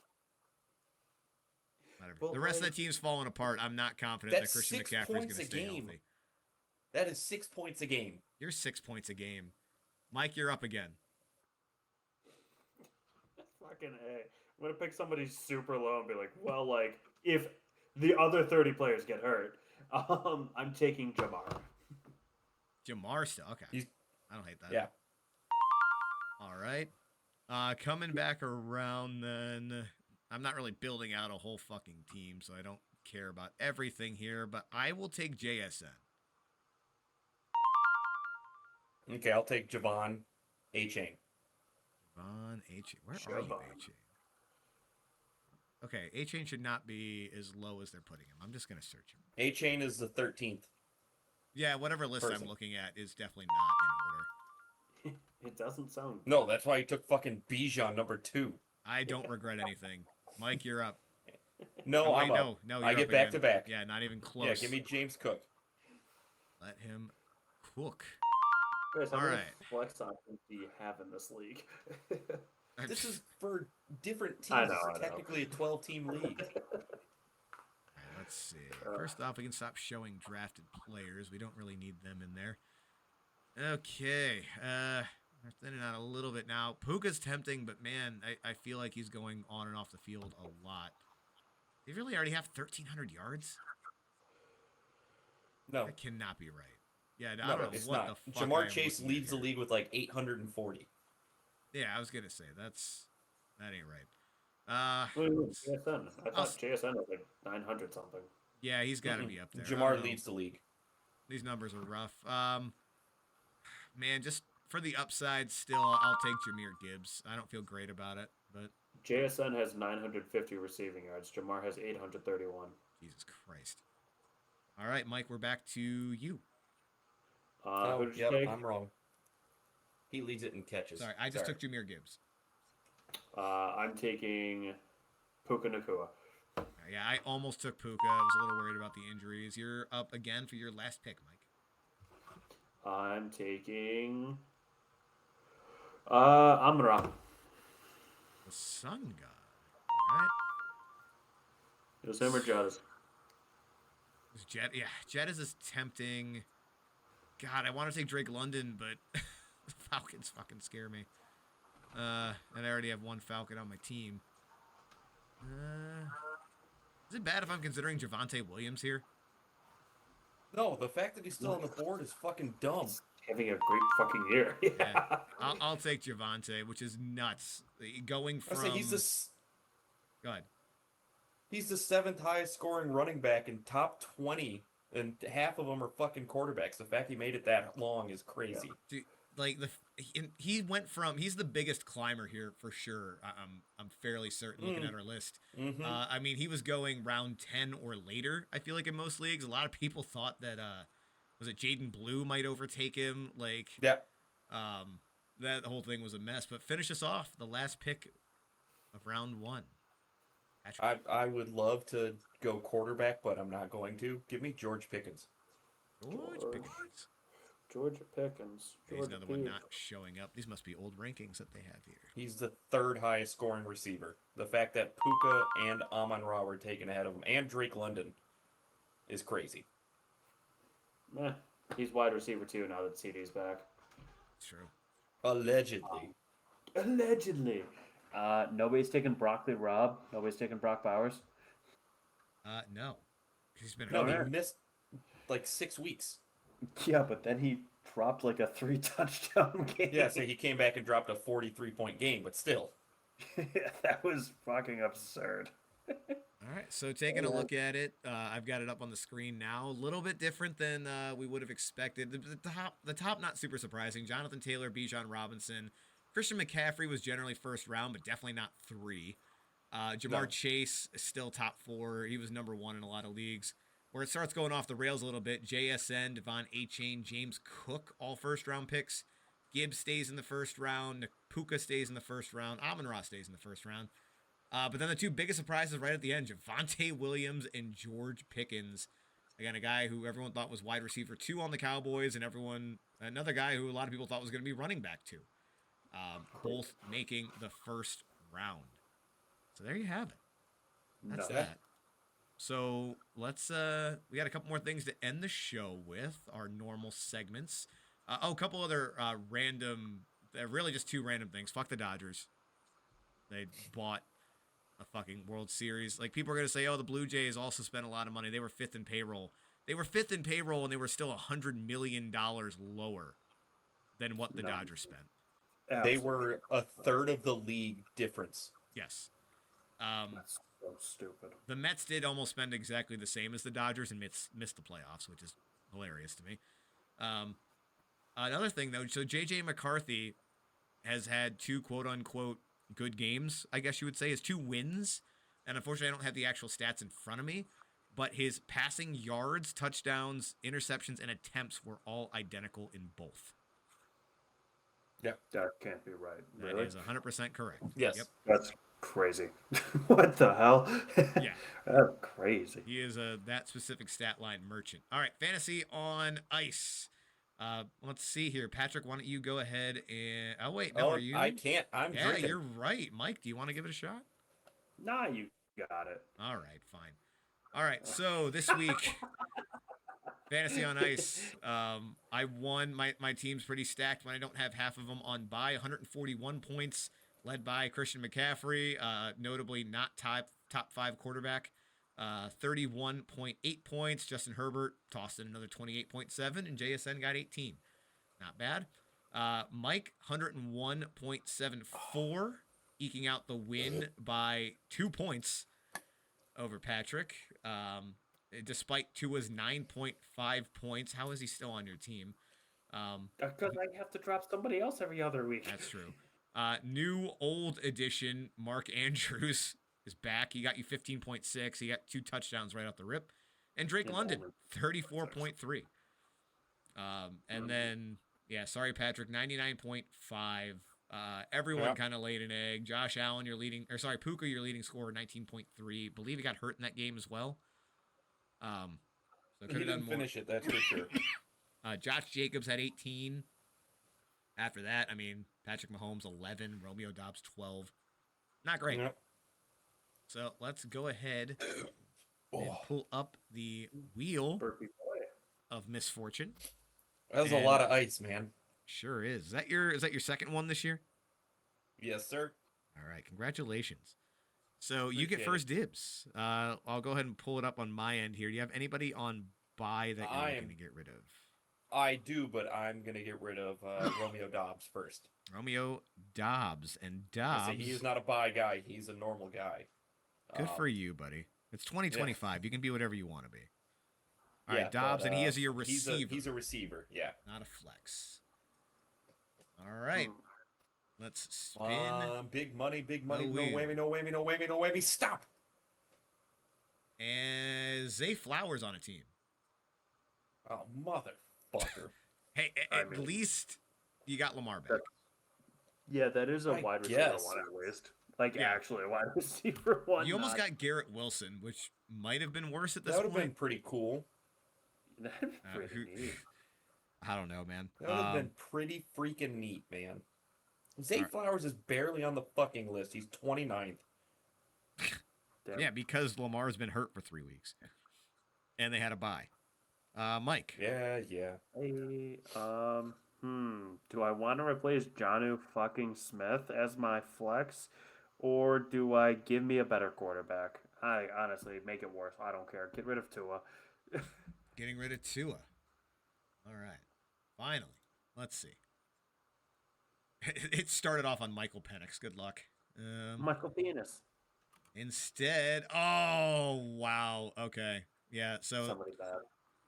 But the rest of like, the team's falling apart. I'm not confident that that's Christian 6 McCaffrey's going points to a stay game. healthy. That is 6 points a game. You're 6 points a game. Mike, you're up again. Fucking A. I'm going to pick somebody super low and be like, well, like, if the other 30 players get hurt, I'm taking Jamar. Jamar still. Okay. I don't hate that. Yeah. All right. Coming back around then. I'm not really building out a whole fucking team, so I don't care about everything here, but I will take JSN. Okay, I'll take Javon A-Chain. Javon A-Chain. Where are you, A-Chain? Okay, A-Chain should not be as low as they're putting him. I'm just going to search him. A-Chain is the 13th. Yeah, whatever list person. I'm looking at is definitely not in order. It doesn't sound... No, that's why he took fucking Bijan number 2. I don't regret anything. Mike, you're up. No, oh, I'm wait, up. No, I you're get up back again. to back. Yeah, not even close. Yeah, give me James Cook. Let him cook. Chris, how All many right. flex options do you have in this league? This is for different teams. I know. It's technically a 12-team league. All right, let's see. First off, we can stop showing drafted players. We don't really need them in there. Okay. We're thinning out a little bit now. Puka's tempting, but man, I feel like he's going on and off the field a lot. They really already have 1,300 yards? No. That cannot be right. Yeah, I No, don't know it's what not. the fuck Jamar I'm Chase looking at leads the here. league with like 840. Yeah, I was going to say, that ain't right. JSN. I thought JSN was like 900 something. Yeah, he's got to be up there. Jamar leads the league. These numbers are rough. Man, just for the upside, still, I'll take Jahmyr Gibbs. I don't feel great about it, but JSN has 950 receiving yards. Jamar has 831. Jesus Christ. All right, Mike, we're back to you. Who did you take? I'm wrong. He leads it in catches. Sorry, I just took Jahmyr Gibbs. I'm taking Puka Nacua. Yeah, I almost took Puka. I was a little worried about the injuries. You're up again for your last pick, Mike. I'm taking Amon-Ra. The Sun God. All right. It was him or Judds. Jet, yeah, Jet is as tempting. God, I want to take Drake London, but the Falcons fucking scare me. And I already have one Falcon on my team. Is it bad if I'm considering Javonte Williams here? No, the fact that he's still on the board is fucking dumb. He's having a great fucking year. Yeah. I'll take Javonte, which is nuts. Going from... Go ahead. He's the 7th highest scoring running back in top 20, and half of them are fucking quarterbacks. The fact he made it that long is crazy. Dude, like he went from he's the biggest climber here for sure. I'm fairly certain looking at our list. Mm-hmm. I mean, he was going round 10 or later. I feel like in most leagues, a lot of people thought that was it Jaden Blue might overtake him. Like yeah, that whole thing was a mess. But finish us off, the last pick of round 1. I would love to go quarterback, but I'm not going to. Give me George Pickens. George Pickens. He's another one not showing up. These must be old rankings that they have here. He's the 3rd highest scoring receiver. The fact that Puka and Amon-Ra were taken ahead of him, and Drake London, is crazy. He's wide receiver too now that CD's back. It's true. Allegedly. Allegedly. Nobody's taken Broccoli Rob. Nobody's taken Brock Bowers. No. He's been No, he missed like 6 weeks. Yeah, but then he dropped like a 3 touchdown game. Yeah, so he came back and dropped a 43-point game, but still. That was fucking absurd. All right, so taking a look at it, I've got it up on the screen now. A little bit different than we would have expected. The top, not super surprising. Jonathan Taylor, Bijan Robinson. Christian McCaffrey was generally first round, but definitely not 3. Jamar Chase is still top 4. He was number 1 in a lot of leagues. Where it starts going off the rails a little bit, JSN, Devon A-Chain, James Cook, all first-round picks. Gibbs stays in the first round. Puka stays in the first round. Amon-Ra stays in the first round. But then the 2 biggest surprises right at the end, Javonte Williams and George Pickens. Again, a guy who everyone thought was wide receiver 2 on the Cowboys, and another guy who a lot of people thought was going to be running back 2. Both making the first round. So there you have it. That's that. So let's we got a couple more things to end the show with our normal segments. A couple other random, really just two random things. Fuck the Dodgers. They bought a fucking World Series. Like, people are gonna say, oh, the Blue Jays also spent a lot of money. They were fifth in payroll. They were fifth in payroll, and they were still $100 million lower than what the Dodgers spent. They were a third of the league difference. Yes. That's so stupid. The Mets did almost spend exactly the same as the Dodgers and missed the playoffs, which is hilarious to me. Another thing, though, so J.J. McCarthy has had two quote-unquote good games, I guess you would say, his 2 wins. And unfortunately, I don't have the actual stats in front of me, but his passing yards, touchdowns, interceptions, and attempts were all identical in both. Yeah. That can't be right. That Really? is 100% correct. Yes. Yep. That's crazy. What the hell? Yeah. That's crazy. He is that specific stat line merchant. All right, fantasy on ice. Let's see here. Patrick, why don't you go ahead and... Oh, wait, no, are you? I can't. I'm drinking. You're right. Mike, do you want to give it a shot? Nah, you got it. All right, fine. All right, so this week, fantasy on ice, I won. My team's pretty stacked when I don't have half of them on bye. 141 points, led by Christian McCaffrey, notably not top 5 quarterback. 31.8 points. Justin Herbert tossed in another 28.7, and JSN got 18. Not bad. Mike, 101.74, eking out the win by 2 points over Patrick. Despite Tua's 9.5 points, how is he still on your team? Because I have to drop somebody else every other week. That's true. New old edition, Mark Andrews is back. He got you 15.6. He got 2 touchdowns right off the rip. And Drake London, 34.3. And then, sorry, Patrick, 99.5. Everyone kind of laid an egg. Josh Allen, Puka, your leading scorer, 19.3. Believe he got hurt in that game as well. So he didn't finish it, that's for sure. Josh Jacobs had 18. After that, Patrick Mahomes, 11. Romeo Dobbs, 12. Not great. Yep. So let's go ahead and pull up the wheel of misfortune. That was a lot of ice, man. Sure is. Is that your second one this year? Yes, sir. All right, congratulations. So you get first dibs. I'll go ahead and pull it up on my end here. Do you have anybody on bye that you're looking to get rid of? I do, but I'm going to get rid of Romeo Dobbs first. Romeo Dobbs. And Dobbs... He's not a bye guy. He's a normal guy. Good for you, buddy. It's 2025. Yeah. You can be whatever you want to be. All right, Dobbs, and he is your receiver. He's a receiver, yeah. Not a flex. All right. Let's spin. Big money, big money. No whammy, no whammy, no whammy, no whammy. Stop! And Zay Flowers on a team. Oh, motherfucker. Hey, at least you got Lamar back. Yeah, that is a wide receiver one at least. Actually a wide receiver one. You almost got Garrett Wilson, which might have been worse at this point. That would have been pretty cool. That would be pretty neat. I don't know, man. That would have been pretty freaking neat, man. Zay Flowers is barely on the fucking list. He's 29th. Yeah, because Lamar's been hurt for 3 weeks. And they had a bye. Mike. Yeah. Hey, do I want to replace Jonnu fucking Smith as my flex? Or do I give me a better quarterback? I honestly make it worse. I don't care. Get rid of Tua. Getting rid of Tua. All right. Finally. Let's see. It started off on Michael Penix. Good luck. Michael Penis. Instead, oh wow. Okay. Yeah. So somebody bad.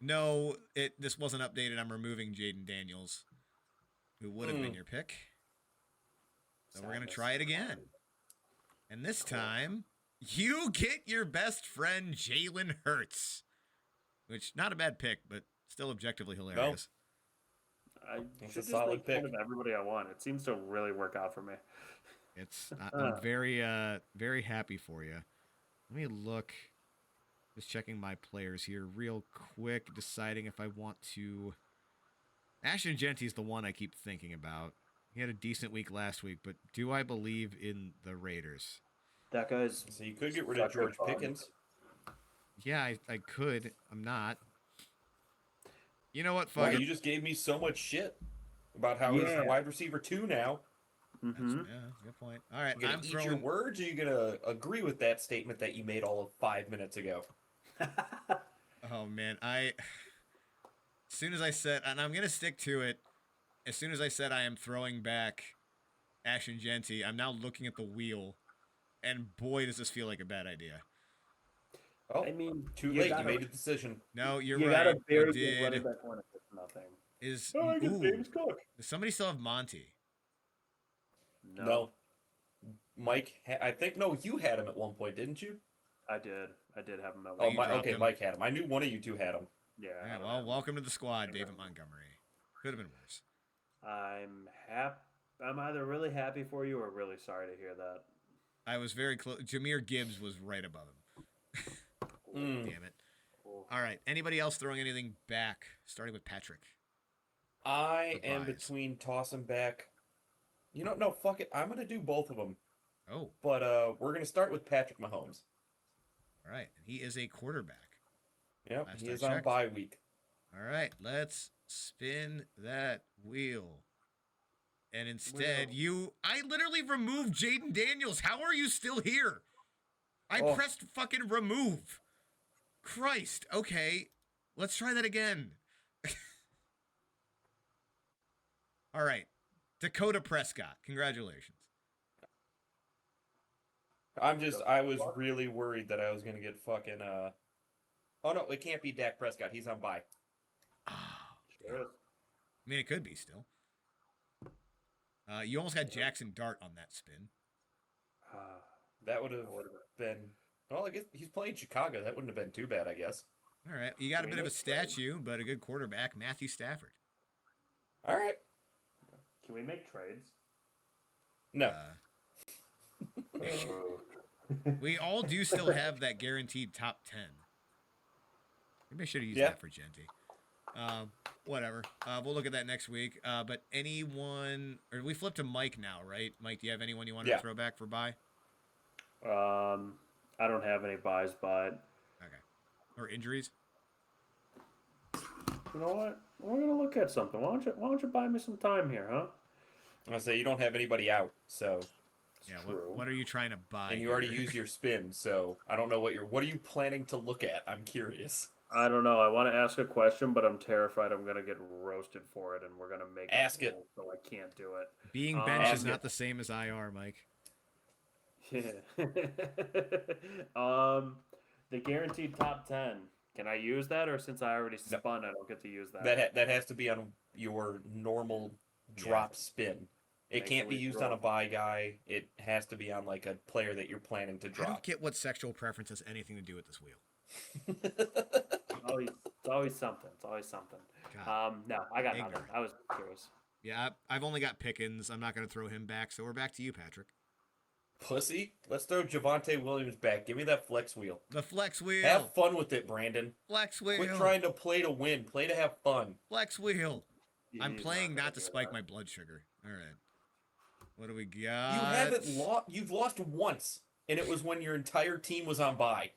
No, this wasn't updated. I'm removing Jaden Daniels, who would have been your pick. So we're gonna try it again. And this time, you get your best friend Jalen Hurts, which not a bad pick, but still objectively hilarious. I should just make fun of everybody I want. It seems to really work out for me. I'm very very happy for you. Let me look. Just checking my players here real quick, deciding if I want to. Ashton Genty's the one I keep thinking about. He had a decent week last week, but do I believe in the Raiders? That guy's... So you could get rid of George Pickens. Yeah, I could. I'm not. You know what? Wow, Fuck it. you just gave me so much shit about how he's Yeah. wide receiver 2 now. Mm-hmm. That's a good point. All right, You gonna I'm eat your throwing. words, or you gonna agree with that statement that you made all of 5 minutes ago? Oh man, as soon as I said, and I'm gonna stick to it. As soon as I said I am throwing back Ash and Genty, I'm now looking at the wheel, and boy, does this feel like a bad idea. Oh, I mean, too you late. You gotta, made a decision. No, you're you got a right. I very good running did. back one if it's nothing. Is Oh, I get ooh? James Cook. Does somebody still have Monty? No, Mike. I think no. You had him at one point, didn't you? I did. I did have him at Oh, Oh, one. you dropped okay. him. Mike had him. I knew one of you two had him. Yeah. I Yeah, don't well, have him. welcome to the squad, David Montgomery. Could have been worse. I'm happy. I'm either really happy for you or really sorry to hear that. I was very close. Jameer Gibbs was right above him. Mm. Damn it. Cool. All right. Anybody else throwing anything back? Starting with Patrick. I am Surprise. between tossing back. You know, no, fuck it. I'm gonna do both of them. Oh, But we're gonna start with Patrick Mahomes. all right. He is a quarterback. Yep, Last he I is on checked. bye week. All right. Let's spin that wheel. And instead, I literally removed Jaden Daniels. How are you still here? I Oh. pressed fucking remove. Christ. Okay. Let's try that again. All right. Dakota Prescott. Congratulations. I was really worried that I was gonna get fucking Oh no, it can't be Dak Prescott. He's on bye. Oh, Sure. I mean, it could be still. You almost had Jackson Dart on that spin. That would have been. Well, I guess he's playing Chicago. That wouldn't have been too bad, I guess. All right. You got a bit of a statue, but a good quarterback, Matthew Stafford. All right. Can we make trades? No. We all do still have that guaranteed top 10. Maybe I should have used that for Genty. Whatever. We'll look at that next week. But anyone, or we flip to Mike now, right? Mike, do you have anyone you want to throw back for bye? I don't have any buys, but Okay. Or injuries? you know what? We're gonna look at something. Why don't you buy me some time here, huh? I say you don't have anybody out, so. Yeah. What are you trying to buy? And you already used your spin, so I don't know what are you planning to look at? I'm curious. I don't know. I want to ask a question, but I'm terrified I'm gonna get roasted for it, and we're gonna make Ask it. So I can't do it. Being benched is not the same as IR, Mike. Yeah. The guaranteed top 10. Can I use that, or since I already spun, I don't get to use that? That has to be on your normal drop spin. It can't be used on a buy guy. It has to be on like a player that you're planning to I drop. don't get what sexual preference has anything to do with this wheel. It's always something. It's always something. God. No, I got Ignorant. nothing. I was curious. Yeah, I've only got Pickens. I'm not going to throw him back, so we're back to you, Patrick. Pussy. Let's throw Javonte Williams back. Give me that flex wheel. The flex wheel. Have fun with it, Brandon. Flex wheel. Quit trying to play to win. Play to have fun. Flex wheel. I'm He's playing not not to gonna do spike that. my blood sugar. All right. What do we got? You haven't lost. You've lost once, and it was when your entire team was on bye.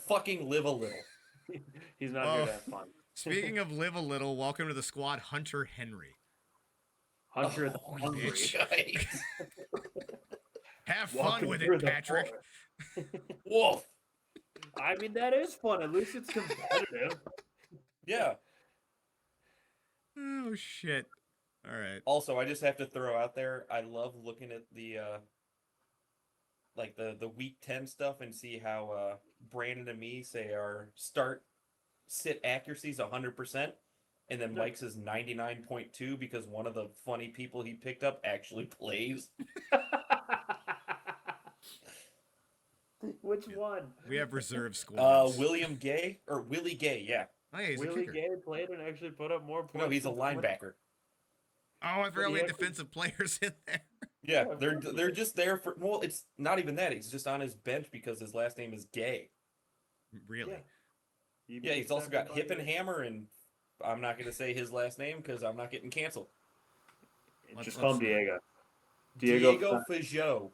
Fucking live a little. He's not here to have fun. Speaking of live a little, welcome to the squad, Hunter Henry. Hunter the Oh, Hungry. yikes. Have fun Walking with through it, the Patrick. forest. Wolf. I mean, that is fun. At least it's competitive. Yeah. Oh shit. All right. Also, I just have to throw out there, I love looking at the like the week 10 stuff and see how Brandon and me say our sit accuracy is 100%, and then Mike's is 99.2 because one of the funny people he picked up actually plays. Which one? We have reserve squads. William Gay or Willie Gay, yeah. Oh, yeah, he's a Willie kicker. Gay played and actually put up more points. No, he's a than someone- linebacker. Oh, I forgot we had he actually- defensive players in there. Yeah, Yeah, they're just there for. Well, it's not even that. He's just on his bench because his last name is Gay. Really? Yeah, he's also got Hip and Hammer, and I'm not going to say his last name because I'm not getting canceled. Just call him Diego. Diego Fajot.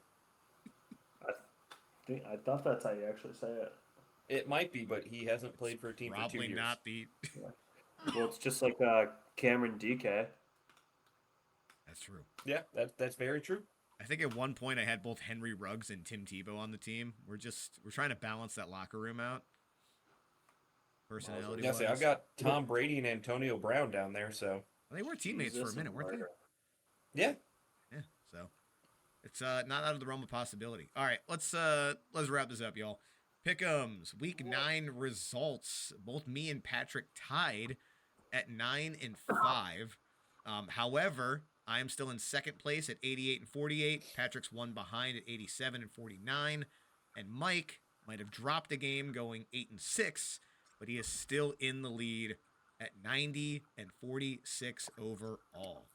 I thought that's how you actually say it. It might be, but he hasn't played for a team for 2 Probably years. not the. Well, it's just like Cameron DK. That's true. Yeah, that's very true. I think at one point I had both Henry Ruggs and Tim Tebow on the team. We're trying to balance that locker room out. Personality Yeah, wise. see, I've got Tom Brady and Antonio Brown down there, so They were teammates for a minute, weren't they? yeah. Yeah, so it's not out of the realm of possibility. All right, let's wrap this up, y'all. Pick'ems week 9 results. Both me and Patrick tied at 9-5. However, I am still in second place at 88-48. Patrick's one behind at 87-49, and Mike might have dropped a game going 8-6, but he is still in the lead at 90-46 overall.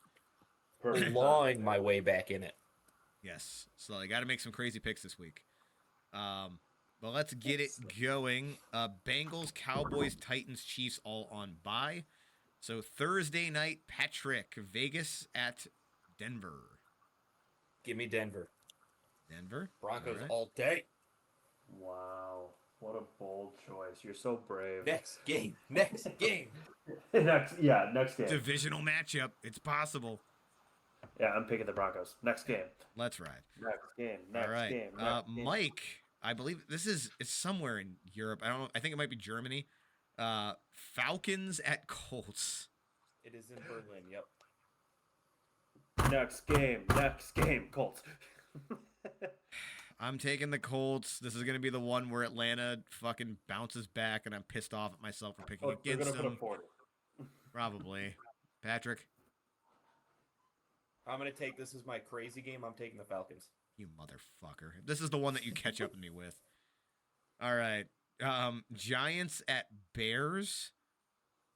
Clawing my way back in it. Yes. So I got to make some crazy picks this week. But let's get it going. Bengals, Cowboys, Titans, Chiefs all on bye. So Thursday night, Patrick, Vegas at Denver. Give me Denver. Denver. Broncos all day. Wow. What a bold choice. You're so brave. Next game. Next game. next game. Divisional matchup. It's possible. Yeah, I'm picking the Broncos. Next game. Let's ride. Next game. All right. Game. Mike, I believe it's somewhere in Europe. I don't know. I think it might be Germany. Falcons at Colts. It is in Berlin. Yep. Next game. Colts. I'm taking the Colts. This is going to be the one where Atlanta fucking bounces back, and I'm pissed off at myself for picking against them. Probably. Patrick? I'm going to take this as my crazy game. I'm taking the Falcons. You motherfucker. This is the one that you catch up with me with. All right. Giants at Bears.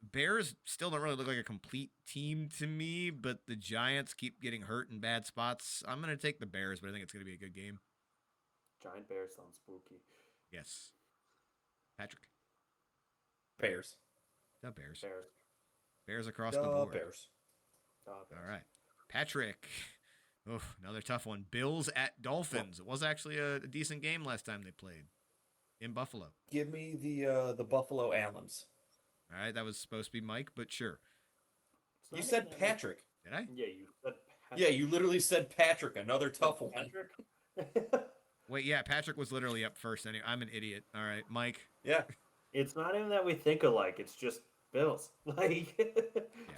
Bears still don't really look like a complete team to me, but the Giants keep getting hurt in bad spots. I'm going to take the Bears, but I think it's going to be a good game. Giant Bears sounds spooky. Yes. Patrick? Bears. The Bears. Bears. Bears across the board. Bears. All right. Patrick. Oh, another tough one. Bills at Dolphins. It was actually a decent game last time they played in Buffalo. Give me the Buffalo Allens. All right, that was supposed to be Mike, but sure. You said Patrick. Did I? Yeah, you said Patrick. Yeah, you literally said Patrick. Another tough one. Patrick? Wait, yeah, Patrick was literally up first. Anyway, I'm an idiot. All right, Mike. Yeah. It's not even that we think alike. It's just Bills. Like,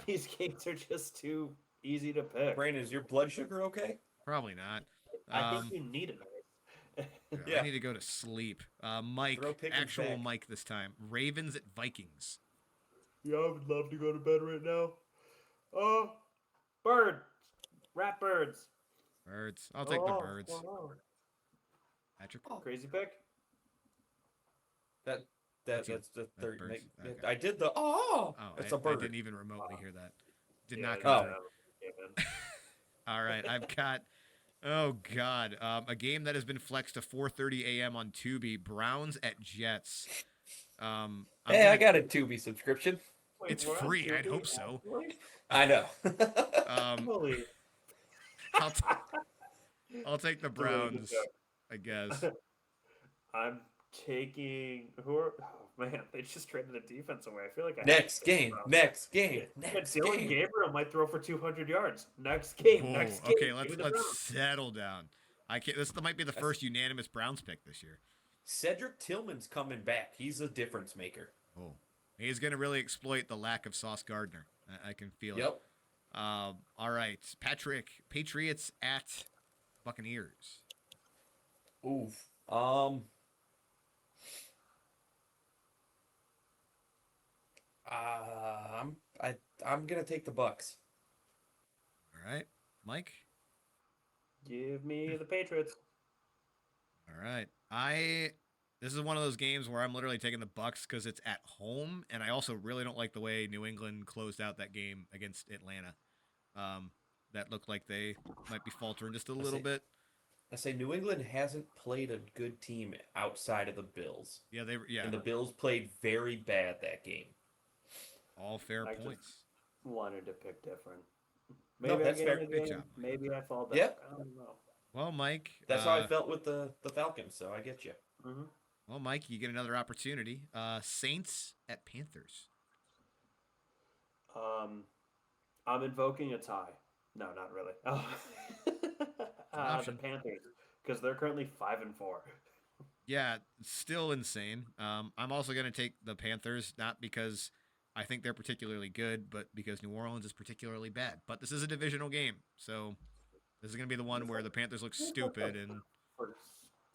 these games are just too easy to pick. Brandon, is your blood sugar okay? Probably not. I think you need it. I need to go to sleep. Mike, actual back. Mike this time. Ravens at Vikings. Yeah, I would love to go to bed right now. Oh, birds. Rat birds. Birds. I'll take the birds. Patrick? Crazy pick? That's the third. Okay. I did the it's a bird. I didn't even remotely hear that. Did not come through. All right, I've got oh god, a game that has been flexed to 4:30 a.m. on Tubi. Browns at Jets. I got a Tubi subscription. Wait, it's free. I'd hope so. I know. I'll take the Browns, I guess. I'm taking man, they just traded the defense away. I feel like next game. Dylan Gabriel might throw for 200 yards. Next game. Okay, let's settle down. This might be the first unanimous Browns pick this year. Cedric Tillman's coming back. He's a difference maker. Oh, he's going to really exploit the lack of Sauce Gardner. I can feel it. All right, Patrick. Patriots at Buccaneers. Oof. I'm gonna take the Bucks. All right, Mike. Give me the Patriots. All right, this is one of those games where I'm literally taking the Bucks because it's at home, and I also really don't like the way New England closed out that game against Atlanta. That looked like they might be faltering just a little bit. I say New England hasn't played a good team outside of the Bills. Yeah, and the Bills played very bad that game. All fair points. Wanted to pick different. Maybe that's fair. Good job. Maybe I fall back. Yep. I don't know. Well, Mike. That's how I felt with the Falcons, so I get you. Mm-hmm. Well, Mike, you get another opportunity. Saints at Panthers. I'm invoking a tie. No, not really. Oh. It's an The option. Panthers, because they're currently 5-4. Yeah, still insane. I'm also going to take the Panthers, not because I think they're particularly good, but because New Orleans is particularly bad. But this is a divisional game, so this is going to be the one where the Panthers look This is like the stupid. And first,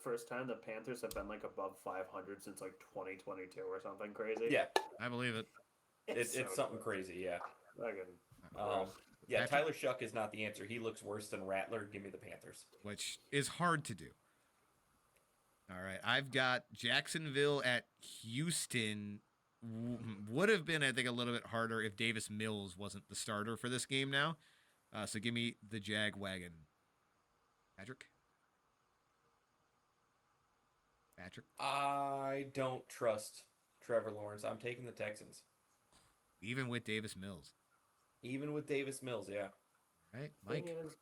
first time the Panthers have been like above 500 since like 2022 or something crazy. Yeah, I believe it. it's so something gross. crazy. Yeah. Fucking Um, gross. yeah. Patrick, Tyler Shuck is not the answer. He looks worse than Rattler. Give me the Panthers. which is hard to do. All right, I've got Jacksonville at Houston. Would have been, I think, a little bit harder if Davis Mills wasn't the starter for this game now. So give me the Jag wagon. Patrick? Patrick? I don't trust Trevor Lawrence. I'm taking the Texans, Even with Davis Mills. even with Davis Mills. Yeah. All right, Thing Mike? is,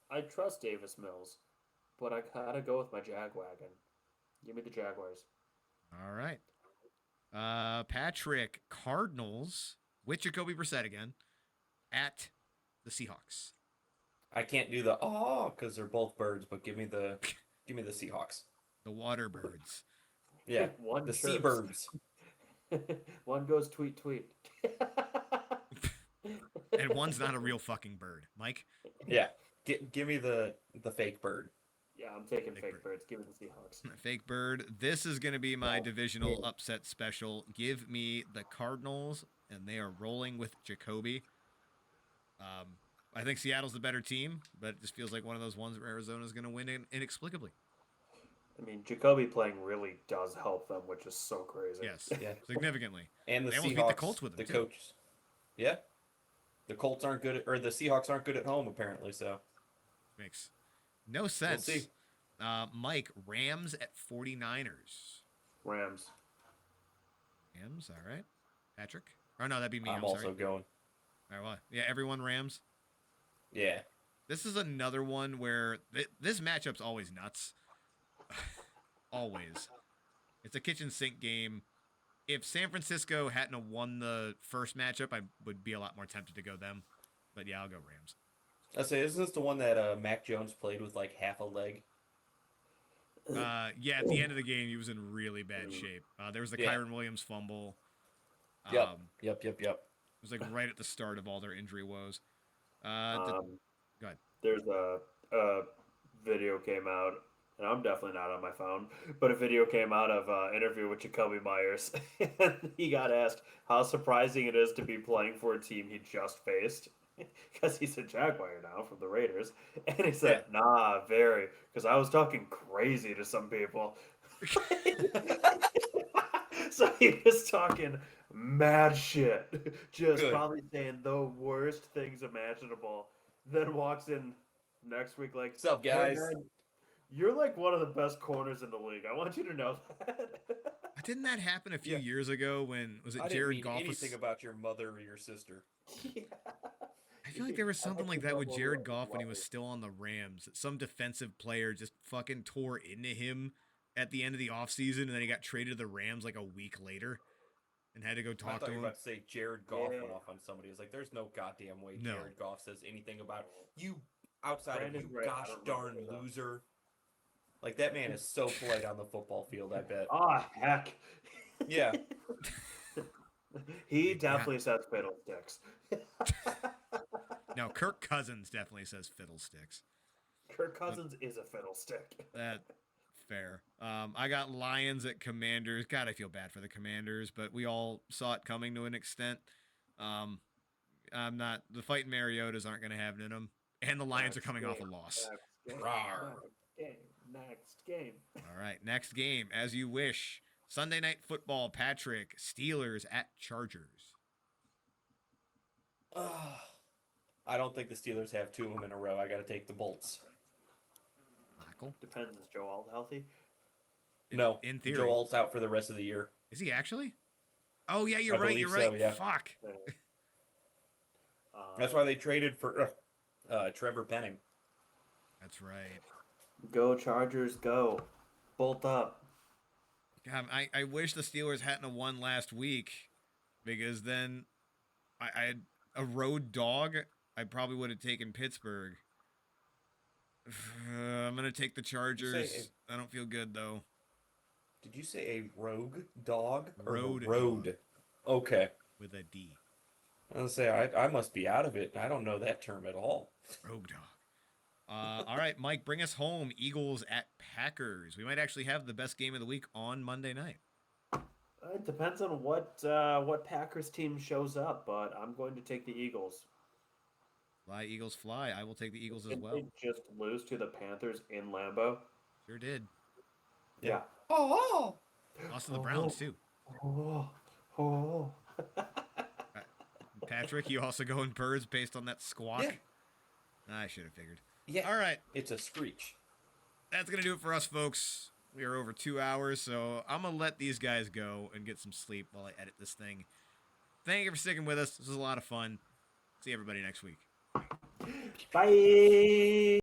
I trust Davis Mills, but I gotta go with my Jagwagon. Give me the Jaguars. All right. Patrick, Cardinals with Jacoby Brissett again at the Seahawks. I can't do the because they're both birds, but give me the Seahawks. The Waterbirds. Yeah, One the chirps. Seabirds. One goes tweet tweet. And one's not a real fucking bird. Mike? Yeah, give me the fake bird. Yeah, I'm taking Fake fake bird. birds. Give me the Seahawks. Fake bird. This is going to be my divisional upset special. Give me the Cardinals, and they are rolling with Jacoby. I think Seattle's the better team, but it just feels like one of those ones where Arizona's going to win inexplicably. I mean, Jacoby playing really does help them, which is so crazy. Yes, Yeah. significantly. And the They Seahawks. almost beat the Colts with them, the too. coach. Yeah, the Colts aren't good, or the Seahawks aren't good at home apparently. So Makes no sense. see. Mike, Rams at 49ers. Rams. Rams, all right. Patrick? Oh, no, that'd be me. I'm I'm also sorry. going. All right, well, yeah, everyone Rams. Yeah, This is another one where this matchup's always nuts. Always. It's a kitchen sink game. If San Francisco hadn't have won the first matchup, I would be a lot more tempted to go them. But yeah, I'll go Rams. I say, isn't this the one that Mac Jones played with like half a leg? Yeah, at the end of the game, he was in really bad shape. There was the Yeah. Kyron Williams fumble. Yep. It was like right at the start of all their injury woes. Go ahead. There's a video came out, and I'm definitely not on my phone, but a video came out of an interview with Jacoby Myers, and he got asked how surprising it is to be playing for a team he just faced, because he's a Jaguar now from the Raiders, and he said, "Nah, very," because I was talking crazy to some people. So he was talking mad shit, just Good. probably saying the worst things imaginable. Then walks in next week like, What's up, "Hey, guys?" man, you're like one of the best corners in the league. I want you to know that." Didn't that happen a few Yeah. years ago when was it I didn't Jared mean Goff? anything about your mother or your sister. Yeah. I feel like there was something like that with Double Jared up, Goff when he was love it. still on the Rams. Some defensive player just fucking tore into him at the end of the offseason, and then he got traded to the Rams like a week later and had to go I talk thought to you him. were about to say Jared Goff Yeah. went off on somebody. It's like, there's no goddamn way No. Jared Goff says anything about you outside Brandon's of you right, I gosh don't darn remember that. loser. Like, that man is so polite on the football field, I bet. Ah, heck. Yeah. He definitely says fiddlesticks. No, Kirk Cousins definitely says fiddlesticks. Kirk Cousins is a fiddlestick. That fair. I got Lions at Commanders. God, I feel bad for the Commanders, but we all saw it coming to an extent. I'm not. The fighting Mariotas aren't going to have it in them, and the Lions are coming off a loss. Rawr. Next game. All right, next game, as you wish. Sunday Night Football. Patrick, Steelers at Chargers. I don't think the Steelers have two of them in a row. I got to take the Bolts. Michael, Depends. Is Joel healthy? No, in theory, Joel's out for the rest of the year. is he actually? Oh yeah, you're I right. believe You're so, right. yeah. Fuck. That's why they traded for Trevor Penning. That's right. Go Chargers, go. Bolt up. God, I wish the Steelers hadn't have won last week, because then I had a road dog. I probably would have taken Pittsburgh. I'm gonna take the Chargers. I don't feel good though. Did you say a rogue dog or Road a road? dog Okay. with a D. I was gonna say I must be out of it. I don't know that term at all. Rogue dog. All right, Mike, bring us home. Eagles at Packers. We might actually have the best game of the week on Monday night. It depends on what Packers team shows up, but I'm going to take the Eagles. Fly, Eagles, fly. I will take the Eagles as Didn't well. they just lose to the Panthers in Lambeau? Sure did. Yeah. Oh. Lost to the Browns, too. Oh. Patrick, you also going birds based on that squawk? Yeah. I should have figured. Yeah. All right. It's a screech. That's going to do it for us, folks. We are over 2 hours, so I'm going to let these guys go and get some sleep while I edit this thing. Thank you for sticking with us. This was a lot of fun. See everybody next week. Bye.